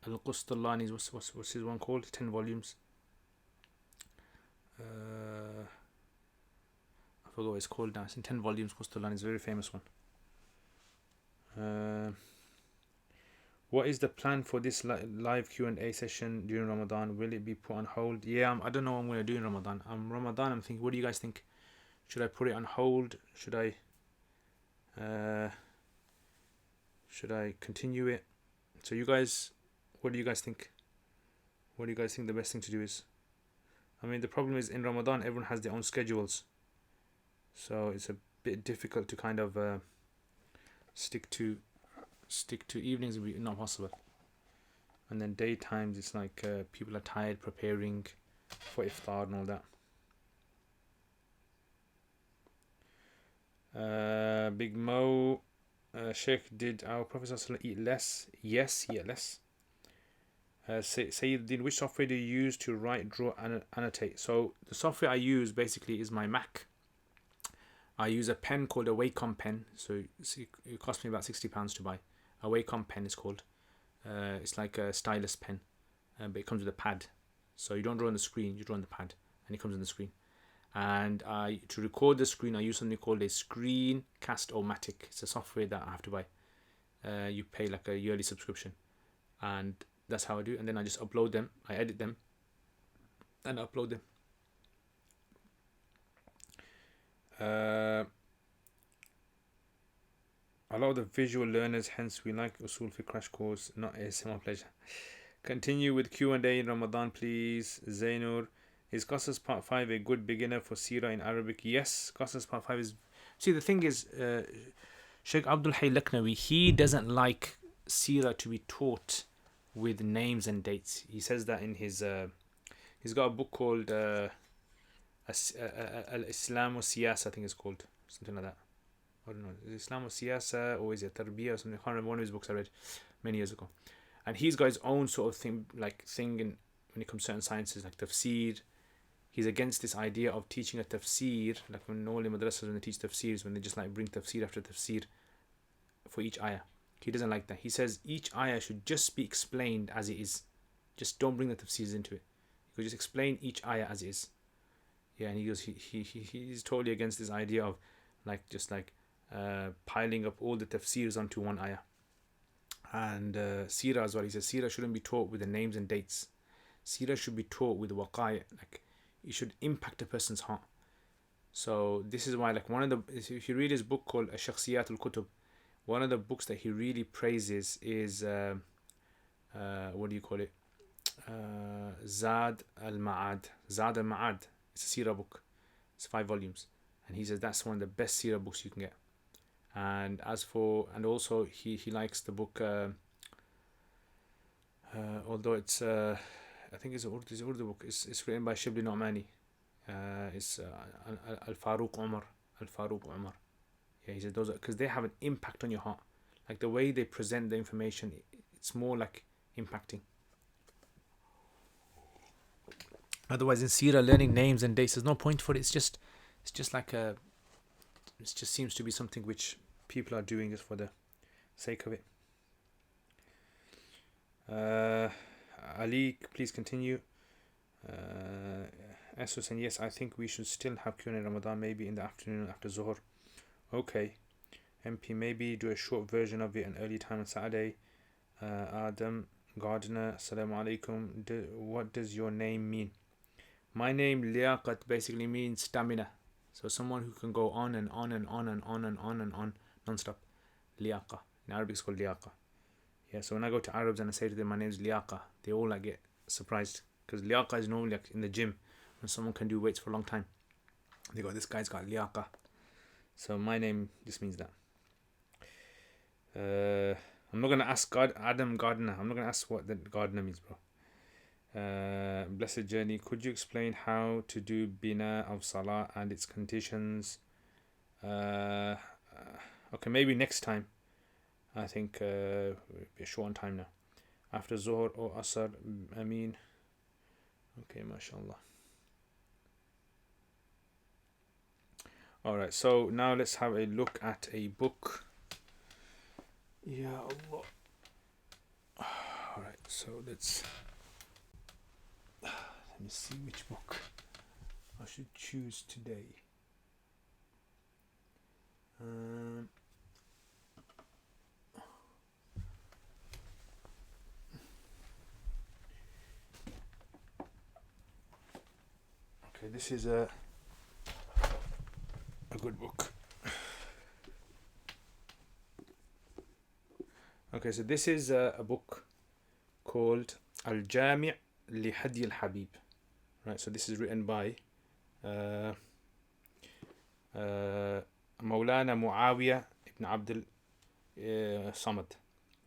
Al-Qustallani's, what's his one called? 10 volumes. I forgot what it's called now. It's in 10 volumes. Qustallani's a very famous one. What is the plan for this live Q&A session during Ramadan? Will it be put on hold? Yeah, I don't know what I'm going to do in Ramadan. I'm thinking, what do you guys think? Should I put it on hold? Should I continue it? So you guys, what do you guys think? What do you guys think the best thing to do is? I mean, the problem is in Ramadan, everyone has their own schedules. So it's a bit difficult to kind of stick to evenings would be not possible. And then daytimes, it's like people are tired preparing for iftar and all that. Big Mo, Sheikh, did our Prophet ﷺ eat less? Yes, he ate less. Sayyid, which software do you use to write, draw, and annotate? So the software I use basically is my Mac. I use a pen called a Wacom pen. So it cost me about £60 to buy. A Wacom pen is called. It's like a stylus pen, but it comes with a pad. So you don't draw on the screen, you draw on the pad, and it comes on the screen. And to record the screen, I use something called a Screencast-O-Matic. It's a software that I have to buy. You pay like a yearly subscription, and that's how I do. And then I just upload them, I edit them, and I upload them. A lot of the visual learners, hence we like Usul Fiqh crash course, not ASMR pleasure. Continue with Q&A in Ramadan, please. Zainur, is Qasas Part 5 a good beginner for Sirah in Arabic? Yes, Qasas Part 5 is... See, the thing is, Sheikh Abdul Hayy Laknawi, he doesn't like Sirah to be taught with names and dates. He says that in his... he's got a book called Al-Islam wa Siyasa, I think it's called. Something like that. I don't know. Is it Islam wa Siyasa or is it Tarbiyah or something? I can't remember. One of his books I read many years ago. And he's got his own sort of thing when it comes to certain sciences like tafsir. He's against this idea of teaching a tafsir, like when all the madrasas when they teach tafsirs, when they just like bring tafsir after tafsir for each ayah. He doesn't like that. He says each ayah should just be explained as it is. Just don't bring the tafsirs into it. You could just explain each ayah as it is. Yeah, and he goes, he's totally against this idea of piling up all the tafsirs onto one ayah. And Sirah as well, he says Sirah shouldn't be taught with the names and dates. Sirah should be taught with waqai', like it should impact a person's heart. So this is why, like, if you read his book called Shakhsiyat al-Kutub, one of the books that he really praises is what do you call it? Zad al-Ma'ad. Zad al-Ma'ad. It's a Sirah book. It's 5 volumes, and he says that's one of the best Sirah books you can get. And also he likes the book, although it's I think it's an Urdu book. It's written by Shibli Nu'mani. It's al-Faruq Umar. Yeah, he said those because they have an impact on your heart. Like the way they present the information, it's more like impacting. Otherwise, in Sirah, learning names and dates, there's no point for it. It's just like it just seems to be something which people are doing just for the sake of it. Ali, please continue. Esos, and yes, I think we should still have Q&A Ramadan, maybe in the afternoon after Zuhr. Okay. MP, maybe do a short version of it an early time on Saturday. Adam Gardner, Assalamu alaikum. What does your name mean? My name Liaquat basically means stamina. So someone who can go on and on and on and on and on and on non-stop. Liaqa. In Arabic it's called liaqa. Yeah, so when I go to Arabs and I say to them my name is Liaqa, they all like get surprised. Because liaqa is normally like in the gym when someone can do weights for a long time. They go, this guy's got liaqa. So my name just means that. I'm not going to ask Adam Gardner. I'm not going to ask what the Gardner means, bro. Blessed Journey, could you explain how to do bina of Salat and its conditions? Okay, maybe next time. I think we're short on time now. After Zuhr or Asr, Ameen. Okay, mashallah. Alright, so now let's have a look at a book. Ya Allah. Alright, so let me see which book I should choose today. Okay, this is a good book. Okay, so this is a book called Al-Jami' li Hadi al-Habib. Right, so this is written by Maulana Muawiyah ibn Abdul Samad.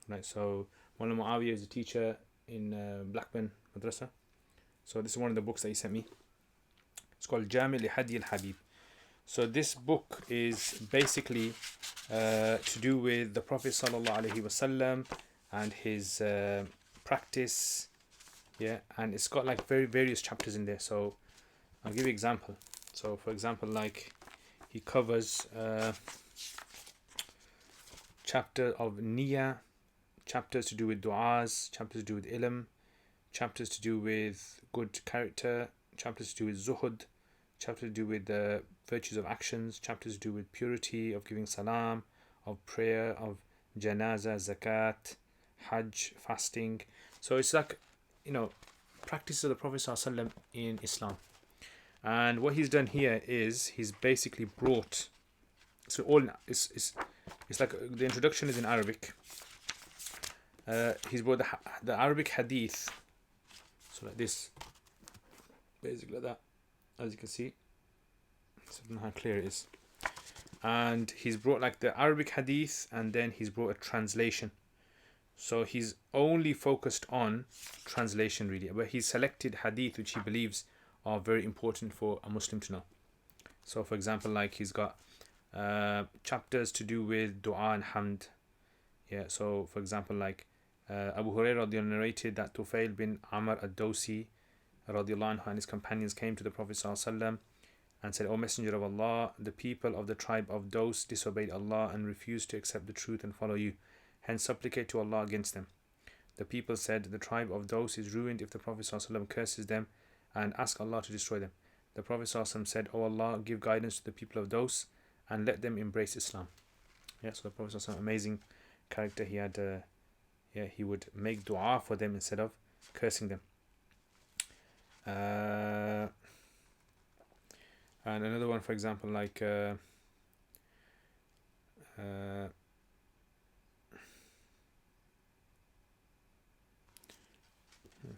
Right, so Maulana Muawiyah is a teacher in Blackburn Madrasa. So this is one of the books that he sent me. It's called Jami' li Hadi al-Habib. So this book is basically to do with the Prophet sallallahu alaihi wasallam and his practice, yeah, and it's got like very various chapters in there. So I'll give you an example. So for example, like he covers chapter of Niyyah, chapters to do with du'as, chapters to do with ilm, chapters to do with good character, chapters to do with zuhud, chapters to do with the virtues of actions, chapters to do with purity, of giving salam, of prayer, of janaza, zakat, hajj, fasting. So it's like, practices of the Prophet ﷺ in Islam. And what he's done here is he's basically brought, so all it's like the introduction is in Arabic. He's brought the Arabic hadith, so like this, basically like that, as you can see. So I don't know how clear it is. And he's brought like the Arabic hadith, and then he's brought a translation. So he's only focused on translation really, but he's selected hadith which he believes are very important for a Muslim to know. So for example, like he's got chapters to do with dua and hamd. Yeah, so for example, like Abu Hurairah narrated that Tufail bin Amr ad-Dawsi radiallahu anhu and his companions came to the Prophet ﷺ and said, O Messenger of Allah, the people of the tribe of Daws disobeyed Allah and refused to accept the truth and follow you. Hence supplicate to Allah against them. The people said, the tribe of Daws is ruined if the Prophet ﷺ curses them and ask Allah to destroy them. The Prophet ﷺ said, O Allah, give guidance to the people of Daws and let them embrace Islam. Yeah, so the Prophet ﷺ, amazing character. He had, he would make dua for them instead of cursing them. And another one, for example, like let's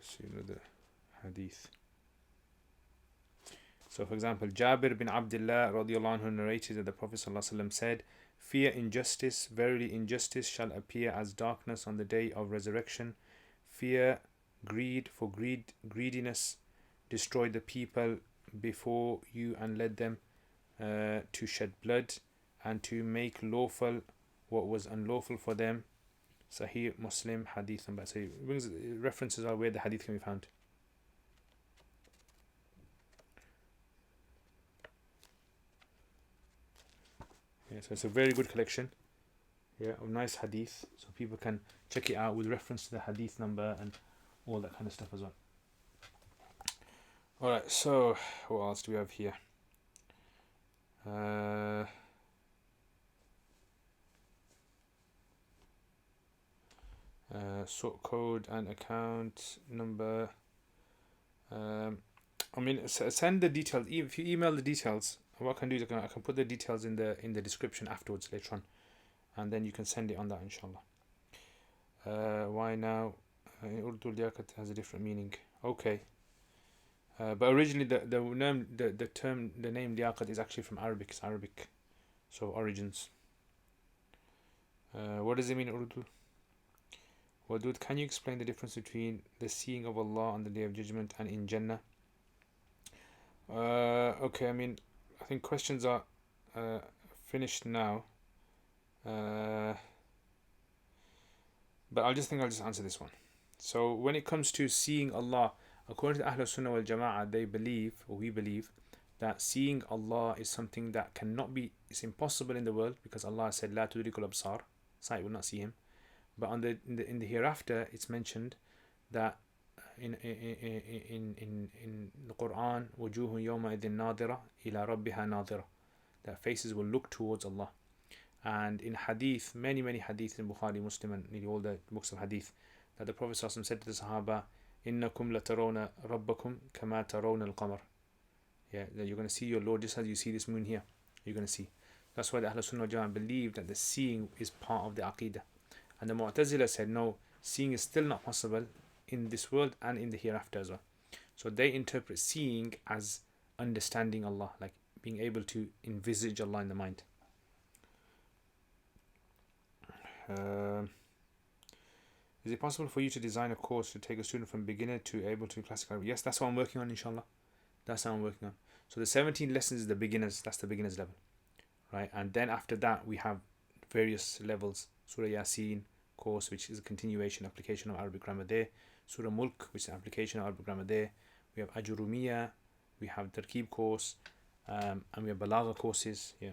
see another hadith. So for example, Jabir bin Abdullah radiallahu anhu narrated that the Prophet ﷺ said, fear injustice, verily injustice shall appear as darkness on the day of resurrection. Fear greed, for greediness destroyed the people before you and led them to shed blood and to make lawful what was unlawful for them. Sahih Muslim hadith number. So it brings references are where the hadith can be found. Yeah, so it's a very good collection, of nice hadith, so people can check it out with reference to the hadith number and all that kind of stuff as well. Alright, so what else do we have here? Sort code and account number. Send the details. If you email the details, what I can do is I can put the details in the description afterwards later on, and then you can send it on that, inshallah. Why now? In Urdu, Liaquat has a different meaning. Okay. But originally the name Liaquat is actually from Arabic. It's Arabic, so origins. What does it mean in Urdu? Wadud, can you explain the difference between the seeing of Allah on the Day of Judgment and in Jannah? Okay, I think questions are finished now. But I'll just answer this one. So when it comes to seeing Allah, according to Ahlul Sunnah wal Jama'ah, they believe, or we believe, that seeing Allah is something that cannot be, it's impossible in the world, because Allah said, La tudrikul absar, sight will not see him. But in the hereafter, it's mentioned that in the Quran, وجوه يومئذ ناظرة إلى ربها ناظرة, that faces will look towards Allah. And in Hadith, many hadith in Bukhari, Muslim, and nearly all the books of Hadith, that the Prophet ﷺ said to the Sahaba, إنكم لترون ربكم كما ترون القمر. Yeah, that you're going to see your Lord just as you see this moon here. You're going to see. That's why the Ahlul Sunnah wal Jama'ah believe that the seeing is part of the Aqidah. And the Mu'tazila said, no, seeing is still not possible in this world and in the hereafter as well. So they interpret seeing as understanding Allah, like being able to envisage Allah in the mind. Is it possible for you to design a course to take a student from beginner to able to classical? Yes, that's what I'm working on, inshallah. That's what I'm working on. So the 17 lessons is the beginners, that's the beginners level, right? And then after that, we have various levels. Surah Yasin course, which is a continuation application of Arabic grammar there. Surah Mulk, which is an application of Arabic grammar there. We have Ajurumiyya, we have Tarkib course, and we have Balagha courses. Yeah.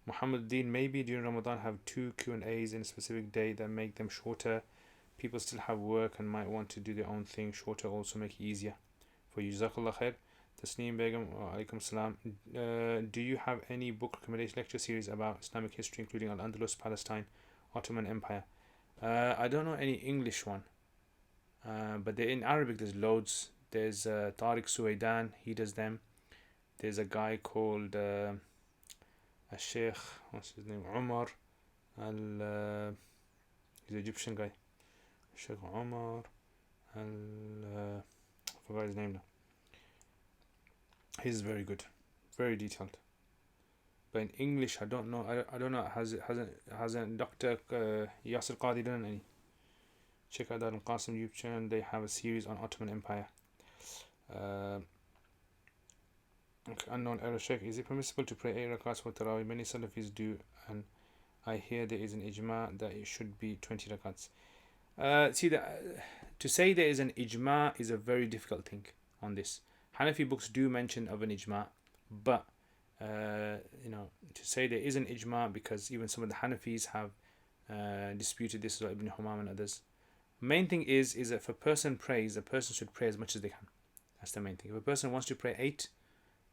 Muhammad Deen, maybe during Ramadan have 2 Q&As in a specific day that make them shorter. People still have work and might want to do their own thing. Shorter also make it easier for you. Jazakallah khair. Tasneem Begum, alaikum salam. Do you have any book recommendation lecture series about Islamic history, including Al-Andalus, Palestine, Ottoman Empire? I don't know any English one, but in Arabic there's loads. There's Tariq Suwaidan, he does them. There's a guy called a Sheikh, what's his name? Umar, he's an Egyptian guy. Sheikh Umar, I forgot his name now. He's very good, very detailed. But in English, I don't know. I don't know. Hasn't Dr. Yasir Qadi done any? Check out that on Qasim YouTube channel. They have a series on Ottoman Empire. Unknown error Sheikh. Is it permissible to pray 8 rakats for Taraweeh? Many Salafis do, and I hear there is an ijma that it should be 20 rakats. To say there is an ijma is a very difficult thing on this. Hanafi books do mention of an ijma, but to say there is an ijma, because even some of the Hanafis have disputed this, like Ibn Humam and others. Main thing is that if a person prays, a person should pray as much as they can. That's the main thing. If a person wants to pray 8,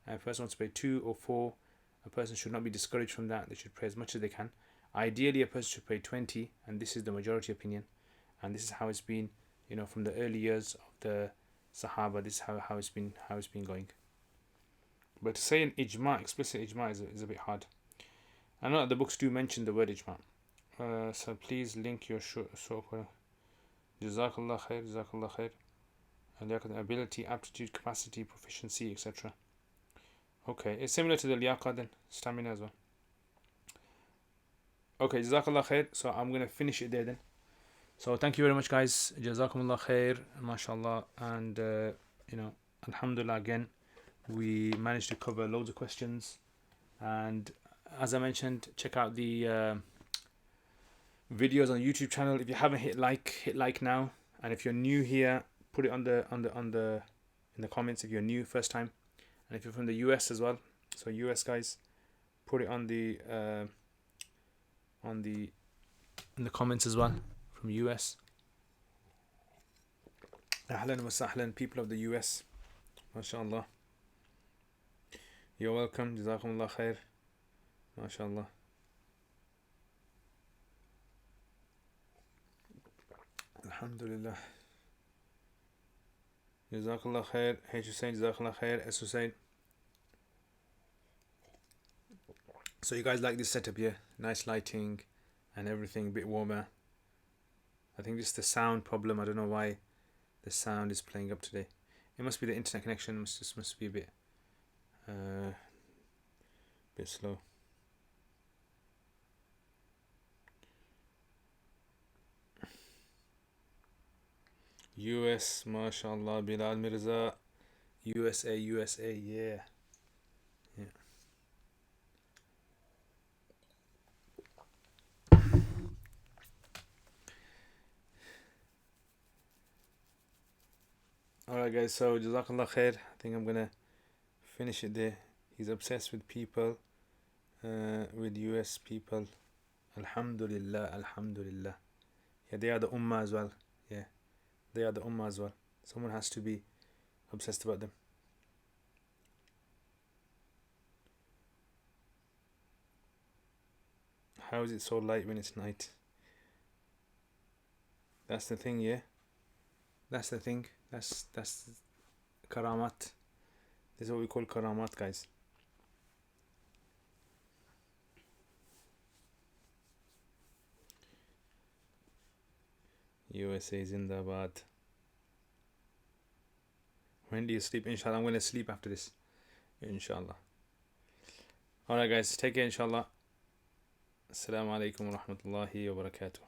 and a person wants to pray 2 or 4, a person should not be discouraged from that. They should pray as much as they can. Ideally, a person should pray 20, and this is the majority opinion, and this is how it's been, from the early years of the Sahaba. This is how it's been going. But to say an ijma, explicit ijma, is a bit hard. I know that the books do mention the word ijma. So please link your Jazakallah khair. Liaquat, ability, aptitude, capacity, proficiency, etc. Okay, it's similar to the liaquat then, stamina as well. Okay, Jazakallah khair. So I'm going to finish it there then. So thank you very much, guys. Jazakumullah khair, mashallah. And, alhamdulillah again. We managed to cover loads of questions. And as I mentioned, check out the videos on the YouTube channel. If you haven't hit like now. And if you're new here, put it in the comments if you're new first time. And if you're from the US as well, so US guys, put it in the comments as well from US. Ahlan wa sahlan, people of the US, mashallah. You're welcome. Jazakumullah khair, mashallah. Alhamdulillah. Jazakallah khair. H. Hussein, Jazakallah khair. S. Hussein. So you guys like this setup here? Nice lighting and everything, a bit warmer. I think this is the sound problem. I don't know why the sound is playing up today. It must be the internet connection. Must be a bit slow. US, mashallah, Bilal Mirza, USA, yeah. Alright, guys, so Jazakallah khair. I think I'm gonna finish it there. He's obsessed with people, with US people. Alhamdulillah, Alhamdulillah. Yeah, they are the Ummah as well. Yeah, they are the Ummah as well. Someone has to be obsessed about them. How is it so light when it's night? That's the thing, yeah. That's the thing. That's karamat. This is what we call karamat, guys. USA Zindabad. When do you sleep? Inshallah, I'm going to sleep after this. Inshallah. Alright, guys, take care, inshallah. Assalamu alaikum wa rahmatullahi wa barakatuh.